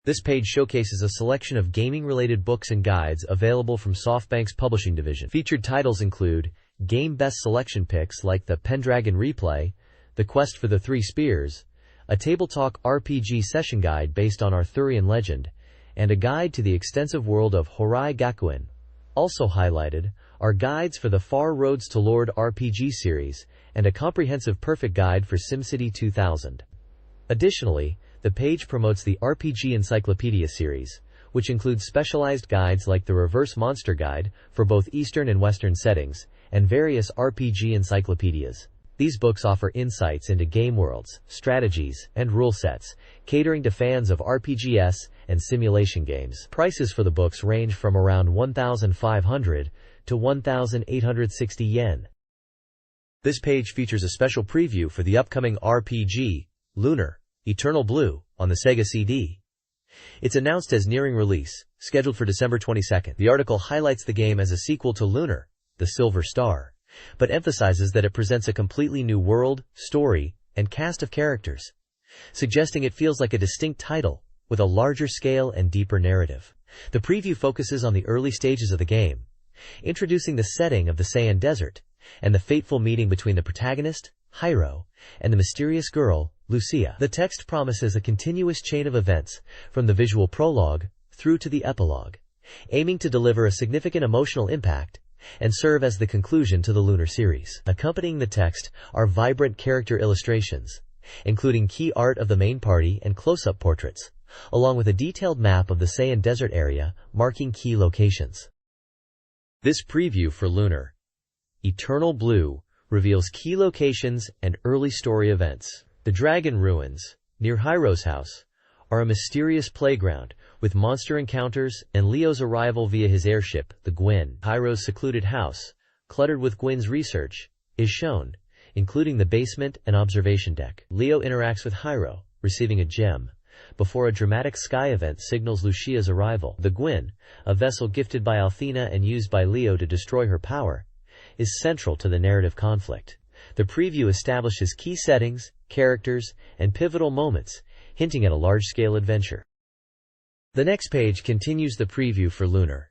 This page showcases a selection of gaming-related books and guides available from SoftBank's publishing division. Featured titles include game best selection picks like the Pendragon Replay, The Quest for the Three Spears, a Tabletop RPG session guide based on Arthurian legend, and a guide to the extensive world of Horai Gakuen. Also highlighted are guides for the Far Roads to Lord RPG series and a comprehensive perfect guide for SimCity 2000. Additionally, the page promotes the RPG Encyclopedia series, which includes specialized guides like the Reverse Monster Guide for both Eastern and Western settings, and various RPG encyclopedias. These books offer insights into game worlds, strategies, and rule sets, catering to fans of RPGs and simulation games. Prices for the books range from around 1,500 to 1,860 yen. This page features a special preview for the upcoming RPG, Lunar, Eternal Blue, on the Sega CD. It's announced as nearing release, scheduled for December 22nd. The article highlights the game as a sequel to Lunar, the Silver Star, but emphasizes that it presents a completely new world, story, and cast of characters, suggesting it feels like a distinct title, with a larger scale and deeper narrative. The preview focuses on the early stages of the game, introducing the setting of the Saiyan Desert, and the fateful meeting between the protagonist, Hyro, and the mysterious girl, Lucia. The text promises a continuous chain of events, from the visual prologue through to the epilogue, aiming to deliver a significant emotional impact and serve as the conclusion to the Lunar series. Accompanying the text are vibrant character illustrations, including key art of the main party and close-up portraits, along with a detailed map of the Saiyan Desert area marking key locations. This preview for Lunar, Eternal Blue, reveals key locations and early story events. The Dragon Ruins, near Hyro's house, are a mysterious playground, with monster encounters and Leo's arrival via his airship, the Gwyn. Hyro's secluded house, cluttered with Gwyn's research, is shown, including the basement and observation deck. Leo interacts with Hyro, receiving a gem, before a dramatic sky event signals Lucia's arrival. The Gwyn, a vessel gifted by Althena and used by Leo to destroy her power, is central to the narrative conflict. The preview establishes key settings, characters, and pivotal moments, hinting at a large-scale adventure. The next page continues the preview for Lunar,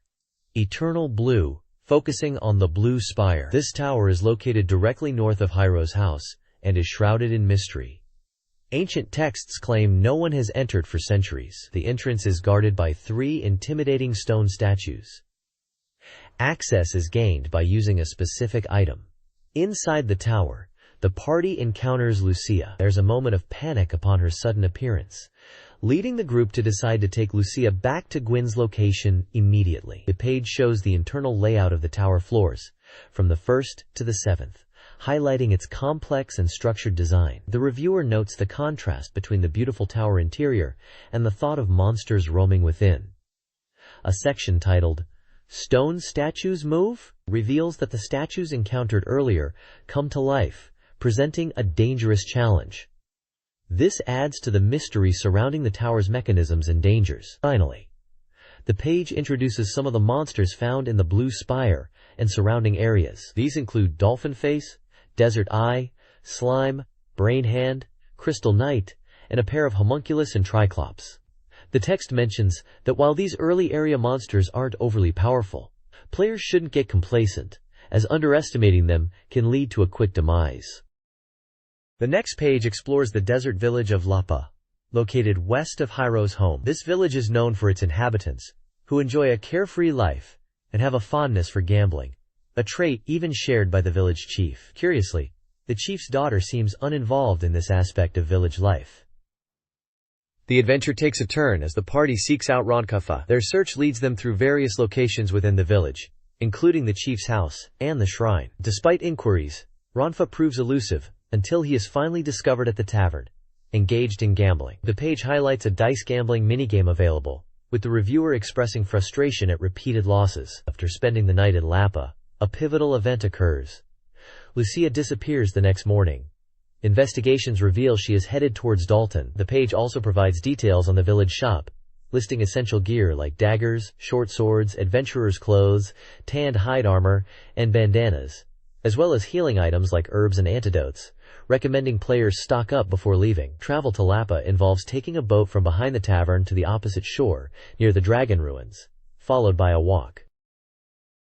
Eternal Blue, focusing on the Blue Spire. This tower is located directly north of Hyro's house and is shrouded in mystery. Ancient texts claim no one has entered for centuries. The entrance is guarded by 3 intimidating stone statues. Access is gained by using a specific item. Inside the tower, the party encounters Lucia. There's a moment of panic upon her sudden appearance, leading the group to decide to take Lucia back to Gwyn's location immediately. The page shows the internal layout of the tower floors, from the 1st to the 7th, highlighting its complex and structured design. The reviewer notes the contrast between the beautiful tower interior and the thought of monsters roaming within. A section titled, "Stone Statues Move?" reveals that the statues encountered earlier come to life, presenting a dangerous challenge. This adds to the mystery surrounding the tower's mechanisms and dangers. Finally, the page introduces some of the monsters found in the Blue Spire and surrounding areas. These include Dolphin Face, Desert Eye, Slime, Brain Hand, Crystal Knight, and a pair of Homunculus and Triclops. The text mentions that while these early area monsters aren't overly powerful, players shouldn't get complacent, as underestimating them can lead to a quick demise. The next page explores the desert village of Lapa, located west of Hiro's home. This village is known for its inhabitants, who enjoy a carefree life and have a fondness for gambling, a trait even shared by the village chief. Curiously, the chief's daughter seems uninvolved in this aspect of village life. The adventure takes a turn as the party seeks out Ronkafa. Their search leads them through various locations within the village, including the chief's house and the shrine. Despite inquiries, Ronfa proves elusive until he is finally discovered at the tavern, engaged in gambling. The page highlights a dice gambling minigame available, with the reviewer expressing frustration at repeated losses. After spending the night in Lapa, a pivotal event occurs. Lucia disappears the next morning. Investigations reveal she is headed towards Dalton. The page also provides details on the village shop, listing essential gear like daggers, short swords, adventurer's clothes, tanned hide armor, and bandanas, as well as healing items like herbs and antidotes, recommending players stock up before leaving. Travel to Lapa involves taking a boat from behind the tavern to the opposite shore, near the dragon ruins, followed by a walk.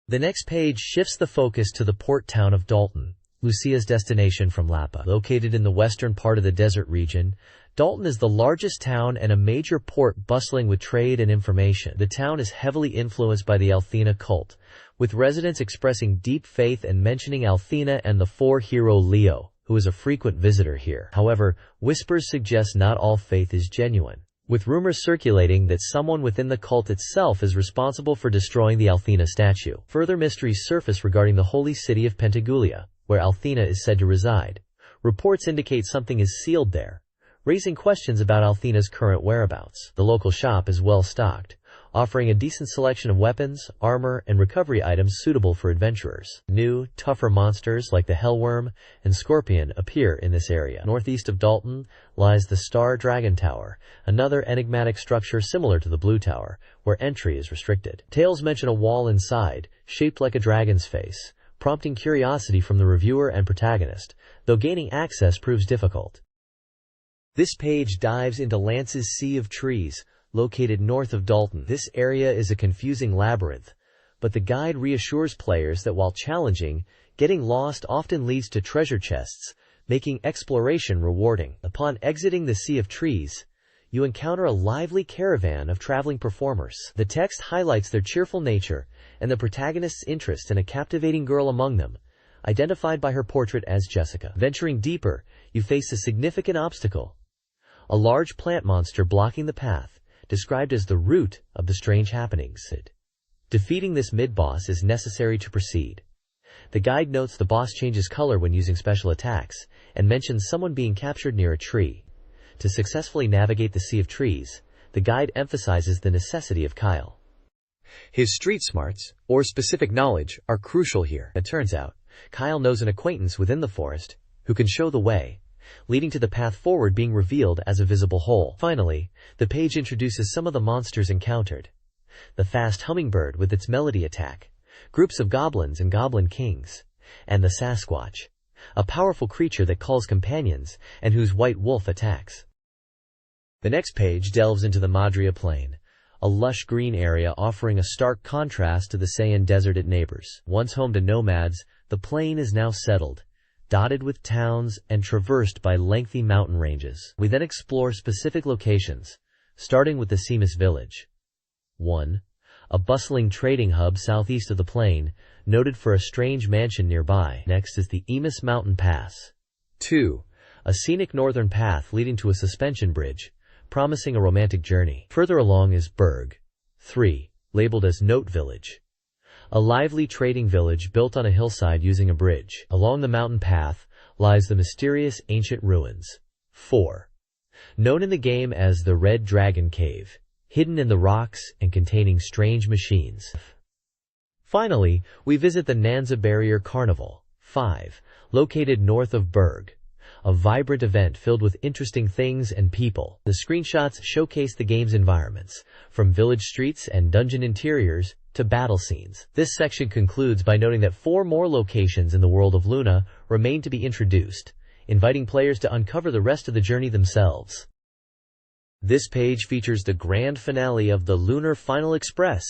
The next page shifts the focus to the port town of Dalton, Lucia's destination from Lapa. Located in the western part of the desert region, Dalton is the largest town and a major port bustling with trade and information. The town is heavily influenced by the Althena cult, with residents expressing deep faith and mentioning Althena and the four-hero Leo, who is a frequent visitor here. However, whispers suggest not all faith is genuine, with rumors circulating that someone within the cult itself is responsible for destroying the Althena statue. Further mysteries surface regarding the holy city of Pentagulia, where Althena is said to reside. Reports indicate something is sealed there, raising questions about Althena's current whereabouts. The local shop is well stocked, offering a decent selection of weapons, armor, and recovery items suitable for adventurers. New, tougher monsters like the Hellworm and Scorpion appear in this area. Northeast of Dalton lies the Star Dragon Tower, another enigmatic structure similar to the Blue Tower, where entry is restricted. Tales mention a wall inside, shaped like a dragon's face, prompting curiosity from the reviewer and protagonist, though gaining access proves difficult. This page dives into Lance's Sea of Trees, located north of Dalton. This area is a confusing labyrinth, but the guide reassures players that while challenging, getting lost often leads to treasure chests, making exploration rewarding. Upon exiting the Sea of Trees, you encounter a lively caravan of traveling performers. The text highlights their cheerful nature and the protagonist's interest in a captivating girl among them, identified by her portrait as Jessica. Venturing deeper, you face a significant obstacle, a large plant monster blocking the path, described as the root of the strange happenings. Defeating this mid-boss is necessary to proceed. The guide notes the boss changes color when using special attacks, and mentions someone being captured near a tree. To successfully navigate the Sea of Trees, the guide emphasizes the necessity of Kyle. His street smarts, or specific knowledge, are crucial here. It turns out, Kyle knows an acquaintance within the forest, who can show the way, leading to the path forward being revealed as a visible hole. Finally, the page introduces some of the monsters encountered. The fast hummingbird with its melody attack, groups of goblins and goblin kings, and the Sasquatch, a powerful creature that calls companions and whose white wolf attacks. The next page delves into the Madria Plain, a lush green area offering a stark contrast to the Saiyan desert it neighbors. Once home to nomads, the plain is now settled, dotted with towns and traversed by lengthy mountain ranges. We then explore specific locations, starting with the Seamus village. 1. A bustling trading hub southeast of the plain, noted for a strange mansion nearby. Next is the Emus Mountain Pass. 2. A scenic northern path leading to a suspension bridge, promising a romantic journey. Further along is Berg. 3. Labeled as Note Village, a lively trading village built on a hillside using a bridge. Along the mountain path lies the mysterious ancient ruins. 4. Known in the game as the Red Dragon Cave, hidden in the rocks and containing strange machines. Finally, we visit the Nanza Barrier Carnival. 5. Located north of Berg, a vibrant event filled with interesting things and people. The screenshots showcase the game's environments, from village streets and dungeon interiors to battle scenes. This section concludes by noting that 4 more locations in the world of Luna remain to be introduced, inviting players to uncover the rest of the journey themselves. This page features the grand finale of the Lunar Final Express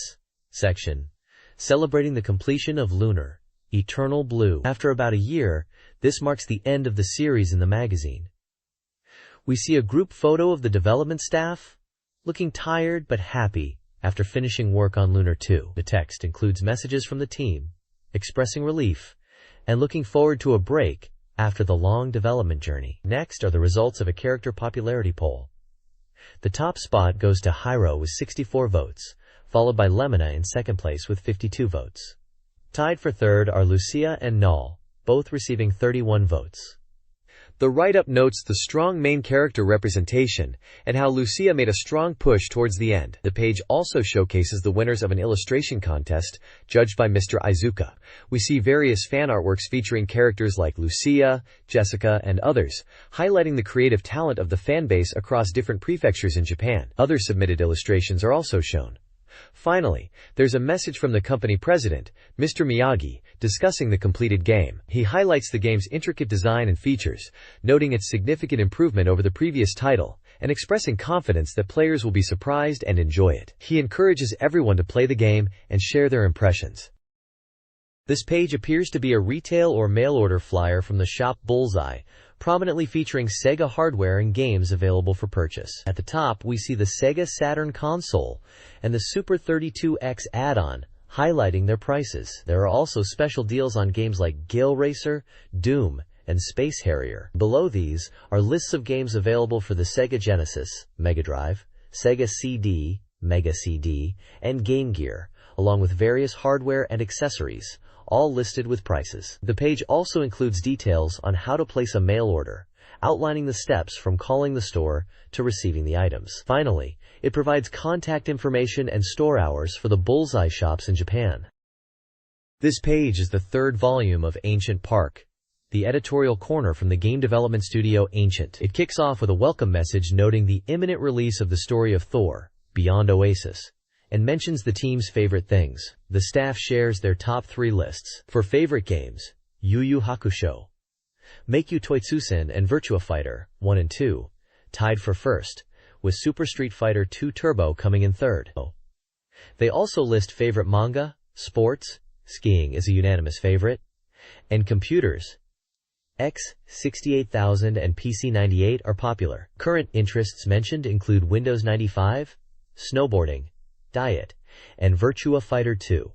section, celebrating the completion of Lunar Eternal Blue. After about a year, this marks the end of the series in the magazine. We see a group photo of the development staff, looking tired but happy after finishing work on Lunar 2. The text includes messages from the team, expressing relief and looking forward to a break after the long development journey. Next are the results of a character popularity poll. The top spot goes to Hyro with 64 votes, followed by Lemona in second place with 52 votes. Tied for third are Lucia and Null, both receiving 31 votes. The write-up notes the strong main character representation and how Lucia made a strong push towards the end. The page also showcases the winners of an illustration contest judged by Mr. Izuka. We see various fan artworks featuring characters like Lucia, Jessica, and others, highlighting the creative talent of the fanbase across different prefectures in Japan. Other submitted illustrations are also shown. Finally, there's a message from the company president, Mr. Miyagi, discussing the completed game. He highlights the game's intricate design and features, noting its significant improvement over the previous title, and expressing confidence that players will be surprised and enjoy it. He encourages everyone to play the game and share their impressions. This page appears to be a retail or mail-order flyer from the shop Bullseye, prominently featuring Sega hardware and games available for purchase. At the top, we see the Sega Saturn console and the Super 32X add-on, highlighting their prices. There are also special deals on games like Gale Racer, Doom, and Space Harrier. Below these are lists of games available for the Sega Genesis, Mega Drive, Sega CD, Mega CD, and Game Gear, along with various hardware and accessories, all listed with prices. The page also includes details on how to place a mail order, outlining the steps from calling the store to receiving the items. Finally, it provides contact information and store hours for the Bullseye shops in Japan. This page is the third volume of Ancient Park, the editorial corner from the game development studio Ancient. It kicks off with a welcome message noting the imminent release of the story of Thor, Beyond Oasis, and mentions the team's favorite things. The staff shares their top 3 lists. For favorite games, Yu Yu Hakusho, Meikyu Toitsusen, and Virtua Fighter 1 and 2, tied for first, with Super Street Fighter 2 Turbo coming in third. They also list favorite manga, sports, skiing is a unanimous favorite, and computers. X68000 and PC98 are popular. Current interests mentioned include Windows 95, snowboarding, Diet, and Virtua Fighter 2.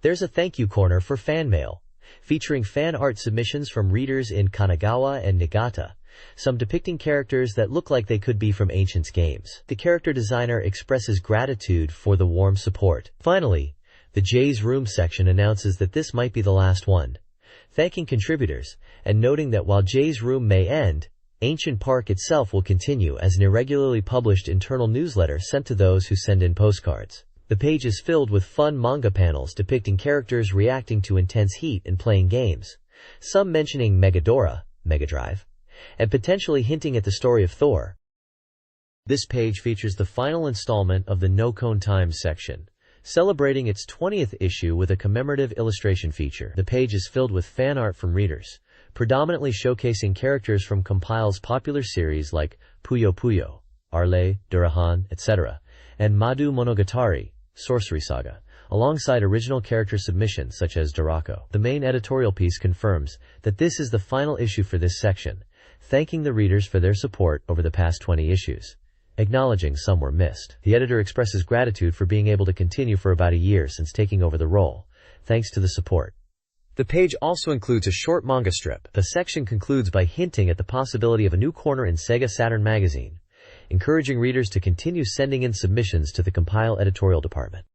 There's a thank you corner for fan mail, featuring fan art submissions from readers in Kanagawa and Niigata, some depicting characters that look like they could be from Ancient's games. The character designer expresses gratitude for the warm support. Finally, the Jay's Room section announces that this might be the last one, thanking contributors, and noting that while Jay's Room may end, Ancient Park itself will continue as an irregularly published internal newsletter sent to those who send in postcards. The page is filled with fun manga panels depicting characters reacting to intense heat and playing games, some mentioning Megadora, Mega Drive, and potentially hinting at the story of Thor. This page features the final installment of the No Cone Times section, celebrating its 20th issue with a commemorative illustration feature. The page is filled with fan art from readers, predominantly showcasing characters from Compile's popular series like Puyo Puyo, Arle, Durahan, etc., and Madu Monogatari, Sorcery Saga, alongside original character submissions such as Durako. The main editorial piece confirms that this is the final issue for this section, thanking the readers for their support over the past 20 issues, acknowledging some were missed. The editor expresses gratitude for being able to continue for about a year since taking over the role, thanks to the support. The page also includes a short manga strip. The section concludes by hinting at the possibility of a new corner in Sega Saturn magazine, encouraging readers to continue sending in submissions to the Compile editorial department.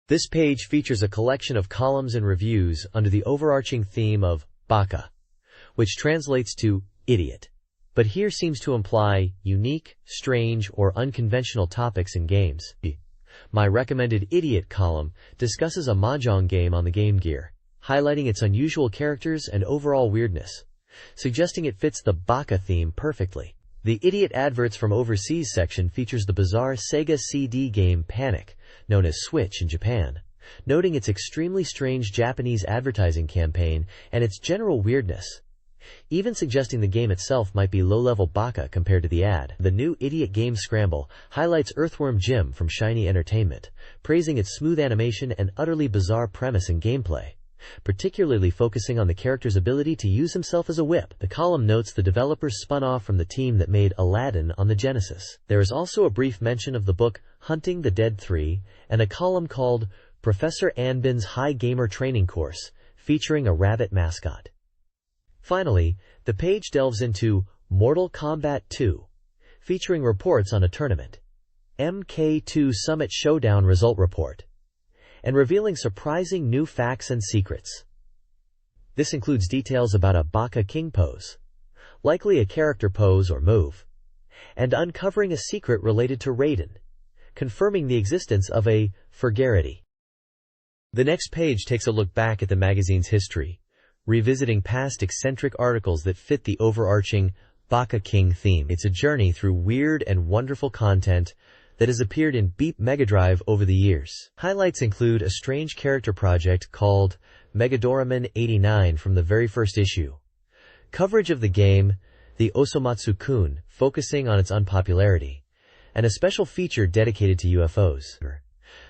This page features a collection of columns and reviews under the overarching theme of Baka, which translates to idiot, but here seems to imply unique, strange, or unconventional topics in games. My recommended idiot column discusses a mahjong game on the Game Gear, highlighting its unusual characters and overall weirdness, suggesting it fits the Baka theme perfectly. The Idiot Adverts from Overseas section features the bizarre Sega CD game Panic, known as Switch in Japan, noting its extremely strange Japanese advertising campaign and its general weirdness. even suggesting the game itself might be low-level baka compared to the ad. The new Idiot Game Scramble highlights Earthworm Jim from Shiny Entertainment, praising its smooth animation and utterly bizarre premise and gameplay, particularly focusing on the character's ability to use himself as a whip. The column notes the developers spun off from the team that made Aladdin on the Genesis. There is also a brief mention of the book Hunting the Dead 3 and a column called Professor Anbin's High Gamer Training Course, featuring a rabbit mascot. Finally, the page delves into Mortal Kombat 2, featuring reports on a tournament, MK2 Summit Showdown Result Report, and revealing surprising new facts and secrets. This includes details about a Baka King pose, likely a character pose or move, and uncovering a secret related to Raiden, confirming the existence of a Furgarity. The next page takes a look back at the magazine's history, revisiting past eccentric articles that fit the overarching Baka King theme. It's a journey through weird and wonderful content that has appeared in BeepMD over the years. Highlights include a strange character project called Megadoraemon 89 from the very first issue, coverage of the game, the Osomatsu-kun, focusing on its unpopularity, and a special feature dedicated to UFOs.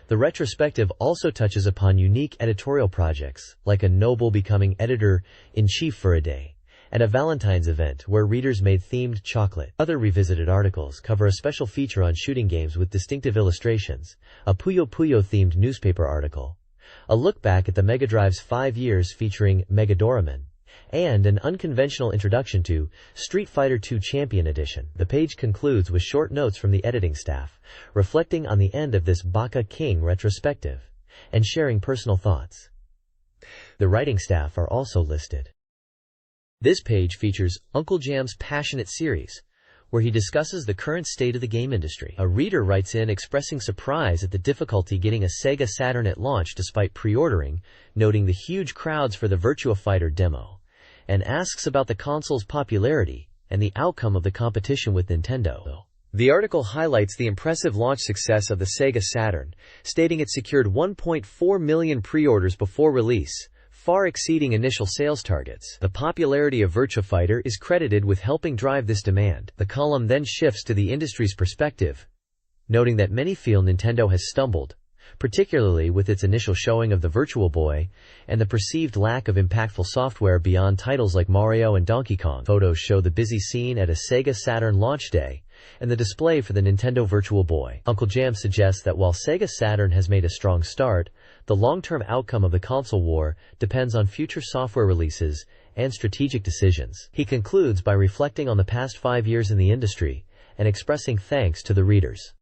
The retrospective also touches upon unique editorial projects, like a noble becoming editor-in-chief for a day, and a Valentine's event where readers made themed chocolate. Other revisited articles cover a special feature on shooting games with distinctive illustrations, a Puyo Puyo-themed newspaper article, a look back at the Mega Drive's 5 years featuring Megadoraemon, and an unconventional introduction to Street Fighter II Champion Edition. The page concludes with short notes from the editing staff, reflecting on the end of this Baka King retrospective, and sharing personal thoughts. The writing staff are also listed. This page features Uncle Jam's Passionate Series, where he discusses the current state of the game industry. A reader writes in expressing surprise at the difficulty getting a Sega Saturn at launch despite pre-ordering, noting the huge crowds for the Virtua Fighter demo, and asks about the console's popularity and the outcome of the competition with Nintendo. The article highlights the impressive launch success of the Sega Saturn, stating it secured 1.4 million pre-orders before release, far exceeding initial sales targets. The popularity of Virtua Fighter is credited with helping drive this demand. The column then shifts to the industry's perspective, noting that many feel Nintendo has stumbled, particularly with its initial showing of the Virtual Boy and the perceived lack of impactful software beyond titles like Mario and Donkey Kong. Photos show the busy scene at a Sega Saturn launch day and the display for the Nintendo Virtual Boy. Uncle Jam suggests that while Sega Saturn has made a strong start, the long-term outcome of the console war depends on future software releases and strategic decisions. He concludes by reflecting on the past 5 years in the industry and expressing thanks to the readers.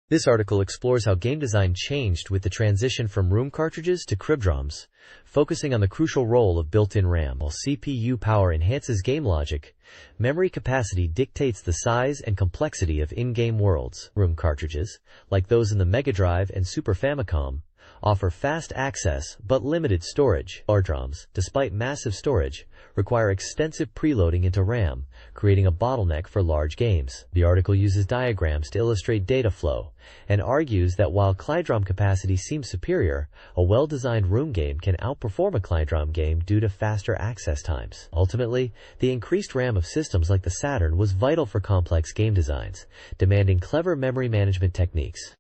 This article explores how game design changed with the transition from room cartridges to crib drums, focusing on the crucial role of built-in RAM. While CPU power enhances game logic, memory capacity dictates the size and complexity of in-game worlds. Room cartridges, like those in the Mega Drive and Super Famicom, offer fast access but limited storage. Hard drums, despite massive storage, require extensive preloading into RAM, creating a bottleneck for large games. The article uses diagrams to illustrate data flow and argues that while ClydROM capacity seems superior, a well-designed room game can outperform a ClydROM game due to faster access times. Ultimately, the increased RAM of systems like the Saturn was vital for complex game designs, demanding clever memory management techniques.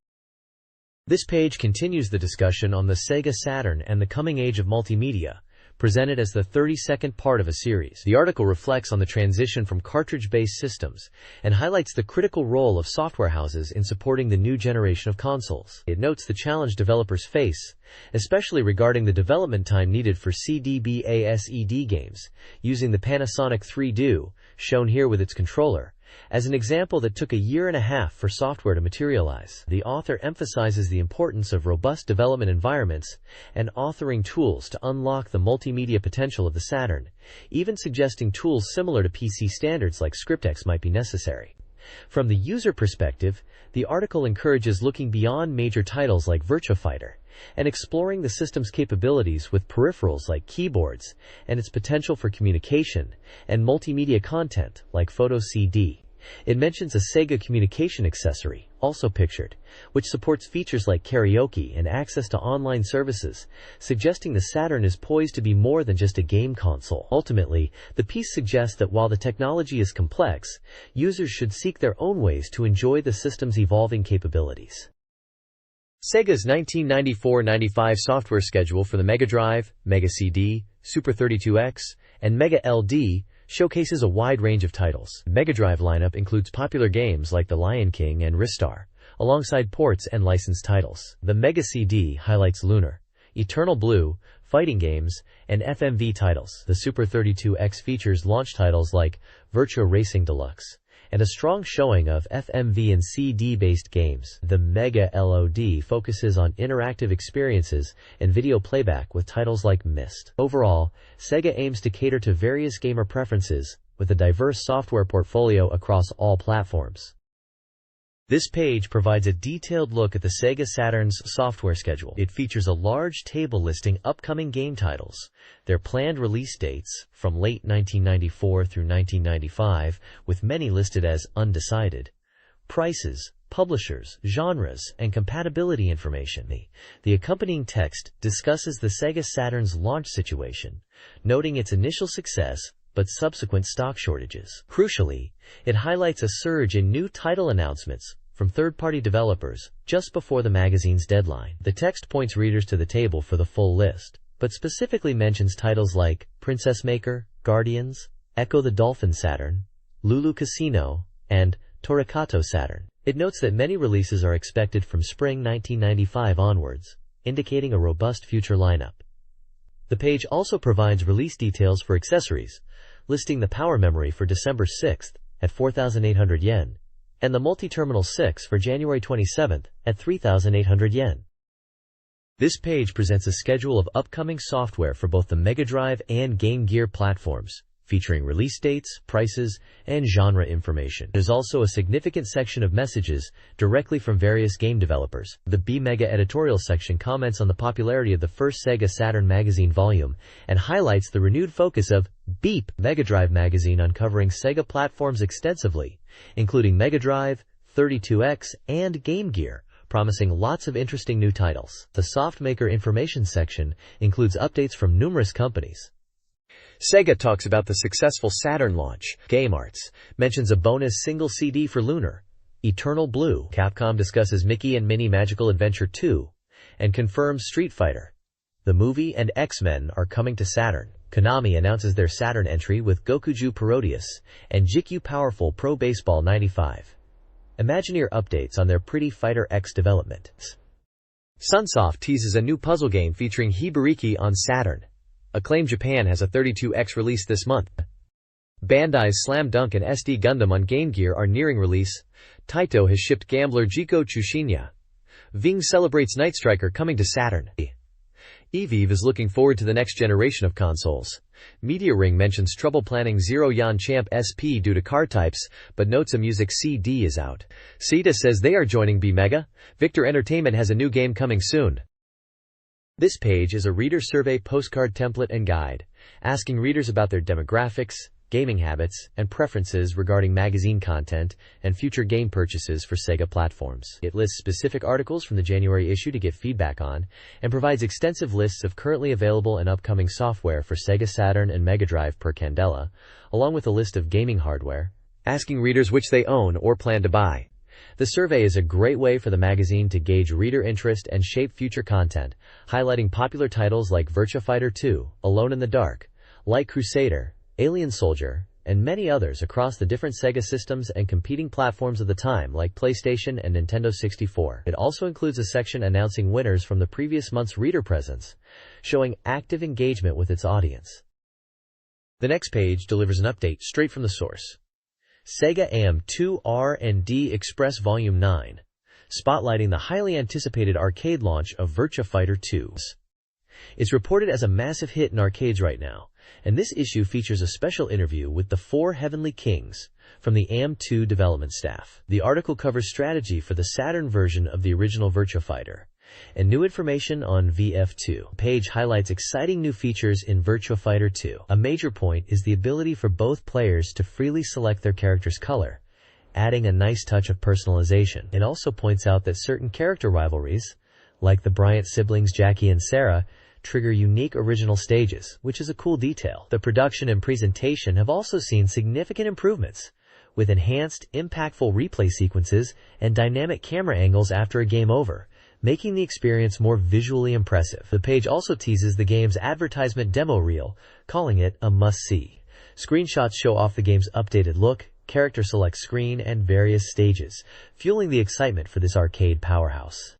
This page continues the discussion on the Sega Saturn and the coming age of multimedia, presented as the 32nd part of a series. The article reflects on the transition from cartridge-based systems and highlights the critical role of software houses in supporting the new generation of consoles. It notes the challenge developers face, especially regarding the development time needed for CDBA-SED games, using the Panasonic 3Do, shown here with its controller, as an example that took 1.5 years for software to materialize. The author emphasizes the importance of robust development environments and authoring tools to unlock the multimedia potential of the Saturn, even suggesting tools similar to PC standards like Scriptex might be necessary. From the user perspective, the article encourages looking beyond major titles like Virtua Fighter and exploring the system's capabilities with peripherals like keyboards and its potential for communication and multimedia content like Photo CD. It mentions a Sega communication accessory, also pictured, which supports features like karaoke and access to online services, suggesting the Saturn is poised to be more than just a game console. Ultimately, the piece suggests that while the technology is complex, users should seek their own ways to enjoy the system's evolving capabilities. Sega's 1994-95 software schedule for the Mega Drive, Mega CD, Super 32X, and Mega LD showcases a wide range of titles. The Mega Drive lineup includes popular games like The Lion King and Ristar, alongside ports and licensed titles. The Mega CD highlights Lunar, Eternal Blue, fighting games, and FMV titles. The Super 32X features launch titles like Virtua Racing Deluxe, and a strong showing of FMV and CD-based games. The Mega LOD focuses on interactive experiences and video playback with titles like Myst. Overall, Sega aims to cater to various gamer preferences with a diverse software portfolio across all platforms. This page provides a detailed look at the Sega Saturn's software schedule. It features a large table listing upcoming game titles, their planned release dates from late 1994 through 1995, with many listed as undecided, prices, publishers, genres, and compatibility information. The accompanying text discusses the Sega Saturn's launch situation, noting its initial success but subsequent stock shortages. Crucially, it highlights a surge in new title announcements from third-party developers just before the magazine's deadline. The text points readers to the table for the full list, but specifically mentions titles like Princess Maker, Guardians, Echo the Dolphin Saturn, Lulu Casino, and Torikato Saturn. It notes that many releases are expected from spring 1995 onwards, indicating a robust future lineup. The page also provides release details for accessories, listing the power memory for December 6th at 4,800 yen, and the multi-terminal 6 for January 27th at 3,800 yen. This page presents a schedule of upcoming software for both the Mega Drive and Game Gear platforms, featuring release dates, prices, and genre information. There's also a significant section of messages directly from various game developers. The BeepMD editorial section comments on the popularity of the first Sega Saturn magazine volume and highlights the renewed focus of BeepMD magazine on covering Sega platforms extensively, including Mega Drive, 32X, and Game Gear, promising lots of interesting new titles. The Softmaker information section includes updates from numerous companies. Sega talks about the successful Saturn launch. Game Arts mentions a bonus single CD for Lunar, Eternal Blue. Capcom discusses Mickey and Minnie Magical Adventure 2 and confirms Street Fighter, the movie, and X-Men are coming to Saturn. Konami announces their Saturn entry with Gokuju Parodius and JIKU Powerful Pro Baseball 95. Imagineer updates on their Pretty Fighter X development. Sunsoft teases a new puzzle game featuring Hibariki on Saturn. Acclaim Japan has a 32X release this month. Bandai's Slam Dunk and SD Gundam on Game Gear are nearing release. Taito has shipped Gambler Jiko Chushinya. Ving celebrates Night Striker coming to Saturn. Evive is looking forward to the next generation of consoles. Media Ring mentions trouble planning Zero Yan Champ SP due to car types, but notes a music CD is out. Sita says they are joining BeepMD. Victor Entertainment has a new game coming soon. This page is a reader survey postcard template and guide, asking readers about their demographics, gaming habits, and preferences regarding magazine content and future game purchases for Sega platforms. It lists specific articles from the January issue to get feedback on, and provides extensive lists of currently available and upcoming software for Sega Saturn and Mega Drive per Candela, along with a list of gaming hardware, asking readers which they own or plan to buy. The survey is a great way for the magazine to gauge reader interest and shape future content, highlighting popular titles like Virtua Fighter 2, Alone in the Dark, Light Crusader, Alien Soldier, and many others across the different Sega systems and competing platforms of the time like PlayStation and Nintendo 64. It also includes a section announcing winners from the previous month's reader presents, showing active engagement with its audience. The next page delivers an update straight from the source. Sega AM2 R&D Express Volume 9, spotlighting the highly anticipated arcade launch of Virtua Fighter 2. It's reported as a massive hit in arcades right now, and this issue features a special interview with the 4 Heavenly Kings from the AM2 development staff. The article covers strategy for the Saturn version of the original Virtua Fighter, and new information on VF2. The page highlights exciting new features in Virtua Fighter 2. A major point is the ability for both players to freely select their character's color, adding a nice touch of personalization. It also points out that certain character rivalries, like the Bryant siblings Jackie and Sarah, trigger unique original stages, which is a cool detail. The production and presentation have also seen significant improvements, with enhanced, impactful replay sequences and dynamic camera angles after a game over, making the experience more visually impressive. The page also teases the game's advertisement demo reel, calling it a must-see. Screenshots show off the game's updated look, character select screen, and various stages, fueling the excitement for this arcade powerhouse.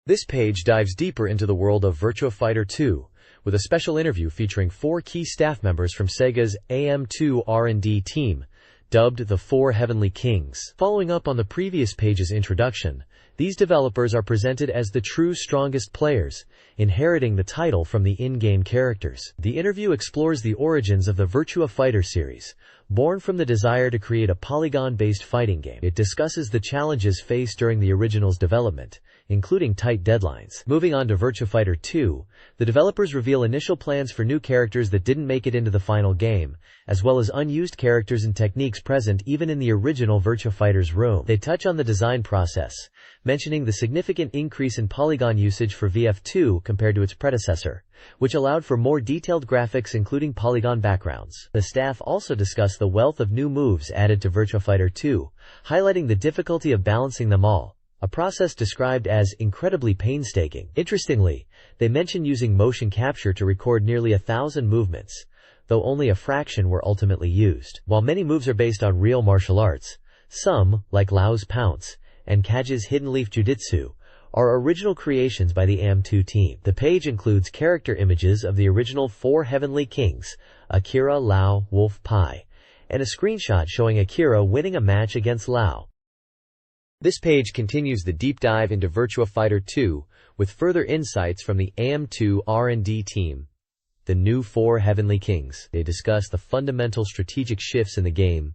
This page dives deeper into the world of Virtua Fighter 2, with a special interview featuring 4 key staff members from Sega's AM2 R&D team, dubbed the 4 Heavenly Kings. Following up on the previous page's introduction, these developers are presented as the true strongest players, inheriting the title from the in-game characters. The interview explores the origins of the Virtua Fighter series, born from the desire to create a polygon-based fighting game. It discusses the challenges faced during the original's development, including tight deadlines. Moving on to Virtua Fighter 2, the developers reveal initial plans for new characters that didn't make it into the final game, as well as unused characters and techniques present even in the original Virtua Fighter's room. They touch on the design process, mentioning the significant increase in polygon usage for VF2 compared to its predecessor, which allowed for more detailed graphics including polygon backgrounds. The staff also discussed the wealth of new moves added to Virtua Fighter 2, highlighting the difficulty of balancing them all, a process described as incredibly painstaking. Interestingly, they mention using motion capture to record nearly 1,000 movements, though only a fraction were ultimately used. While many moves are based on real martial arts, some, like Lao's Pounce and Kaj's Hidden Leaf Jujitsu, are original creations by the AM2 team. The page includes character images of the original 4 Heavenly Kings, Akira, Lao, Wolf, Pai, and a screenshot showing Akira winning a match against Lao. This page continues the deep dive into Virtua Fighter 2, with further insights from the AM2 R&D team, the new 4 Heavenly Kings. They discuss the fundamental strategic shifts in the game,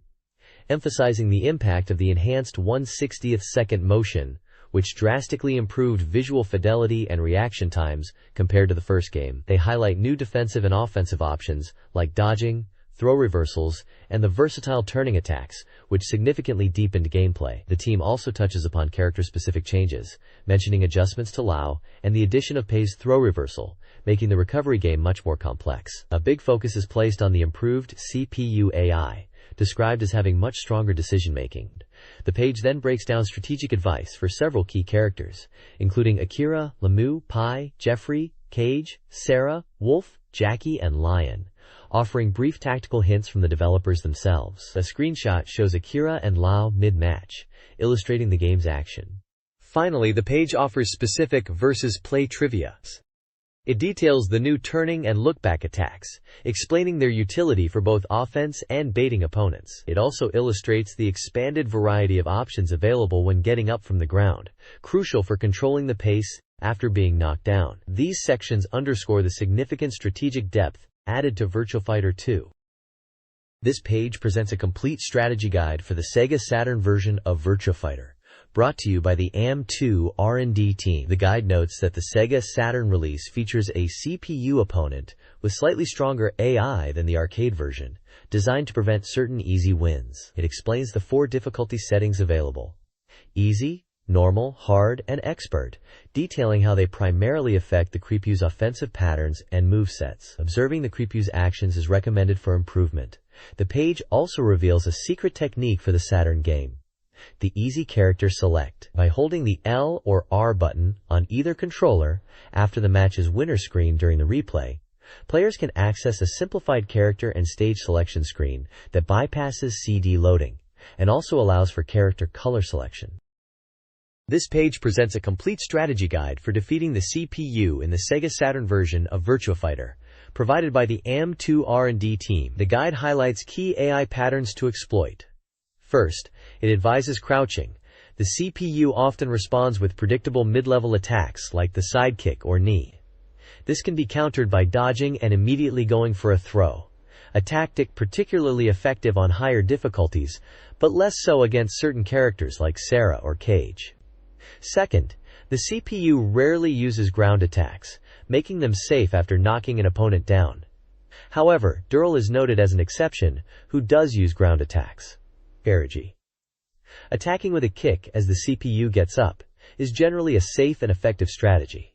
emphasizing the impact of the enhanced 1/60th second motion, which drastically improved visual fidelity and reaction times compared to the first game. They highlight new defensive and offensive options, like dodging, throw reversals, and the versatile turning attacks, which significantly deepened gameplay. The team also touches upon character-specific changes, mentioning adjustments to Lao and the addition of Pei's throw reversal, making the recovery game much more complex. A big focus is placed on the improved CPU AI, described as having much stronger decision-making. The page then breaks down strategic advice for several key characters, including Akira, Lemieux, Pai, Jeffrey, Cage, Sarah, Wolf, Jackie, and Lion, offering brief tactical hints from the developers themselves. A screenshot shows Akira and Lao mid-match, illustrating the game's action. Finally, the page offers specific versus play trivia. It details the new turning and look-back attacks, explaining their utility for both offense and baiting opponents. It also illustrates the expanded variety of options available when getting up from the ground, crucial for controlling the pace after being knocked down. These sections underscore the significant strategic depth added to Virtua Fighter 2. This page presents a complete strategy guide for the Sega Saturn version of Virtua Fighter, brought to you by the AM2 R&D team. The guide notes that the Sega Saturn release features a CPU opponent with slightly stronger AI than the arcade version, designed to prevent certain easy wins. It explains the 4 difficulty settings available: easy, normal, hard, and expert, detailing how they primarily affect the Creepu's offensive patterns and movesets. Observing the Creepu's actions is recommended for improvement. The page also reveals a secret technique for the Saturn game: the Easy Character Select. By holding the L or R button on either controller after the match's winner screen during the replay, players can access a simplified character and stage selection screen that bypasses CD loading, and also allows for character color selection. This page presents a complete strategy guide for defeating the CPU in the Sega Saturn version of Virtua Fighter, provided by the AM2 R&D team. The guide highlights key AI patterns to exploit. First, it advises crouching. The CPU often responds with predictable mid-level attacks like the sidekick or knee. This can be countered by dodging and immediately going for a throw, a tactic particularly effective on higher difficulties, but less so against certain characters like Sarah or Cage. Second, the CPU rarely uses ground attacks, making them safe after knocking an opponent down. However, Dural is noted as an exception, who does use ground attacks. Perigi. Attacking with a kick as the CPU gets up is generally a safe and effective strategy.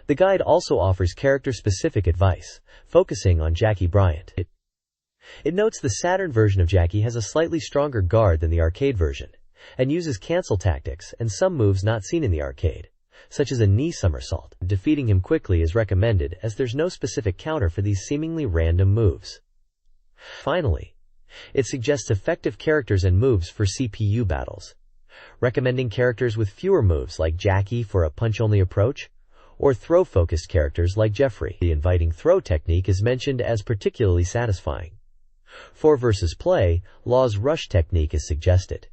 The guide also offers character-specific advice, focusing on Jackie Bryant. It notes the Saturn version of Jackie has a slightly stronger guard than the arcade version, and uses cancel tactics and some moves not seen in the arcade, such as a knee somersault. Defeating him quickly is recommended as there's no specific counter for these seemingly random moves. Finally, it suggests effective characters and moves for CPU battles, recommending characters with fewer moves like Jackie for a punch-only approach, or throw-focused characters like Jeffrey. The inviting throw technique is mentioned as particularly satisfying. For versus play, Law's rush technique is suggested.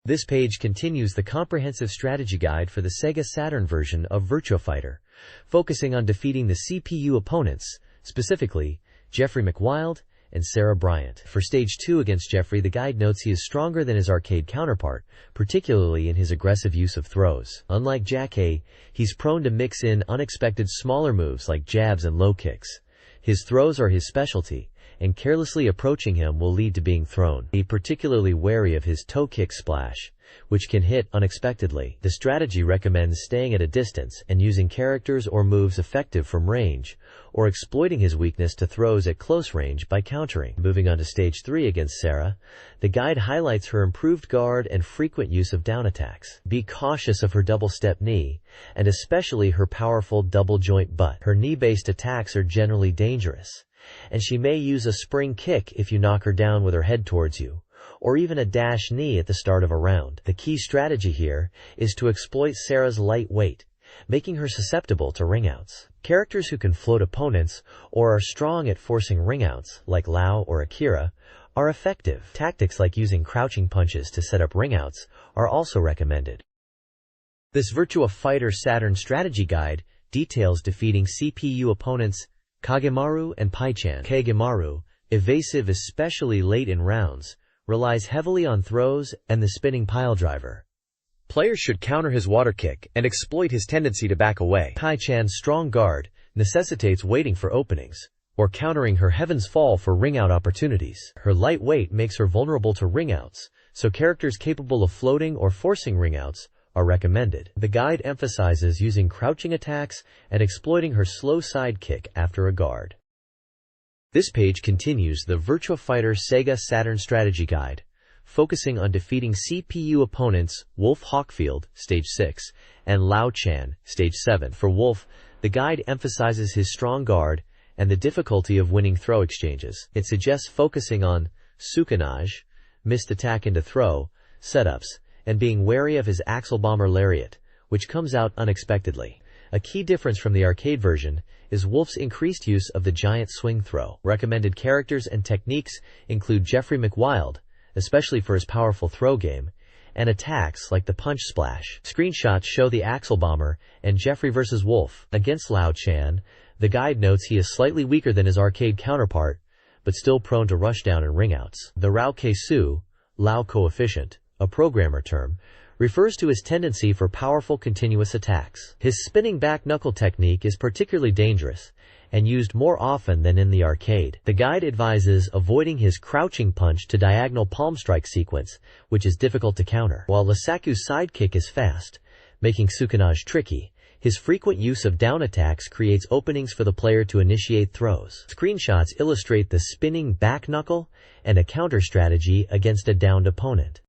This page continues the comprehensive strategy guide for the Sega Saturn version of Virtua Fighter, focusing on defeating the CPU opponents, specifically Jeffrey McWild and Sarah Bryant. For Stage 2 against Jeffrey, the guide notes he is stronger than his arcade counterpart, particularly in his aggressive use of throws. Unlike Jackie, he's prone to mix in unexpected smaller moves like jabs and low kicks. His throws are his specialty, and carelessly approaching him will lead to being thrown. Be particularly wary of his toe kick splash, which can hit unexpectedly. The strategy recommends staying at a distance and using characters or moves effective from range, or exploiting his weakness to throws at close range by countering. Moving on to Stage 3 against Sarah, the guide highlights her improved guard and frequent use of down attacks. Be cautious of her double-step knee, and especially her powerful double-joint butt. Her knee-based attacks are generally dangerous, and she may use a spring kick if you knock her down with her head towards you, or even a dash knee at the start of a round. The key strategy here is to exploit Sarah's light weight, making her susceptible to ringouts. Characters who can float opponents or are strong at forcing ringouts, like Lau or Akira, are effective. Tactics like using crouching punches to set up ringouts are also recommended. This Virtua Fighter Saturn strategy guide details defeating CPU opponents Kagemaru and Paichan. Kagemaru, evasive especially late in rounds, relies heavily on throws and the spinning piledriver. Players should counter his water kick and exploit his tendency to back away. Paichan's strong guard necessitates waiting for openings, or countering her Heaven's Fall for ring-out opportunities. Her light weight makes her vulnerable to ring-outs, so characters capable of floating or forcing ring-outs are recommended. The guide emphasizes using crouching attacks and exploiting her slow side kick after a guard. This page continues the Virtua Fighter Sega Saturn strategy guide, focusing on defeating CPU opponents Wolf Hawkfield, Stage 6, and Lao Chan, Stage 7. For Wolf, the guide emphasizes his strong guard and the difficulty of winning throw exchanges. It suggests focusing on Sukanage, missed attack into throw, setups, and being wary of his Axle Bomber Lariat, which comes out unexpectedly. A key difference from the arcade version is Wolf's increased use of the giant swing throw. Recommended characters and techniques include Jeffrey McWild, especially for his powerful throw game, and attacks like the punch splash. Screenshots show the Axle Bomber and Jeffrey vs. Wolf. Against Lao Chan, the guide notes he is slightly weaker than his arcade counterpart, but still prone to rushdown and ringouts. The Rao Keisu, Lao coefficient, a programmer term, refers to his tendency for powerful continuous attacks. His spinning back knuckle technique is particularly dangerous and used more often than in the arcade. The guide advises avoiding his crouching punch to diagonal palm strike sequence, which is difficult to counter. While Lasaku's sidekick is fast, making Sukanage tricky, his frequent use of down attacks creates openings for the player to initiate throws. Screenshots illustrate the spinning back knuckle and a counter strategy against a downed opponent.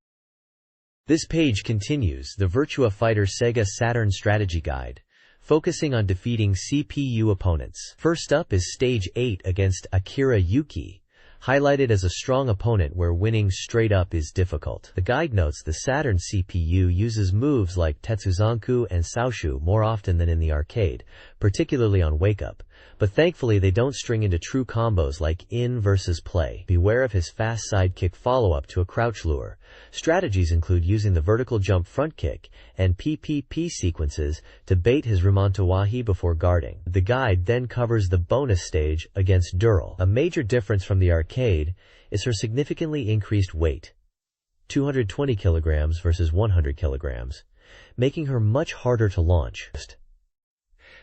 This page continues the Virtua Fighter Sega Saturn strategy guide, focusing on defeating CPU opponents. First up is Stage 8 against Akira Yuki, highlighted as a strong opponent where winning straight up is difficult. The guide notes the Saturn CPU uses moves like Tetsuzanku and Saoshu more often than in the arcade, particularly on Wake Up, but thankfully they don't string into true combos like in versus play. Beware of his fast sidekick follow-up to a crouch lure. Strategies include using the vertical jump front kick and PPP sequences to bait his Rimantawahi before guarding. The guide then covers the bonus stage against Dural. A major difference from the arcade is her significantly increased weight, 220 kilograms versus 100 kilograms, making her much harder to launch.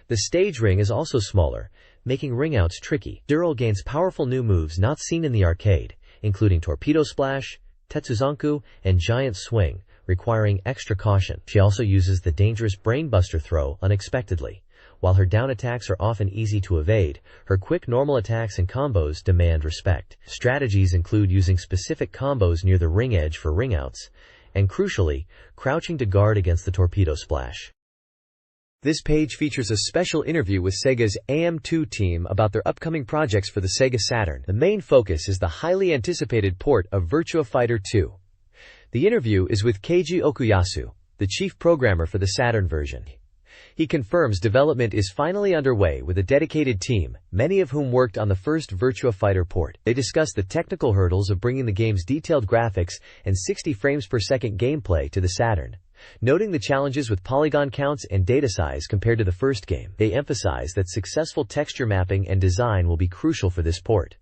The stage ring is also smaller, making ringouts tricky. Dural gains powerful new moves not seen in the arcade, including Torpedo Splash, Tetsuzanku, and Giant Swing, requiring extra caution. She also uses the dangerous Brainbuster throw unexpectedly. While her down attacks are often easy to evade, her quick normal attacks and combos demand respect. Strategies include using specific combos near the ring edge for ring outs, and crucially, crouching to guard against the torpedo splash. This page features a special interview with Sega's AM2 team about their upcoming projects for the Sega Saturn. The main focus is the highly anticipated port of Virtua Fighter 2. The interview is with Keiji Okuyasu, the chief programmer for the Saturn version. He confirms development is finally underway with a dedicated team, many of whom worked on the first Virtua Fighter port. They discuss the technical hurdles of bringing the game's detailed graphics and 60 frames per second gameplay to the Saturn. Noting the challenges with polygon counts and data size compared to the first game, they emphasize that successful texture mapping and design will be crucial for this port.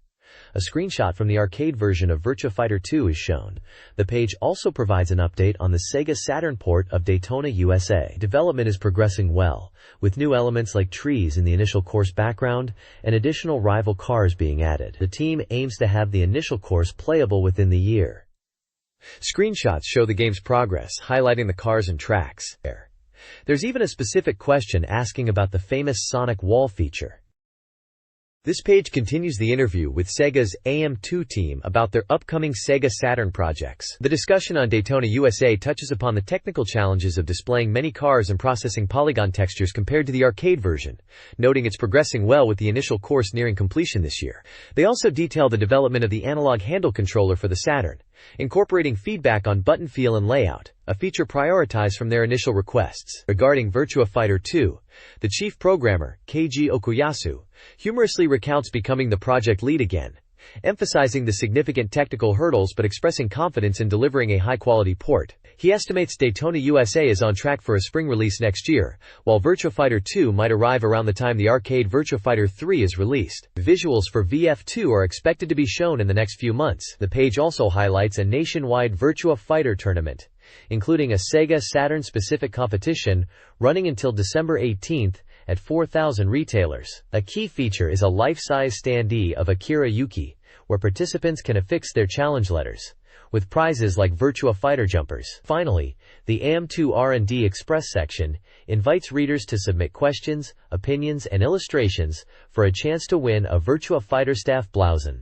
A screenshot from the arcade version of Virtua Fighter 2 is shown. The page also provides an update on the Sega Saturn port of Daytona USA. Development is progressing well, with new elements like trees in the initial course background and additional rival cars being added. The team aims to have the initial course playable within the year. Screenshots show the game's progress, highlighting the cars and tracks. There's even a specific question asking about the famous Sonic wall feature. This page continues the interview with Sega's AM2 team about their upcoming Sega Saturn projects. The discussion on Daytona USA touches upon the technical challenges of displaying many cars and processing polygon textures compared to the arcade version, noting it's progressing well with the initial course nearing completion this year. They also detail the development of the analog handle controller for the Saturn, incorporating feedback on button feel and layout, a feature prioritized from their initial requests. Regarding Virtua Fighter 2, the chief programmer, Keiji Okuyasu, humorously recounts becoming the project lead again, emphasizing the significant technical hurdles but expressing confidence in delivering a high-quality port. He estimates Daytona USA is on track for a spring release next year, while Virtua Fighter 2 might arrive around the time the arcade Virtua Fighter 3 is released. Visuals for VF2 are expected to be shown in the next few months. The page also highlights a nationwide Virtua Fighter tournament, including a Sega Saturn-specific competition running until December 18th at 4,000 retailers. A key feature is a life-size standee of Akira Yuki, where participants can affix their challenge letters, with prizes like Virtua Fighter jumpers. Finally, the AM2 R&D Express section invites readers to submit questions, opinions, and illustrations for a chance to win a Virtua Fighter Staff Blausen.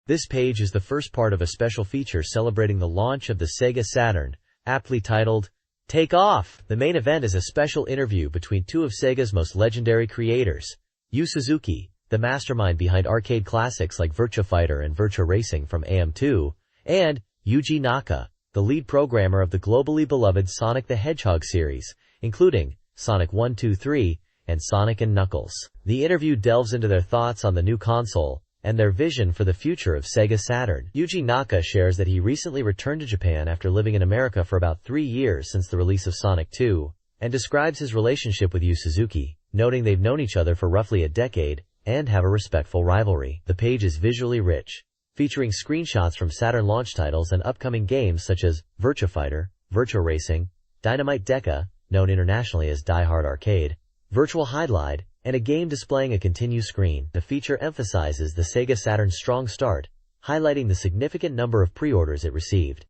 This page is the first part of a special feature celebrating the launch of the Sega Saturn, aptly titled, Take Off! The main event is a special interview between two of Sega's most legendary creators, Yu Suzuki, the mastermind behind arcade classics like Virtua Fighter and Virtua Racing from AM2, and Yuji Naka, the lead programmer of the globally beloved Sonic the Hedgehog series, including Sonic 1, 2, 3, and Sonic and Knuckles. The interview delves into their thoughts on the new console and their vision for the future of Sega Saturn. Yuji Naka shares that he recently returned to Japan after living in America for about 3 years since the release of Sonic 2, and describes his relationship with Yu Suzuki, noting they've known each other for roughly a decade and have a respectful rivalry. The page is visually rich, featuring screenshots from Saturn launch titles and upcoming games such as Virtua Fighter, Virtua Racing, Dynamite Deca, known internationally as Die Hard Arcade, Virtual Hydlide, and a game displaying a continue screen. The feature emphasizes the Sega Saturn's strong start, highlighting the significant number of pre-orders it received.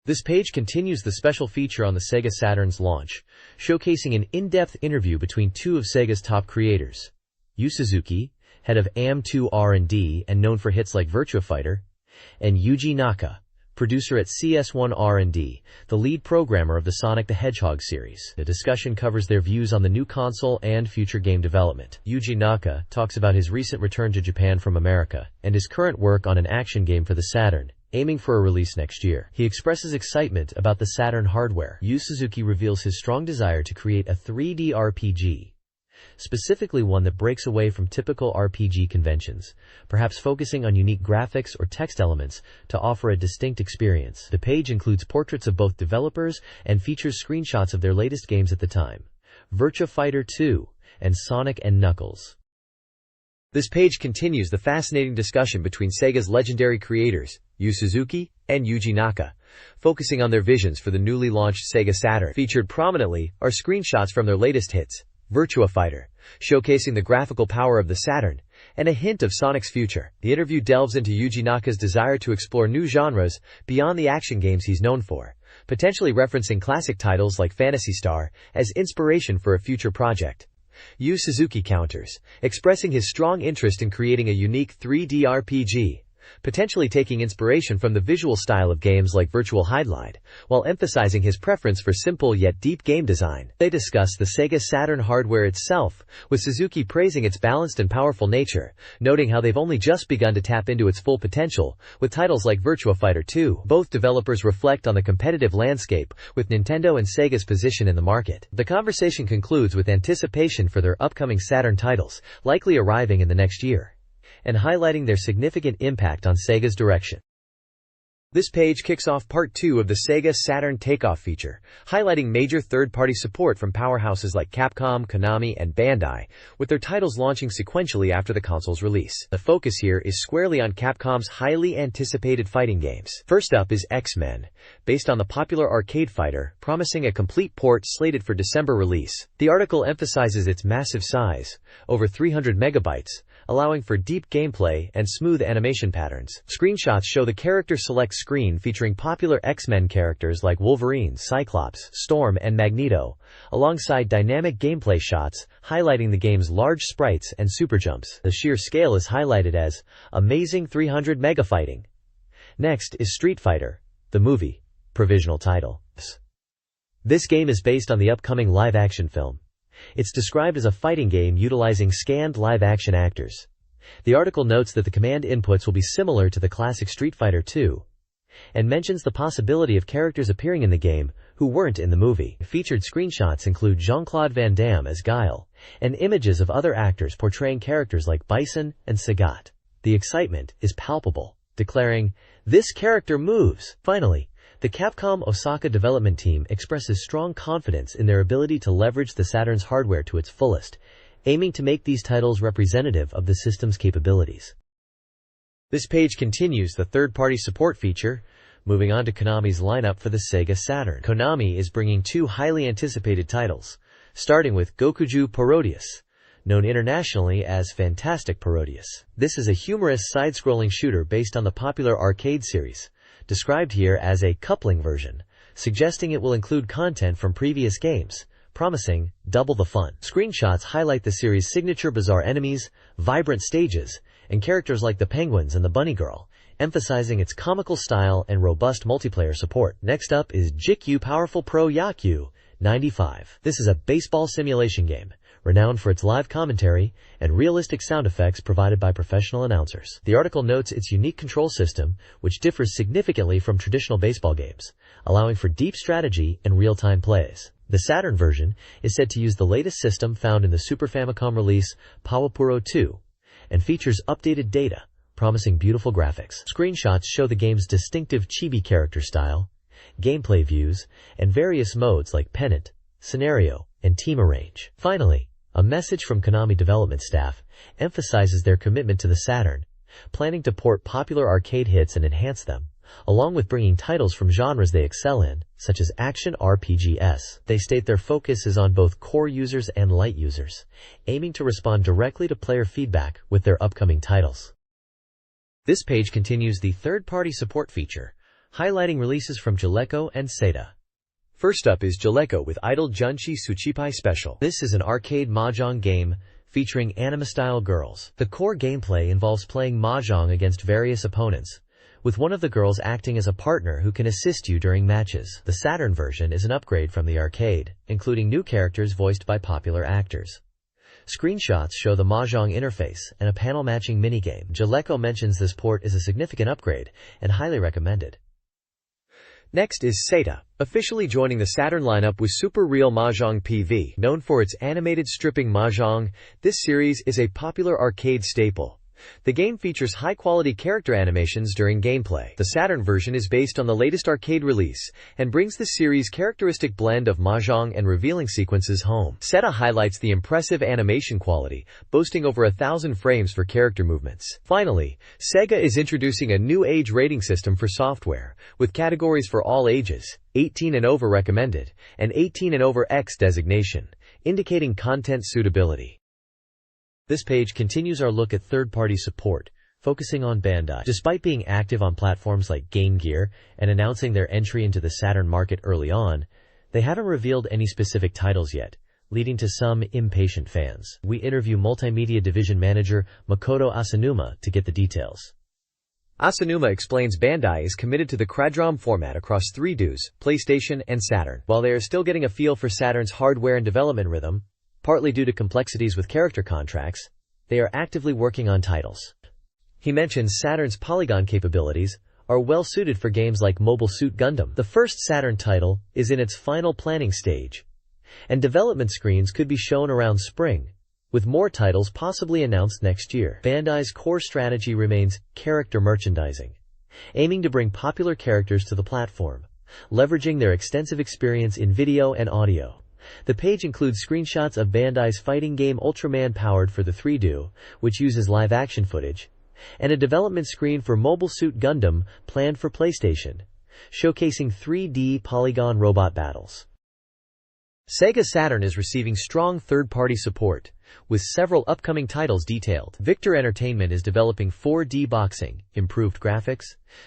This page continues the special feature on the Sega Saturn's launch, showcasing an in-depth interview between two of Sega's top creators, Yu Suzuki, head of AM2 R&D and known for hits like Virtua Fighter, and Yuji Naka, producer at CS1 R&D, the lead programmer of the Sonic the Hedgehog series. The discussion covers their views on the new console and future game development. Yuji Naka talks about his recent return to Japan from America and his current work on an action game for the Saturn, aiming for a release next year. He expresses excitement about the Saturn hardware. Yu Suzuki reveals his strong desire to create a 3D RPG, specifically one that breaks away from typical RPG conventions, perhaps focusing on unique graphics or text elements to offer a distinct experience. The page includes portraits of both developers and features screenshots of their latest games at the time, Virtua Fighter 2 and Sonic and Knuckles. This page continues the fascinating discussion between Sega's legendary creators, Yu Suzuki and Yuji Naka, focusing on their visions for the newly launched Sega Saturn. Featured prominently are screenshots from their latest hits, Virtua Fighter, showcasing the graphical power of the Saturn, and a hint of Sonic's future. The interview delves into Yuji Naka's desire to explore new genres beyond the action games he's known for, potentially referencing classic titles like Phantasy Star as inspiration for a future project. Yu Suzuki counters, expressing his strong interest in creating a unique 3D RPG, potentially taking inspiration from the visual style of games like Virtual Hydlide, while emphasizing his preference for simple yet deep game design. They discuss the Sega Saturn hardware itself, with Suzuki praising its balanced and powerful nature, noting how they've only just begun to tap into its full potential, with titles like Virtua Fighter 2. Both developers reflect on the competitive landscape, with Nintendo and Sega's position in the market. The conversation concludes with anticipation for their upcoming Saturn titles, likely arriving in the next year, and highlighting their significant impact on Sega's direction. This page kicks off part 2 of the Sega Saturn Takeoff feature, highlighting major third-party support from powerhouses like Capcom, Konami, and Bandai, with their titles launching sequentially after the console's release. The focus here is squarely on Capcom's highly anticipated fighting games. First up is X-Men, based on the popular arcade fighter, promising a complete port slated for December release. The article emphasizes its massive size, over 300 megabytes, allowing for deep gameplay and smooth animation patterns. Screenshots show the character select screen featuring popular X-Men characters like Wolverine, Cyclops, Storm, and Magneto, alongside dynamic gameplay shots highlighting the game's large sprites and super jumps. The sheer scale is highlighted as amazing 300 mega fighting. Next is Street Fighter, the movie, provisional title. This game is based on the upcoming live-action film. It's described as a fighting game utilizing scanned live-action actors. The article notes that the command inputs will be similar to the classic Street Fighter 2, and mentions the possibility of characters appearing in the game who weren't in the movie. Featured screenshots include Jean-Claude Van Damme as Guile, and images of other actors portraying characters like Bison and Sagat. The excitement is palpable, declaring, "This character moves!" Finally, the Capcom Osaka development team expresses strong confidence in their ability to leverage the Saturn's hardware to its fullest, aiming to make these titles representative of the system's capabilities. This page continues the third-party support feature, moving on to Konami's lineup for the Sega Saturn. Konami is bringing 2 highly anticipated titles, starting with Gokuju Parodius, known internationally as Fantastic Parodius. This is a humorous side-scrolling shooter based on the popular arcade series, described here as a coupling version, suggesting it will include content from previous games, promising double the fun. Screenshots highlight the series' signature bizarre enemies, vibrant stages, and characters like the Penguins and the Bunny Girl, emphasizing its comical style and robust multiplayer support. Next up is Jikyu Powerful Pro Yakyu 95. This is a baseball simulation game, renowned for its live commentary and realistic sound effects provided by professional announcers. The article notes its unique control system, which differs significantly from traditional baseball games, allowing for deep strategy and real-time plays. The Saturn version is said to use the latest system found in the Super Famicom release Pawapuro 2, and features updated data, promising beautiful graphics. Screenshots show the game's distinctive chibi character style, gameplay views, and various modes like Pennant, Scenario, and Team Arrange. Finally, a message from Konami development staff emphasizes their commitment to the Saturn, planning to port popular arcade hits and enhance them, along with bringing titles from genres they excel in, such as action RPGs. They state their focus is on both core users and light users, aiming to respond directly to player feedback with their upcoming titles. This page continues the third-party support feature, highlighting releases from Jaleco and Sega. First up is Jaleco with Idol Junchi Tsuchipai Special. This is an arcade mahjong game featuring anime-style girls. The core gameplay involves playing mahjong against various opponents, with one of the girls acting as a partner who can assist you during matches. The Saturn version is an upgrade from the arcade, including new characters voiced by popular actors. Screenshots show the mahjong interface and a panel-matching minigame. Jaleco mentions this port is a significant upgrade and highly recommended. Next is Sega, officially joining the Saturn lineup with Super Real Mahjong PV. Known for its animated stripping mahjong, this series is a popular arcade staple. The game features high-quality character animations during gameplay. The Saturn version is based on the latest arcade release and brings the series' characteristic blend of mahjong and revealing sequences home. Sega highlights the impressive animation quality, boasting over 1,000 frames for character movements. Finally, Sega is introducing a new age rating system for software, with categories for all ages, 18 and over recommended, and 18 and over X designation, indicating content suitability. This page continues our look at third-party support, focusing on Bandai. Despite being active on platforms like Game Gear and announcing their entry into the Saturn market early on, they haven't revealed any specific titles yet, leading to some impatient fans. We interview Multimedia Division Manager Makoto Asanuma to get the details. Asanuma explains Bandai is committed to the Quadrom format across 3DOs, PlayStation, and Saturn. While they are still getting a feel for Saturn's hardware and development rhythm, partly due to complexities with character contracts, they are actively working on titles. He mentions Saturn's polygon capabilities are well suited for games like Mobile Suit Gundam. The first Saturn title is in its final planning stage, and development screens could be shown around spring, with more titles possibly announced next year. Bandai's core strategy remains character merchandising, aiming to bring popular characters to the platform, leveraging their extensive experience in video and audio. The page includes screenshots of Bandai's fighting game Ultraman powered for the 3DO, which uses live-action footage, and a development screen for Mobile Suit Gundam planned for PlayStation, showcasing 3D polygon robot battles. Sega Saturn is receiving strong third-party support, with several upcoming titles detailed. Victor Entertainment is developing 4D boxing, improved graphics,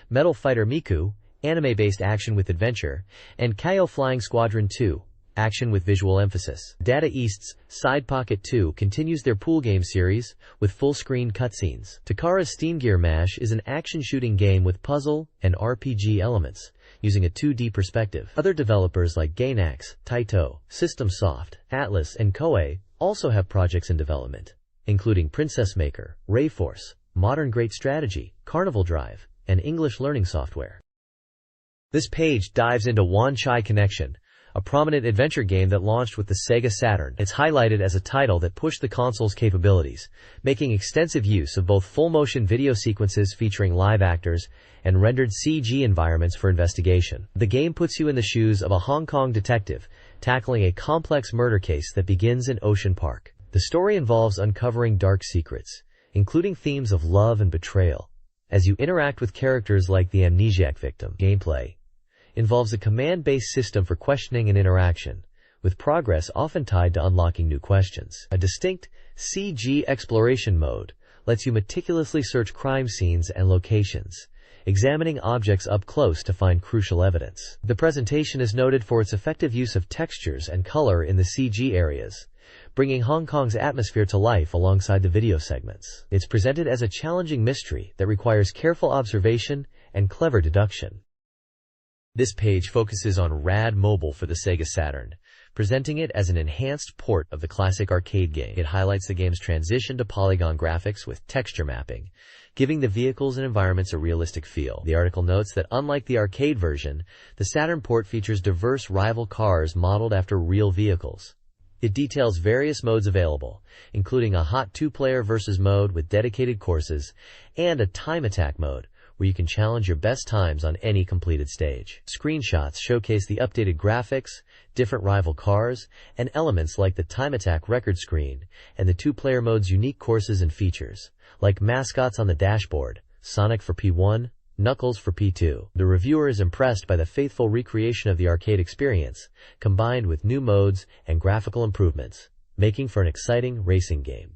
Metal Fighter Miku, anime-based action with adventure, and Kaio Flying Squadron 2, action with visual emphasis. Data East's Side Pocket 2 continues their pool game series, with full-screen cutscenes. Takara's Steam Gear Mash is an action-shooting game with puzzle and RPG elements, using a 2D perspective. Other developers like Gainax, Taito, System Soft, Atlas, and Koei also have projects in development, including Princess Maker, Rayforce, Modern Great Strategy, Carnival Drive, and English Learning Software. This page dives into Wan Chai Connection, a prominent adventure game that launched with the Sega Saturn. It's highlighted as a title that pushed the console's capabilities, making extensive use of both full-motion video sequences featuring live actors and rendered CG environments for investigation. The game puts you in the shoes of a Hong Kong detective, tackling a complex murder case that begins in Ocean Park. The story involves uncovering dark secrets, including themes of love and betrayal, as you interact with characters like the amnesiac victim. Gameplay involves a command-based system for questioning and interaction, with progress often tied to unlocking new questions. A distinct CG exploration mode lets you meticulously search crime scenes and locations, examining objects up close to find crucial evidence. The presentation is noted for its effective use of textures and color in the CG areas, bringing Hong Kong's atmosphere to life alongside the video segments. It's presented as a challenging mystery that requires careful observation and clever deduction. This page focuses on Rad Mobile for the Sega Saturn, presenting it as an enhanced port of the classic arcade game. It highlights the game's transition to polygon graphics with texture mapping, giving the vehicles and environments a realistic feel. The article notes that unlike the arcade version, the Saturn port features diverse rival cars modeled after real vehicles. It details various modes available, including a hot two-player versus mode with dedicated courses, and a time attack mode, where you can challenge your best times on any completed stage. Screenshots showcase the updated graphics, different rival cars, and elements like the time attack record screen, and the two-player mode's unique courses and features, like mascots on the dashboard, Sonic for P1, Knuckles for P2. The reviewer is impressed by the faithful recreation of the arcade experience, combined with new modes and graphical improvements, making for an exciting racing game.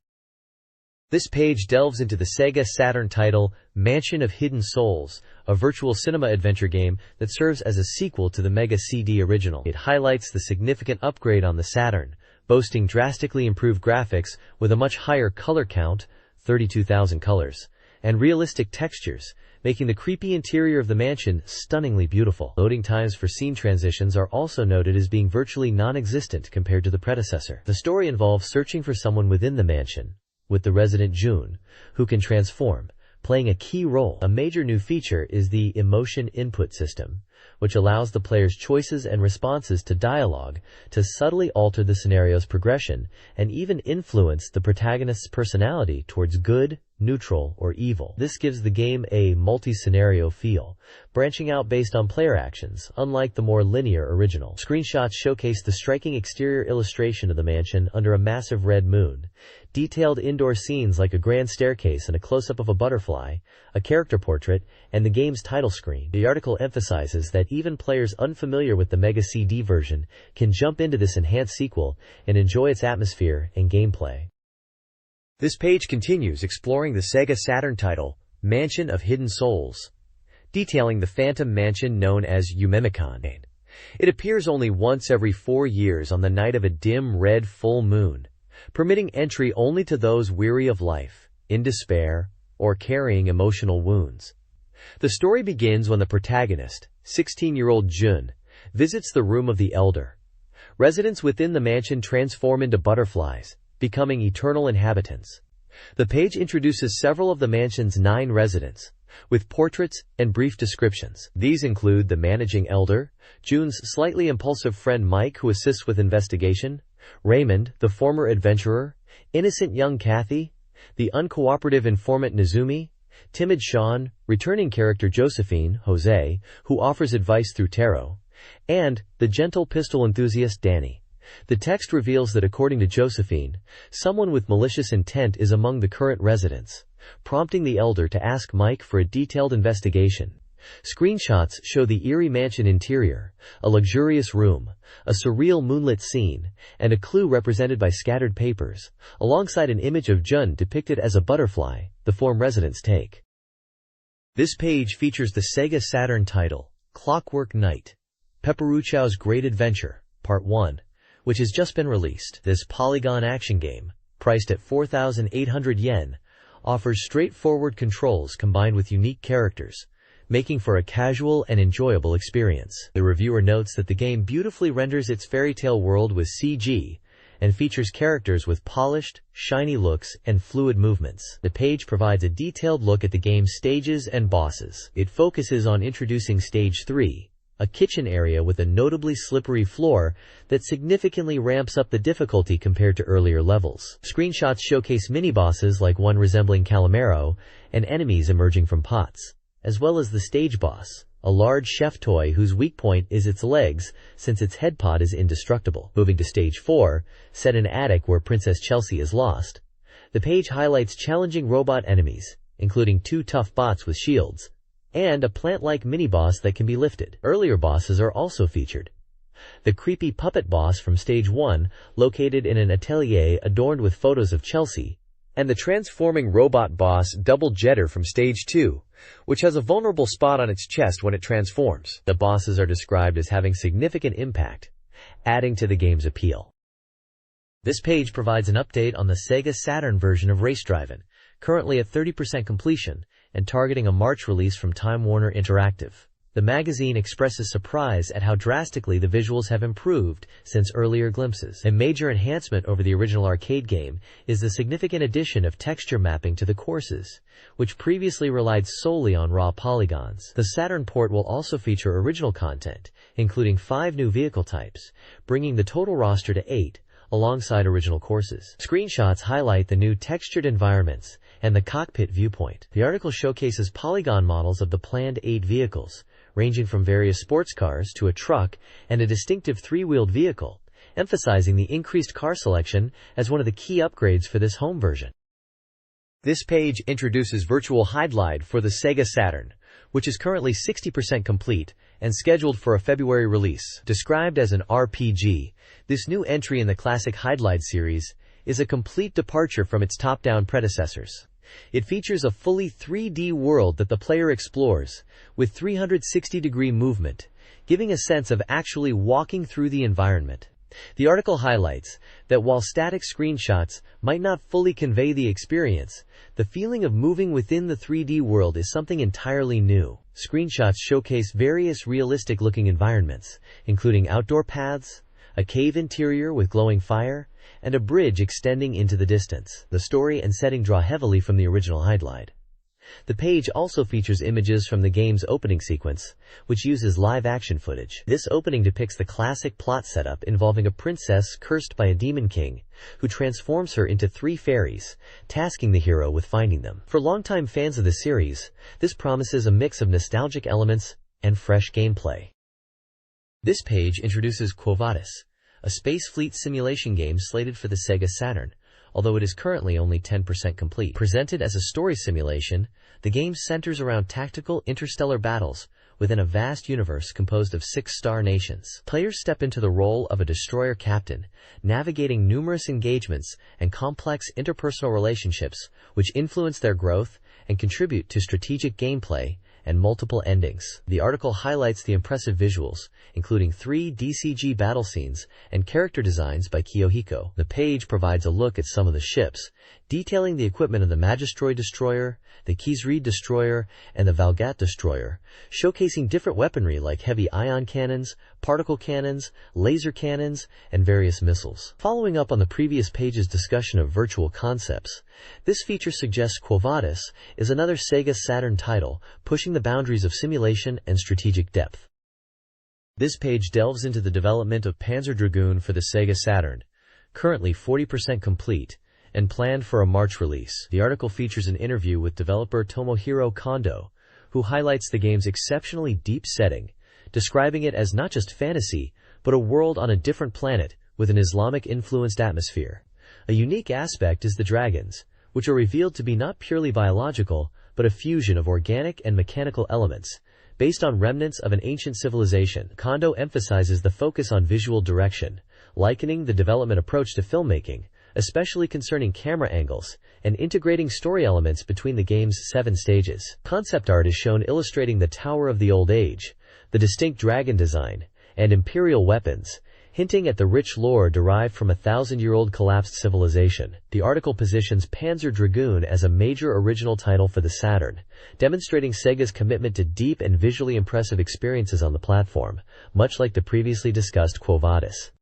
This page delves into the Sega Saturn title Mansion of Hidden Souls, a virtual cinema adventure game that serves as a sequel to the Mega CD original. It highlights the significant upgrade on the Saturn, boasting drastically improved graphics with a much higher color count, 32,000 colors, and realistic textures, making the creepy interior of the mansion stunningly beautiful. Loading times for scene transitions are also noted as being virtually non-existent compared to the predecessor. The story involves searching for someone within the mansion, with the resident June, who can transform, playing a key role. A major new feature is the emotion input system, which allows the player's choices and responses to dialogue to subtly alter the scenario's progression and even influence the protagonist's personality towards good, neutral, or evil. This gives the game a multi-scenario feel, branching out based on player actions, unlike the more linear original. Screenshots showcase the striking exterior illustration of the mansion under a massive red moon, detailed indoor scenes like a grand staircase and a close-up of a butterfly, a character portrait, and the game's title screen. The article emphasizes that even players unfamiliar with the Mega CD version can jump into this enhanced sequel and enjoy its atmosphere and gameplay. This page continues exploring the Sega Saturn title, Mansion of Hidden Souls, detailing the phantom mansion known as Umemikon. It appears only once every 4 years on the night of a dim red full moon, permitting entry only to those weary of life, in despair, or carrying emotional wounds. The story begins when the protagonist, 16-year-old Jun, visits the room of the Elder. Residents within the mansion transform into butterflies, becoming eternal inhabitants. The page introduces several of the mansion's 9 residents, with portraits and brief descriptions. These include the managing elder, Jun's slightly impulsive friend Mike who assists with investigation, Raymond, the former adventurer, innocent young Kathy, the uncooperative informant Nizumi, timid Sean, returning character Josephine, Jose, who offers advice through tarot, and the gentle pistol enthusiast Danny. The text reveals that according to Josephine, someone with malicious intent is among the current residents, prompting the elder to ask Mike for a detailed investigation. Screenshots show the eerie mansion interior, a luxurious room, a surreal moonlit scene, and a clue represented by scattered papers, alongside an image of Jun depicted as a butterfly, the form residents take. This page features the Sega Saturn title, Clockwork Knight, Pepperuchow's Great Adventure, Part 1, which has just been released. This polygon action game, priced at 4,800 yen, offers straightforward controls combined with unique characters, making for a casual and enjoyable experience. The reviewer notes that the game beautifully renders its fairy tale world with CG and features characters with polished, shiny looks and fluid movements. The page provides a detailed look at the game's stages and bosses. It focuses on introducing Stage 3, a kitchen area with a notably slippery floor that significantly ramps up the difficulty compared to earlier levels. Screenshots showcase mini-bosses like one resembling Calamaro and enemies emerging from pots, as well as the stage boss, a large chef toy whose weak point is its legs since its head pod is indestructible. Moving to Stage 4, set in an attic where Princess Chelsea is lost, the page highlights challenging robot enemies, including 2 tough bots with shields, and a plant-like mini-boss that can be lifted. Earlier bosses are also featured. The creepy puppet boss from Stage 1, located in an atelier adorned with photos of Chelsea, and the transforming robot boss Double Jetter from Stage 2, which has a vulnerable spot on its chest when it transforms. The bosses are described as having significant impact, adding to the game's appeal. This page provides an update on the Sega Saturn version of Race Drivin', currently at 30% completion, and targeting a March release from Time Warner Interactive. The magazine expresses surprise at how drastically the visuals have improved since earlier glimpses. A major enhancement over the original arcade game is the significant addition of texture mapping to the courses, which previously relied solely on raw polygons. The Saturn port will also feature original content, including 5 new vehicle types, bringing the total roster to 8, alongside original courses. Screenshots highlight the new textured environments and the cockpit viewpoint. The article showcases polygon models of the planned 8 vehicles, ranging from various sports cars to a truck and a distinctive 3-wheeled vehicle, emphasizing the increased car selection as one of the key upgrades for this home version. This page introduces Virtual Hydlide for the Sega Saturn, which is currently 60% complete and scheduled for a February release. Described as an RPG, this new entry in the classic Hydlide series is a complete departure from its top-down predecessors. It features a fully 3D world that the player explores, with 360-degree movement, giving a sense of actually walking through the environment. The article highlights that while static screenshots might not fully convey the experience, the feeling of moving within the 3D world is something entirely new. Screenshots showcase various realistic-looking environments, including outdoor paths, a cave interior with glowing fire, and a bridge extending into the distance. The story and setting draw heavily from the original Hydlide. The page also features images from the game's opening sequence, which uses live-action footage. This opening depicts the classic plot setup involving a princess cursed by a demon king, who transforms her into 3 fairies, tasking the hero with finding them. For longtime fans of the series, this promises a mix of nostalgic elements and fresh gameplay. This page introduces Quo Vadis, a space fleet simulation game slated for the Sega Saturn, although it is currently only 10% complete. Presented as a story simulation, the game centers around tactical interstellar battles within a vast universe composed of 6 star nations. Players step into the role of a destroyer captain, navigating numerous engagements and complex interpersonal relationships which influence their growth and contribute to strategic gameplay and multiple endings. The article highlights the impressive visuals, including 3 DCG battle scenes and character designs by Kiyohiko. The page provides a look at some of the ships, detailing the equipment of the Magistroid Destroyer, the Kisreed Destroyer, and the Valgat Destroyer, showcasing different weaponry like heavy ion cannons, particle cannons, laser cannons, and various missiles. Following up on the previous page's discussion of virtual concepts, this feature suggests Quo Vadis is another Sega Saturn title, pushing the boundaries of simulation and strategic depth. This page delves into the development of Panzer Dragoon for the Sega Saturn, currently 40% complete, and planned for a March release. The article features an interview with developer Tomohiro Kondo, who highlights the game's exceptionally deep setting, describing it as not just fantasy, but a world on a different planet with an Islamic-influenced atmosphere. A unique aspect is the dragons, which are revealed to be not purely biological, but a fusion of organic and mechanical elements, based on remnants of an ancient civilization. Kondo emphasizes the focus on visual direction, likening the development approach to filmmaking, especially concerning camera angles, and integrating story elements between the game's 7 stages. Concept art is shown illustrating the Tower of the Old Age, the distinct dragon design, and imperial weapons, hinting at the rich lore derived from a 1,000-year-old collapsed civilization. The article positions Panzer Dragoon as a major original title for the Saturn, demonstrating Sega's commitment to deep and visually impressive experiences on the platform, much like the previously discussed Quo Vadis.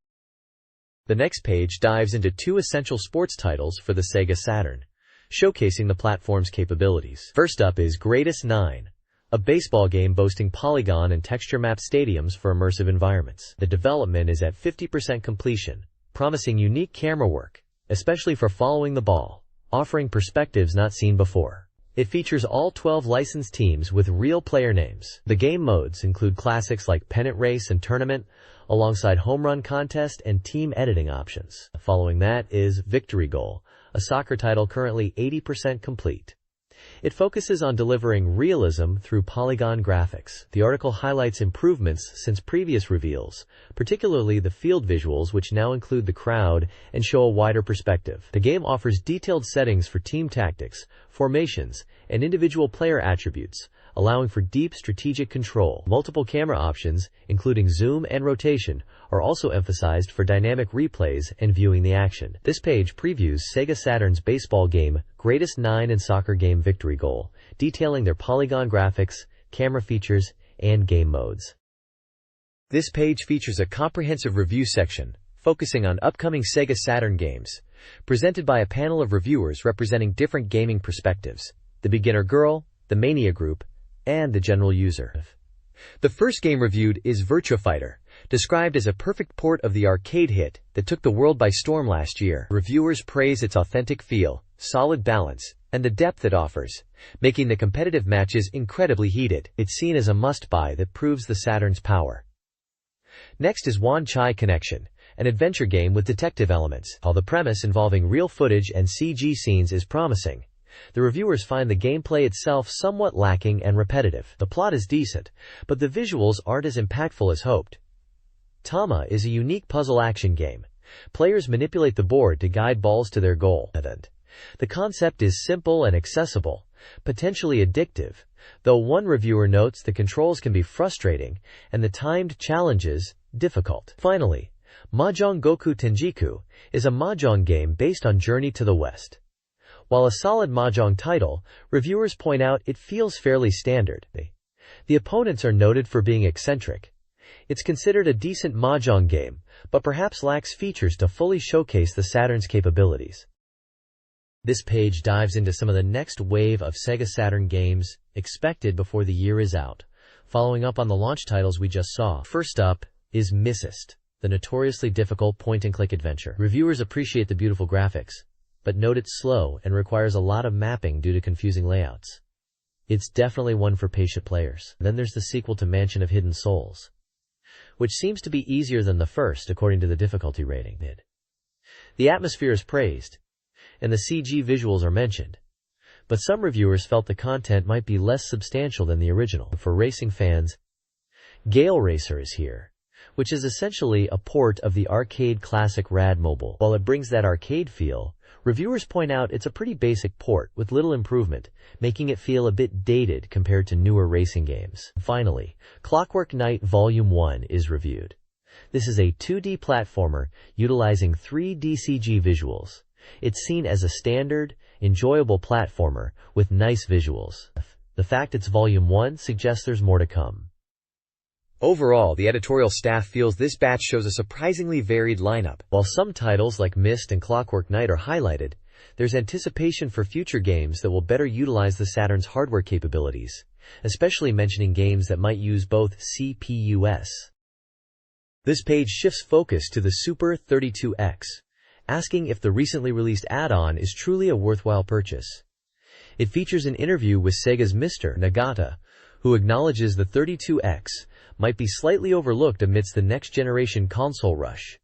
The next page dives into 2 essential sports titles for the Sega Saturn, showcasing the platform's capabilities. First up is Greatest 9, a baseball game boasting polygon and texture-mapped stadiums for immersive environments. The development is at 50% completion, promising unique camera work, especially for following the ball, offering perspectives not seen before. It features all 12 licensed teams with real player names. The game modes include classics like Pennant Race and Tournament, alongside Home Run Contest and team editing options. Following that is Victory Goal, a soccer title currently 80% complete. It focuses on delivering realism through polygon graphics. The article highlights improvements since previous reveals, particularly the field visuals, which now include the crowd and show a wider perspective. The game offers detailed settings for team tactics, formations, and individual player attributes, allowing for deep strategic control. Multiple camera options, including zoom and rotation, are also emphasized for dynamic replays and viewing the action. This page previews Sega Saturn's baseball game Greatest 9 and soccer game Victory Goal, detailing their polygon graphics, camera features, and game modes. This page features a comprehensive review section, focusing on upcoming Sega Saturn games, presented by a panel of reviewers representing different gaming perspectives: the beginner girl, the mania group, and the general user. The first game reviewed is Virtua Fighter, described as a perfect port of the arcade hit that took the world by storm last year. Reviewers praise its authentic feel, solid balance, and the depth it offers, making the competitive matches incredibly heated. It's seen as a must-buy that proves the Saturn's power. Next is Wan Chai Connection, an adventure game with detective elements. While the premise involving real footage and CG scenes is promising, the reviewers find the gameplay itself somewhat lacking and repetitive. The plot is decent, but the visuals aren't as impactful as hoped. Tama is a unique puzzle action game. Players manipulate the board to guide balls to their goal. The concept is simple and accessible, potentially addictive, though one reviewer notes the controls can be frustrating and the timed challenges difficult. Finally, Mahjong Goku Tenjiku is a mahjong game based on Journey to the West. While a solid mahjong title, reviewers point out it feels fairly standard. The opponents are noted for being eccentric. It's considered a decent mahjong game, but perhaps lacks features to fully showcase the Saturn's capabilities. This page dives into some of the next wave of Sega Saturn games expected before the year is out, following up on the launch titles we just saw. First up is Missist, the notoriously difficult point-and-click adventure. Reviewers appreciate the beautiful graphics, but note it's slow and requires a lot of mapping due to confusing layouts. It's definitely one for patient players. Then there's the sequel to Mansion of Hidden Souls, which seems to be easier than the first according to the difficulty rating. The atmosphere is praised, and the CG visuals are mentioned, but some reviewers felt the content might be less substantial than the original. For racing fans, Gale Racer is here, which is essentially a port of the arcade classic Rad Mobile. While it brings that arcade feel, reviewers point out it's a pretty basic port with little improvement, making it feel a bit dated compared to newer racing games. Finally, Clockwork Knight Volume 1 is reviewed. This is a 2D platformer utilizing 3D CG visuals. It's seen as a standard, enjoyable platformer with nice visuals. The fact it's Volume 1 suggests there's more to come. Overall, the editorial staff feels this batch shows a surprisingly varied lineup. While some titles like Myst and Clockwork Knight are highlighted, there's anticipation for future games that will better utilize the Saturn's hardware capabilities, especially mentioning games that might use both CPUs. This page shifts focus to the Super 32X, asking if the recently released add-on is truly a worthwhile purchase. It features an interview with Sega's Mr. Nagata, who acknowledges the 32X might be slightly overlooked amidst the next-generation console rush,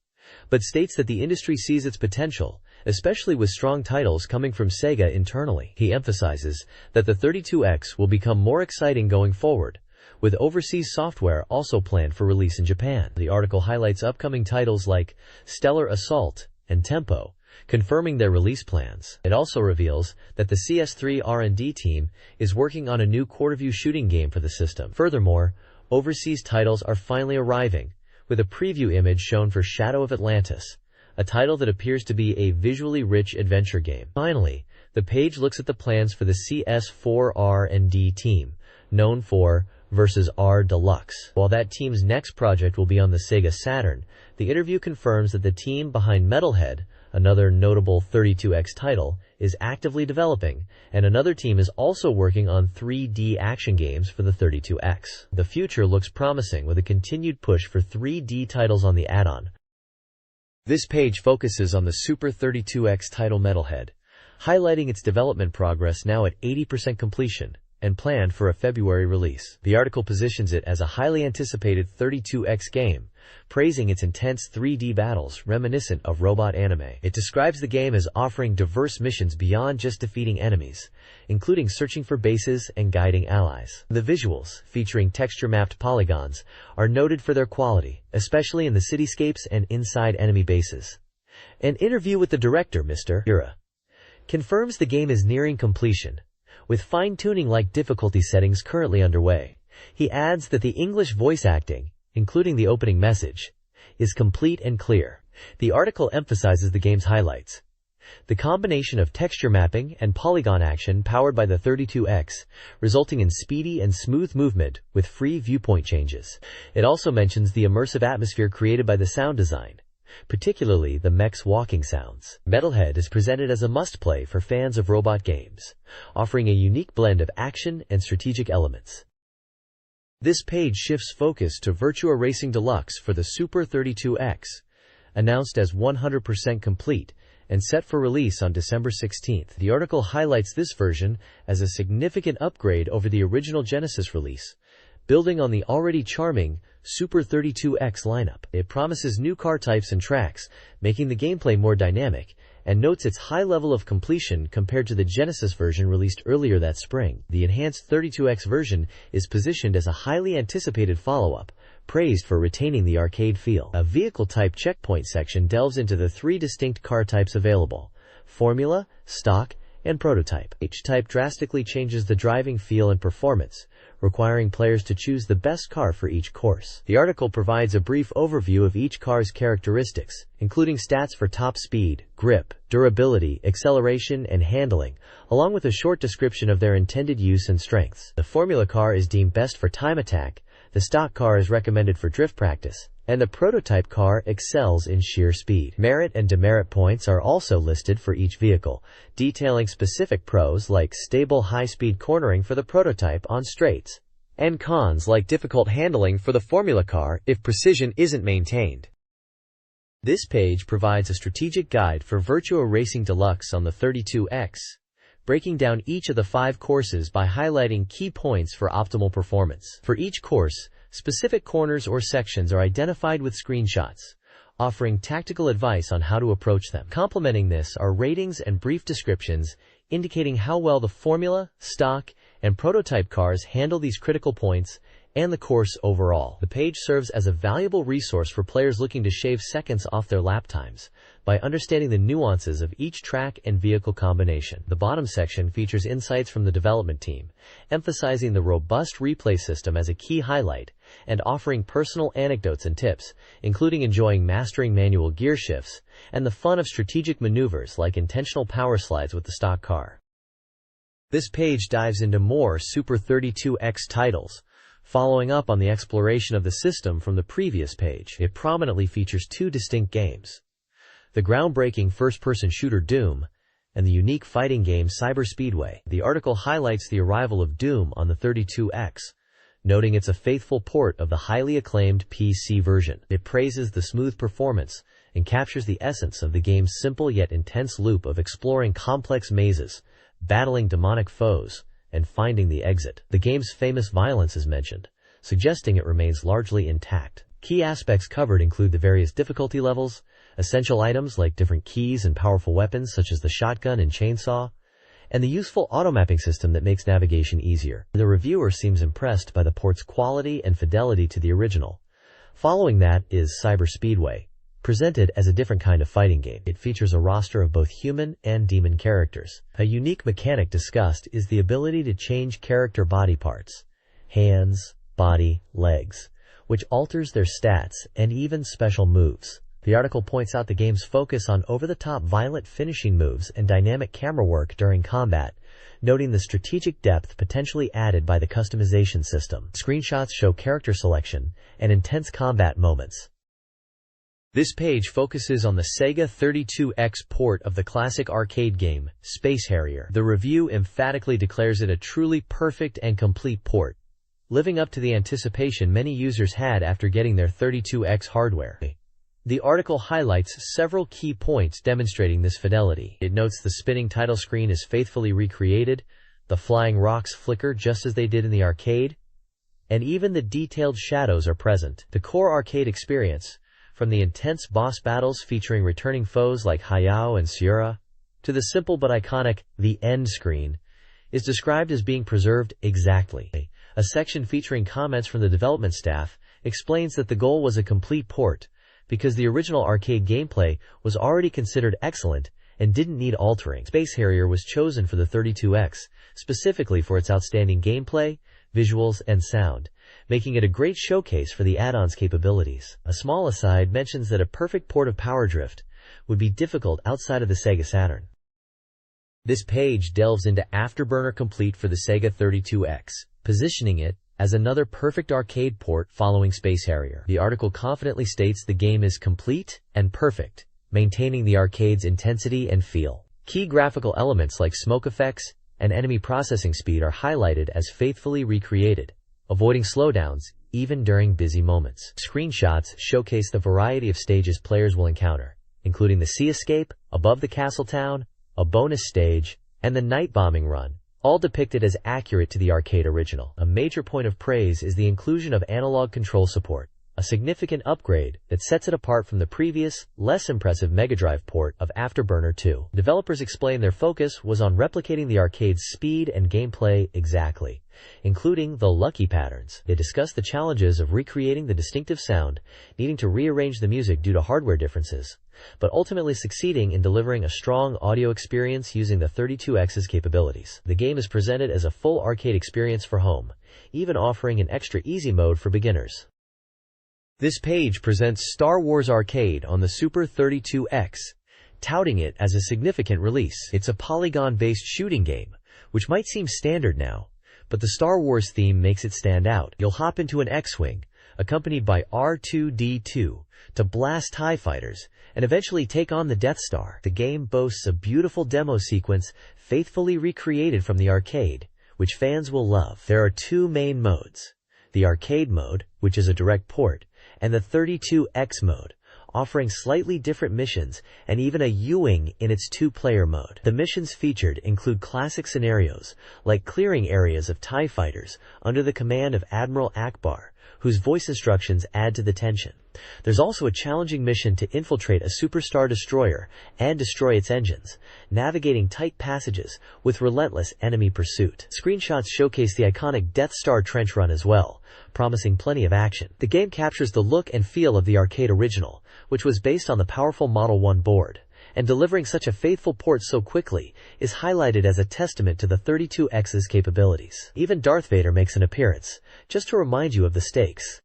but states that the industry sees its potential, especially with strong titles coming from Sega internally. He emphasizes that the 32X will become more exciting going forward, with overseas software also planned for release in Japan. The article highlights upcoming titles like Stellar Assault and Tempo, confirming their release plans. It also reveals that the CS3 R&D team is working on a new quarter-view shooting game for the system. Furthermore, overseas titles are finally arriving, with a preview image shown for Shadow of Atlantis, a title that appears to be a visually rich adventure game. Finally, the page looks at the plans for the CS4 R&D team, known for vs. R Deluxe. While that team's next project will be on the Sega Saturn, the interview confirms that the team behind Metalhead, another notable 32X title, is actively developing, and another team is also working on 3D action games for the 32X. The future looks promising with a continued push for 3D titles on the add-on. This page focuses on the Super 32X title Metalhead, highlighting its development progress now at 80% completion and planned for a February release. The article positions it as a highly anticipated 32X game, praising its intense 3D battles reminiscent of robot anime. It describes the game as offering diverse missions beyond just defeating enemies, including searching for bases and guiding allies. The visuals, featuring texture-mapped polygons, are noted for their quality, especially in the cityscapes and inside enemy bases. An interview with the director, Mr. Ura, confirms the game is nearing completion, with fine-tuning-like difficulty settings currently underway. He adds that the English voice acting, including the opening message, is complete and clear. The article emphasizes the game's highlights: the combination of texture mapping and polygon action powered by the 32X, resulting in speedy and smooth movement with free viewpoint changes. It also mentions the immersive atmosphere created by the sound design, particularly the mech's walking sounds. Metalhead is presented as a must-play for fans of robot games, offering a unique blend of action and strategic elements. This page shifts focus to Virtua Racing Deluxe for the Super 32X, announced as 100% complete and set for release on December 16th. The article highlights this version as a significant upgrade over the original Genesis release, building on the already charming Super 32X lineup. It promises new car types and tracks, making the gameplay more dynamic, and notes its high level of completion compared to the Genesis version released earlier that spring. The enhanced 32X version is positioned as a highly anticipated follow-up, praised for retaining the arcade feel. A vehicle-type checkpoint section delves into the three distinct car types available: Formula, Stock, and Prototype. Each type drastically changes the driving feel and performance, requiring players to choose the best car for each course. The article provides a brief overview of each car's characteristics, including stats for top speed, grip, durability, acceleration, and handling, along with a short description of their intended use and strengths. The Formula car is deemed best for time attack, the Stock car is recommended for drift practice, and the Prototype car excels in sheer speed. Merit and demerit points are also listed for each vehicle, detailing specific pros like stable high-speed cornering for the Prototype on straights, and cons like difficult handling for the Formula car if precision isn't maintained. This page provides a strategic guide for Virtua Racing Deluxe on the 32X, breaking down each of the 5 courses by highlighting key points for optimal performance. For each course, specific corners or sections are identified with screenshots, offering tactical advice on how to approach them. Complementing this are ratings and brief descriptions indicating how well the Formula, Stock, and Prototype cars handle these critical points and the course overall. The page serves as a valuable resource for players looking to shave seconds off their lap times by understanding the nuances of each track and vehicle combination. The bottom section features insights from the development team, emphasizing the robust replay system as a key highlight and offering personal anecdotes and tips, including enjoying mastering manual gear shifts and the fun of strategic maneuvers like intentional power slides with the stock car. This page dives into more Super 32X titles, following up on the exploration of the system from the previous page. It prominently features two distinct games: the groundbreaking first-person shooter Doom and the unique fighting game Cyber Speedway. The article highlights the arrival of Doom on the 32X, noting it's a faithful port of the highly acclaimed PC version. It praises the smooth performance and captures the essence of the game's simple yet intense loop of exploring complex mazes, battling demonic foes, and finding the exit. The game's famous violence is mentioned, suggesting it remains largely intact. Key aspects covered include the various difficulty levels, essential items like different keys and powerful weapons such as the shotgun and chainsaw, and the useful auto-mapping system that makes navigation easier. The reviewer seems impressed by the port's quality and fidelity to the original. Following that is Cyber Speedway, presented as a different kind of fighting game. It features a roster of both human and demon characters. A unique mechanic discussed is the ability to change character body parts, hands, body, legs, which alters their stats and even special moves. The article points out the game's focus on over-the-top violent finishing moves and dynamic camera work during combat, noting the strategic depth potentially added by the customization system. Screenshots show character selection and intense combat moments. This page focuses on the Sega 32X port of the classic arcade game, Space Harrier. The review emphatically declares it a truly perfect and complete port, living up to the anticipation many users had after getting their 32X hardware. The article highlights several key points demonstrating this fidelity. It notes the spinning title screen is faithfully recreated, the flying rocks flicker just as they did in the arcade, and even the detailed shadows are present. The core arcade experience, from the intense boss battles featuring returning foes like Hayao and Sierra, to the simple but iconic The End screen, is described as being preserved exactly. A section featuring comments from the development staff explains that the goal was a complete port, because the original arcade gameplay was already considered excellent and didn't need altering. Space Harrier was chosen for the 32X, specifically for its outstanding gameplay, visuals, and sound, making it a great showcase for the add-on's capabilities. A small aside mentions that a perfect port of Power Drift would be difficult outside of the Sega Saturn. This page delves into Afterburner Complete for the Sega 32X, positioning it as another perfect arcade port following Space Harrier. The article confidently states the game is complete and perfect, maintaining the arcade's intensity and feel. Key graphical elements like smoke effects and enemy processing speed are highlighted as faithfully recreated, avoiding slowdowns even during busy moments. Screenshots showcase the variety of stages players will encounter, including the sea escape, above the castle town, a bonus stage, and the night bombing run, all depicted as accurate to the arcade original. A major point of praise is the inclusion of analog control support, a significant upgrade that sets it apart from the previous, less impressive Mega Drive port of Afterburner 2. Developers explain their focus was on replicating the arcade's speed and gameplay exactly, including the lucky patterns. They discuss the challenges of recreating the distinctive sound, needing to rearrange the music due to hardware differences, but ultimately succeeding in delivering a strong audio experience using the 32X's capabilities. The game is presented as a full arcade experience for home, even offering an extra easy mode for beginners. This page presents Star Wars Arcade on the Super 32X, touting it as a significant release. It's a polygon-based shooting game, which might seem standard now, but the Star Wars theme makes it stand out. You'll hop into an X-Wing, accompanied by R2-D2, to blast TIE fighters, and eventually take on the Death Star. The game boasts a beautiful demo sequence faithfully recreated from the arcade, which fans will love. There are two main modes: the arcade mode, which is a direct port, and the 32X mode, offering slightly different missions and even a U-wing in its two-player mode. The missions featured include classic scenarios, like clearing areas of TIE fighters under the command of Admiral Akbar, whose voice instructions add to the tension. There's also a challenging mission to infiltrate a superstar destroyer and destroy its engines, navigating tight passages with relentless enemy pursuit. Screenshots showcase the iconic Death Star trench run as well, promising plenty of action. The game captures the look and feel of the arcade original, which was based on the powerful Model 1 board, and delivering such a faithful port so quickly is highlighted as a testament to the 32X's capabilities. Even Darth Vader makes an appearance, just to remind you of the stakes.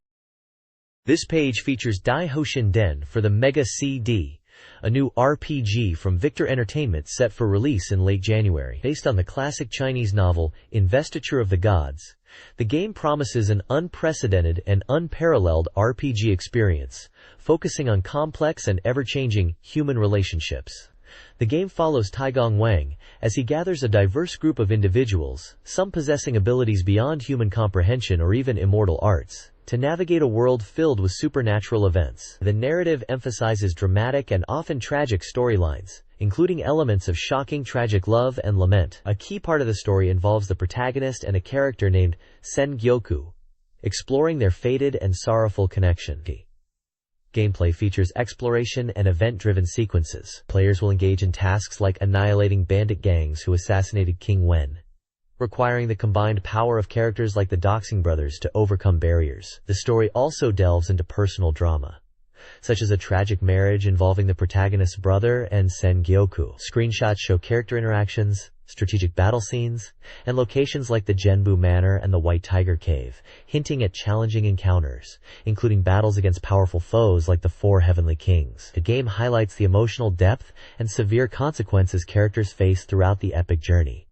This page features Dai Hoshin Den for the Mega CD, a new RPG from Victor Entertainment set for release in late January. Based on the classic Chinese novel Investiture of the Gods, the game promises an unprecedented and unparalleled RPG experience, focusing on complex and ever-changing human relationships. The game follows Taigong Wang as he gathers a diverse group of individuals, some possessing abilities beyond human comprehension or even immortal arts, to navigate a world filled with supernatural events. The narrative emphasizes dramatic and often tragic storylines, including elements of shocking tragic love and lament. A key part of the story involves the protagonist and a character named Sen Gyoku, exploring their fated and sorrowful connection. Gameplay features exploration and event-driven sequences. Players will engage in tasks like annihilating bandit gangs who assassinated King Wen, requiring the combined power of characters like the Doxing brothers to overcome barriers. The story also delves into personal drama, such as a tragic marriage involving the protagonist's brother and Sen Gyoku. Screenshots show character interactions, strategic battle scenes, and locations like the Genbu Manor and the White Tiger Cave, hinting at challenging encounters, including battles against powerful foes like the Four Heavenly Kings. The game highlights the emotional depth and severe consequences characters face throughout the epic journey.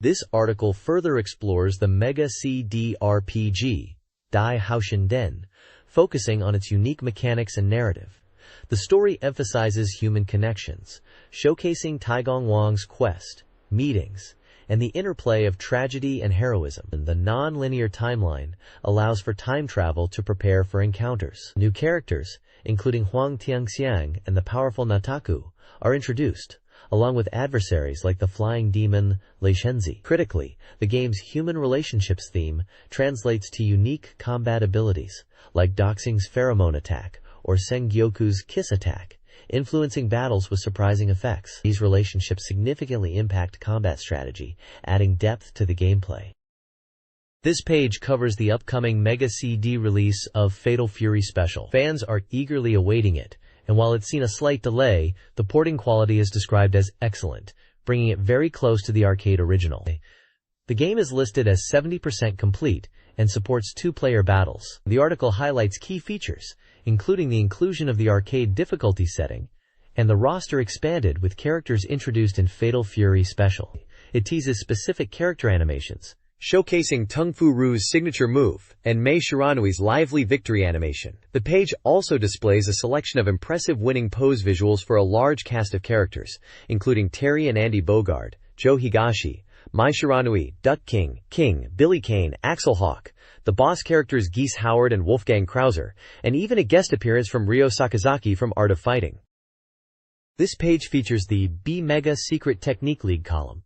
This article further explores the Mega CD RPG, Dai Hoshin Den, focusing on its unique mechanics and narrative. The story emphasizes human connections, showcasing Taigong Wang's quest, meetings, and the interplay of tragedy and heroism. The non-linear timeline allows for time travel to prepare for encounters. New characters, including Huang Tianxiang and the powerful Nataku, are introduced, along with adversaries like the flying demon Lei Shenzi. Critically, the game's human relationships theme translates to unique combat abilities, like Doxing's pheromone attack or Sen Gyoku's kiss attack, influencing battles with surprising effects. These relationships significantly impact combat strategy, adding depth to the gameplay. This page covers the upcoming Mega CD release of Fatal Fury Special. Fans are eagerly awaiting it, and while it's seen a slight delay, the porting quality is described as excellent, bringing it very close to the arcade original. The game is listed as 70% complete and supports 2-player battles. The article highlights key features, including the inclusion of the arcade difficulty setting, and the roster expanded with characters introduced in Fatal Fury Special. It teases specific character animations, showcasing Tung Fu Ru's signature move and Mei Shiranui's lively victory animation. The page also displays a selection of impressive winning pose visuals for a large cast of characters, including Terry and Andy Bogard, Joe Higashi, Mai Shiranui, Duck King, Billy Kane, Axel Hawk, the boss characters Geese Howard and Wolfgang Krauser, and even a guest appearance from Ryo Sakazaki from Art of Fighting. This page features the B-Mega Secret Technique League column,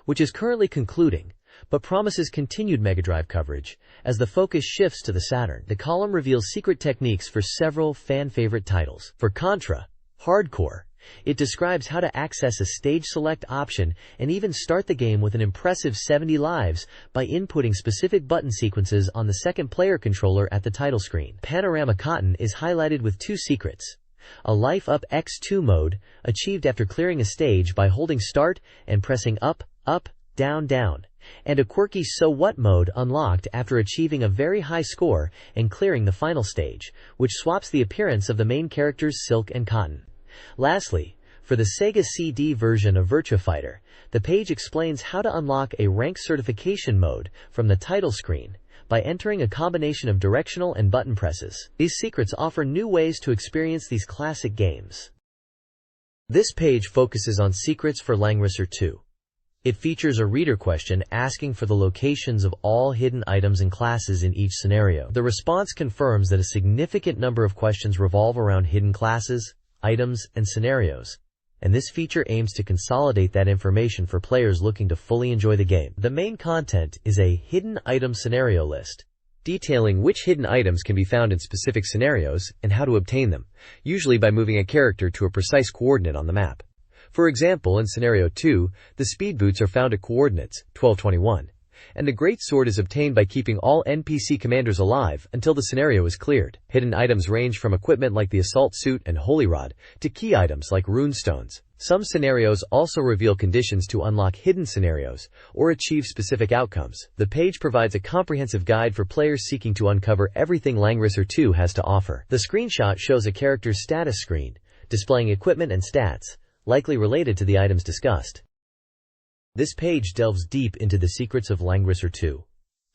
which is currently concluding, but promises continued MegaDrive coverage as the focus shifts to the Saturn. The column reveals secret techniques for several fan-favorite titles. For Contra Hardcore, it describes how to access a stage select option and even start the game with an impressive 70 lives by inputting specific button sequences on the second player controller at the title screen. Panorama Cotton is highlighted with 2 secrets: a Life Up X2 mode, achieved after clearing a stage by holding start and pressing up, down, and a quirky So What mode unlocked after achieving a very high score and clearing the final stage, which swaps the appearance of the main characters Silk and Cotton. Lastly, for the Sega CD version of Virtua Fighter, the page explains how to unlock a rank certification mode from the title screen by entering a combination of directional and button presses. These secrets offer new ways to experience these classic games. This page focuses on secrets for Langrisser 2. It features a reader question asking for the locations of all hidden items and classes in each scenario. The response confirms that a significant number of questions revolve around hidden classes, items, and scenarios, and this feature aims to consolidate that information for players looking to fully enjoy the game. The main content is a hidden item scenario list, detailing which hidden items can be found in specific scenarios and how to obtain them, usually by moving a character to a precise coordinate on the map. For example, in Scenario 2, the speed boots are found at coordinates 1221, and the Great Sword is obtained by keeping all NPC commanders alive until the scenario is cleared. Hidden items range from equipment like the Assault Suit and Holy Rod to key items like runestones. Some scenarios also reveal conditions to unlock hidden scenarios or achieve specific outcomes. The page provides a comprehensive guide for players seeking to uncover everything Langrisser 2 has to offer. The screenshot shows a character's status screen, displaying equipment and stats, likely related to the items discussed. This page delves deep into the secrets of Langrisser 2,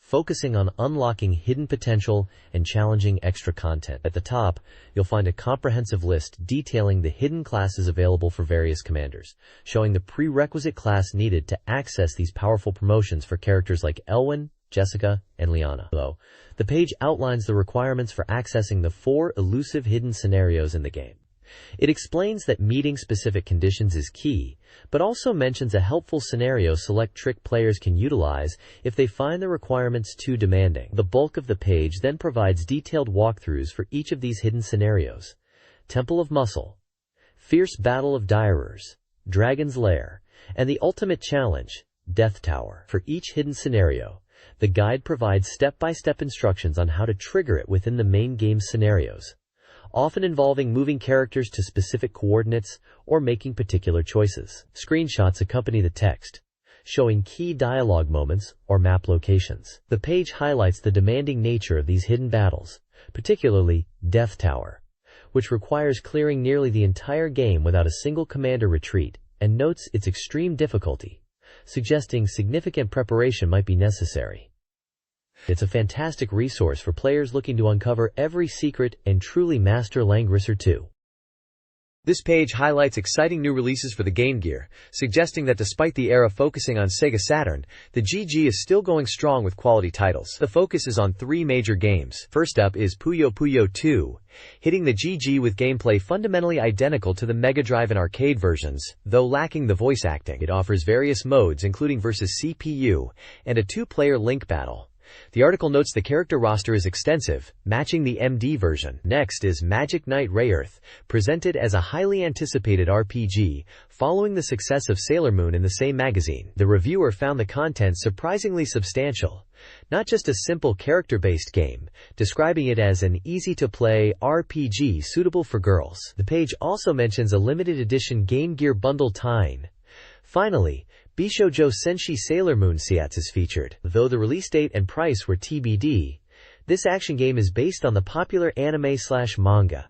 focusing on unlocking hidden potential and challenging extra content. At the top, you'll find a comprehensive list detailing the hidden classes available for various commanders, showing the prerequisite class needed to access these powerful promotions for characters like Elwyn, Jessica, and Liana. Below, the page outlines the requirements for accessing the 4 elusive hidden scenarios in the game. It explains that meeting specific conditions is key, but also mentions a helpful scenario select trick players can utilize if they find the requirements too demanding. The bulk of the page then provides detailed walkthroughs for each of these hidden scenarios: Temple of Muscle, Fierce Battle of Dirers, Dragon's Lair, and the ultimate challenge, Death Tower. For each hidden scenario, the guide provides step-by-step instructions on how to trigger it within the main game scenarios, often involving moving characters to specific coordinates or making particular choices. Screenshots accompany the text, showing key dialogue moments or map locations. The page highlights the demanding nature of these hidden battles, particularly Death Tower, which requires clearing nearly the entire game without a single commander retreat, and notes its extreme difficulty, suggesting significant preparation might be necessary. It's a fantastic resource for players looking to uncover every secret and truly master Langrisser 2. This page highlights exciting new releases for the Game Gear, suggesting that despite the era focusing on Sega Saturn, the GG is still going strong with quality titles. The focus is on 3 major games. First up is Puyo Puyo 2, hitting the GG with gameplay fundamentally identical to the Mega Drive and arcade versions, though lacking the voice acting. It offers various modes including versus CPU and a 2-player link battle. The article notes the character roster is extensive, matching the MD version. Next is Magic Knight Rayearth, presented as a highly anticipated RPG, following the success of Sailor Moon in the same magazine. The reviewer found the content surprisingly substantial, not just a simple character-based game, describing it as an easy-to-play RPG suitable for girls. The page also mentions a limited edition Game Gear bundle tie-in. Finally, Bishoujo Senshi Sailor Moon Seats is featured. Though the release date and price were TBD, this action game is based on the popular anime/manga.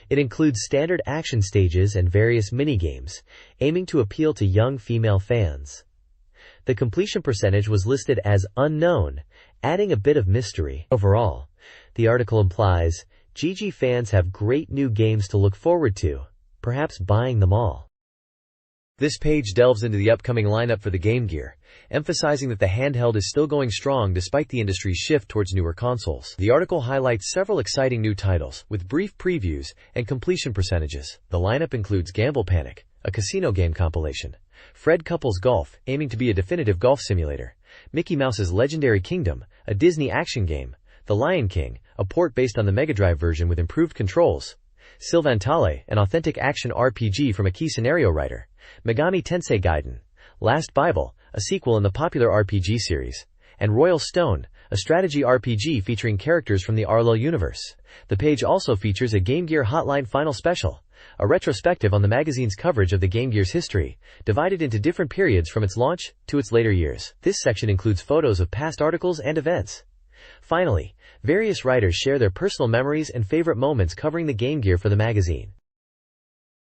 It includes standard action stages and various minigames, aiming to appeal to young female fans. The completion percentage was listed as unknown, adding a bit of mystery. Overall, the article implies GG fans have great new games to look forward to, perhaps buying them all. This page delves into the upcoming lineup for the Game Gear, emphasizing that the handheld is still going strong despite the industry's shift towards newer consoles. The article highlights several exciting new titles, with brief previews and completion percentages. The lineup includes Gamble Panic, a casino game compilation; Fred Couples Golf, aiming to be a definitive golf simulator; Mickey Mouse's Legendary Kingdom, a Disney action game; The Lion King, a port based on the Mega Drive version with improved controls; Sylvantale, an authentic action RPG from a key scenario writer; Megami Tensei Gaiden, Last Bible, a sequel in the popular RPG series; and Royal Stone, a strategy RPG featuring characters from the Arlo universe. The page also features a Game Gear Hotline Final Special, a retrospective on the magazine's coverage of the Game Gear's history, divided into different periods from its launch to its later years. This section includes photos of past articles and events. Finally, various writers share their personal memories and favorite moments covering the Game Gear for the magazine.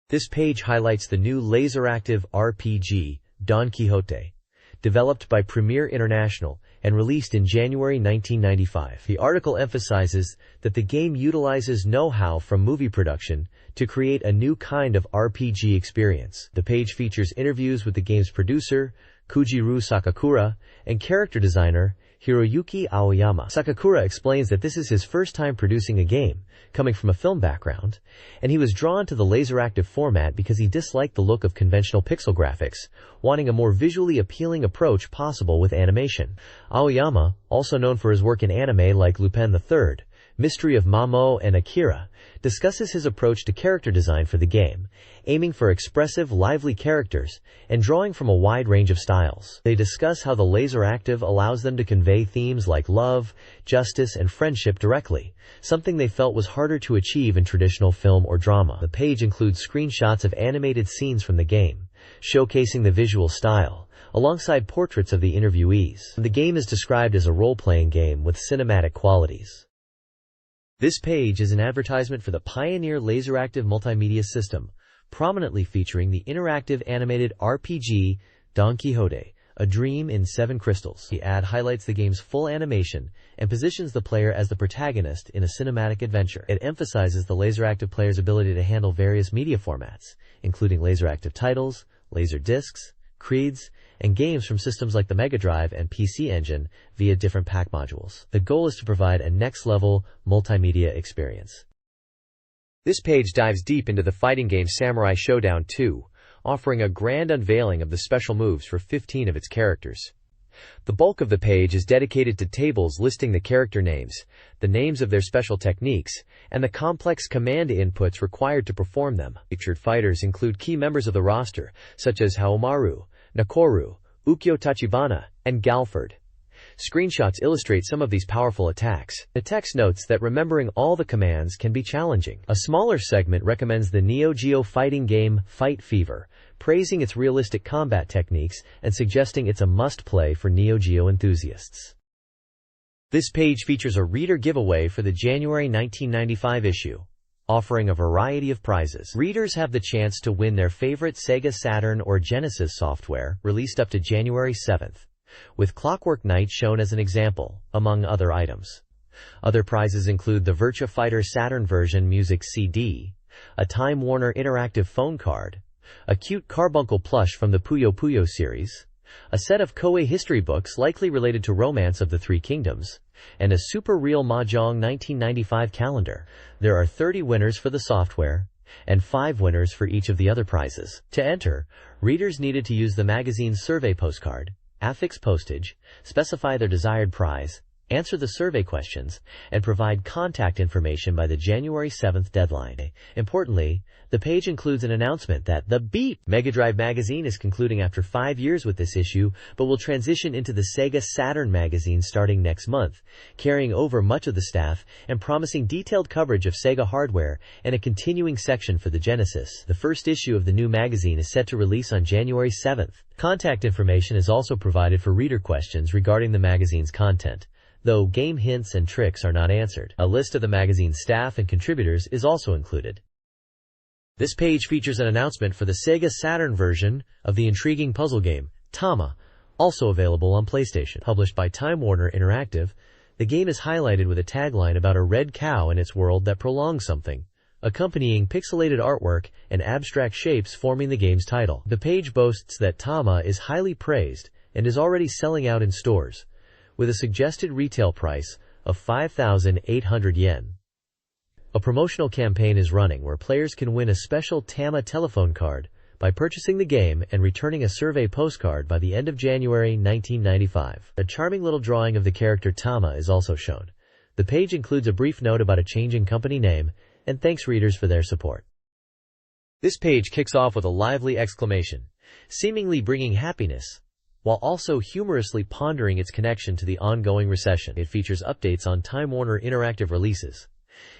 This page highlights the new laser-active RPG, Don Quixote, developed by Premier International and released in January 1995. The article emphasizes that the game utilizes know-how from movie production to create a new kind of RPG experience. The page features interviews with the game's producer, Kujiro Sakakura, and character designer, Hiroyuki Aoyama. Sakakura explains that this is his first time producing a game, coming from a film background, and he was drawn to the laser-active format because he disliked the look of conventional pixel graphics, wanting a more visually appealing approach possible with animation. Aoyama, also known for his work in anime like Lupin III, Mystery of Mamo and Akira, discusses his approach to character design for the game, aiming for expressive, lively characters, and drawing from a wide range of styles. They discuss how the laser active allows them to convey themes like love, justice, and friendship directly, something they felt was harder to achieve in traditional film or drama. The page includes screenshots of animated scenes from the game, showcasing the visual style, alongside portraits of the interviewees. The game is described as a role-playing game with cinematic qualities. This page is an advertisement for the Pioneer Laseractive Multimedia System, prominently featuring the interactive animated RPG Don Quixote, A Dream in Seven Crystals. The ad highlights the game's full animation and positions the player as the protagonist in a cinematic adventure. It emphasizes the laseractive player's ability to handle various media formats, including laseractive titles, laser discs, creeds, and games from systems like the Mega Drive and PC Engine via different pack modules. The goal is to provide a next-level multimedia experience. This page dives deep into the fighting game Samurai Showdown 2, offering a grand unveiling of the special moves for 15 of its characters. The bulk of the page is dedicated to tables listing the character names, the names of their special techniques, and the complex command inputs required to perform them. Featured fighters include key members of the roster, such as Haomaru, Nakoru, Ukyo Tachibana, and Galford. Screenshots illustrate some of these powerful attacks. The text notes that remembering all the commands can be challenging. A smaller segment recommends the Neo Geo fighting game Fight Fever, praising its realistic combat techniques and suggesting it's a must-play for Neo Geo enthusiasts. This page features a reader giveaway for the January 1995 issue, offering a variety of prizes. Readers have the chance to win their favorite Sega Saturn or Genesis software, released up to January 7th, with Clockwork Knight shown as an example, among other items. Other prizes include the Virtua Fighter Saturn version music CD, a Time Warner interactive phone card, a cute carbuncle plush from the Puyo Puyo series, a set of Koei history books likely related to Romance of the Three Kingdoms, and a Super Real Mahjong 1995 calendar. There are 30 winners for the software, and 5 winners for each of the other prizes. To enter, readers needed to use the magazine's survey postcard, affix postage, specify their desired prize, answer the survey questions, and provide contact information by the January 7th deadline. Importantly, the page includes an announcement that the BeepMD Drive magazine is concluding after 5 years with this issue, but will transition into the Sega Saturn magazine starting next month, carrying over much of the staff and promising detailed coverage of Sega hardware and a continuing section for the Genesis. The first issue of the new magazine is set to release on January 7th. Contact information is also provided for reader questions regarding the magazine's content, though game hints and tricks are not answered. A list of the magazine's staff and contributors is also included. This page features an announcement for the Sega Saturn version of the intriguing puzzle game, Tama, also available on PlayStation. Published by Time Warner Interactive, the game is highlighted with a tagline about a red cow in its world that prolongs something, accompanying pixelated artwork and abstract shapes forming the game's title. The page boasts that Tama is highly praised and is already selling out in stores, with a suggested retail price of 5,800 yen. A promotional campaign is running where players can win a special Tama telephone card by purchasing the game and returning a survey postcard by the end of January 1995. A charming little drawing of the character Tama is also shown. The page includes a brief note about a changing company name and thanks readers for their support. This page kicks off with a lively exclamation, seemingly bringing happiness, while also humorously pondering its connection to the ongoing recession. It features updates on Time Warner Interactive releases,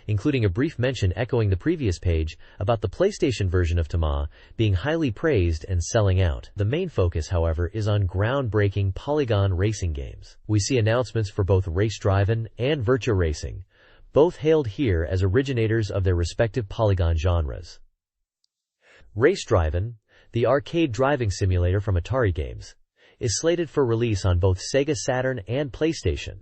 including a brief mention echoing the previous page about the PlayStation version of Tama being highly praised and selling out. The main focus, however, is on groundbreaking polygon racing games. We see announcements for both Race Drive-In and Virtua Racing, both hailed here as originators of their respective polygon genres. Race Drive-In, the arcade driving simulator from Atari Games, is slated for release on both Sega Saturn and PlayStation,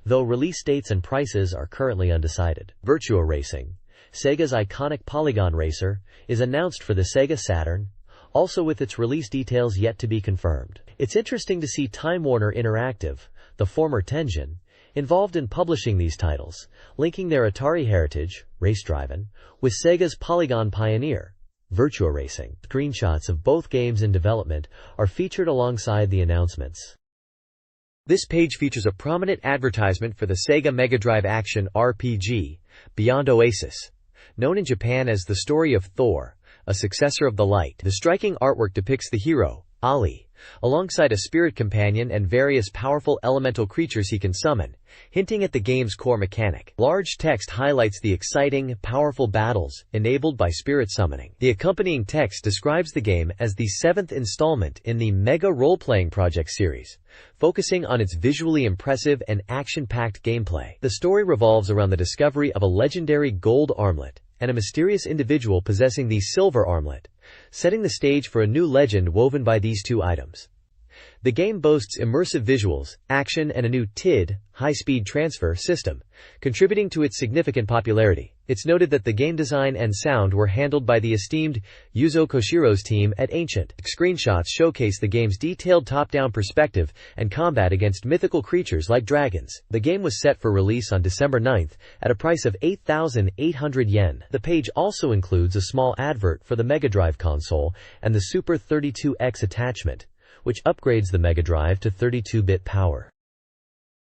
though release dates and prices are currently undecided. Virtua Racing, Sega's iconic polygon racer, is announced for the Sega Saturn, also with its release details yet to be confirmed. It's interesting to see Time Warner Interactive, the former Tenjin, involved in publishing these titles, linking their Atari heritage, race driving, with Sega's Polygon pioneer, Virtua Racing. Screenshots of both games in development are featured alongside the announcements. This page features a prominent advertisement for the Sega Mega Drive action RPG, Beyond Oasis, known in Japan as the story of Thor, a successor of the light. The striking artwork depicts the hero, Ali, alongside a spirit companion and various powerful elemental creatures he can summon, hinting at the game's core mechanic. Large text highlights the exciting, powerful battles enabled by spirit summoning. The accompanying text describes the game as the 7th installment in the Mega Role-Playing Project series, focusing on its visually impressive and action-packed gameplay. The story revolves around the discovery of a legendary gold armlet and a mysterious individual possessing the silver armlet, setting the stage for a new legend woven by these two items. The game boasts immersive visuals, action, and a new TID, high-speed transfer, system, contributing to its significant popularity. It's noted that the game design and sound were handled by the esteemed Yuzo Koshiro's team at Ancient. Screenshots showcase the game's detailed top-down perspective and combat against mythical creatures like dragons. The game was set for release on December 9th at a price of 8,800 yen. The page also includes a small advert for the Mega Drive console and the Super 32X attachment, which upgrades the Mega Drive to 32-bit power.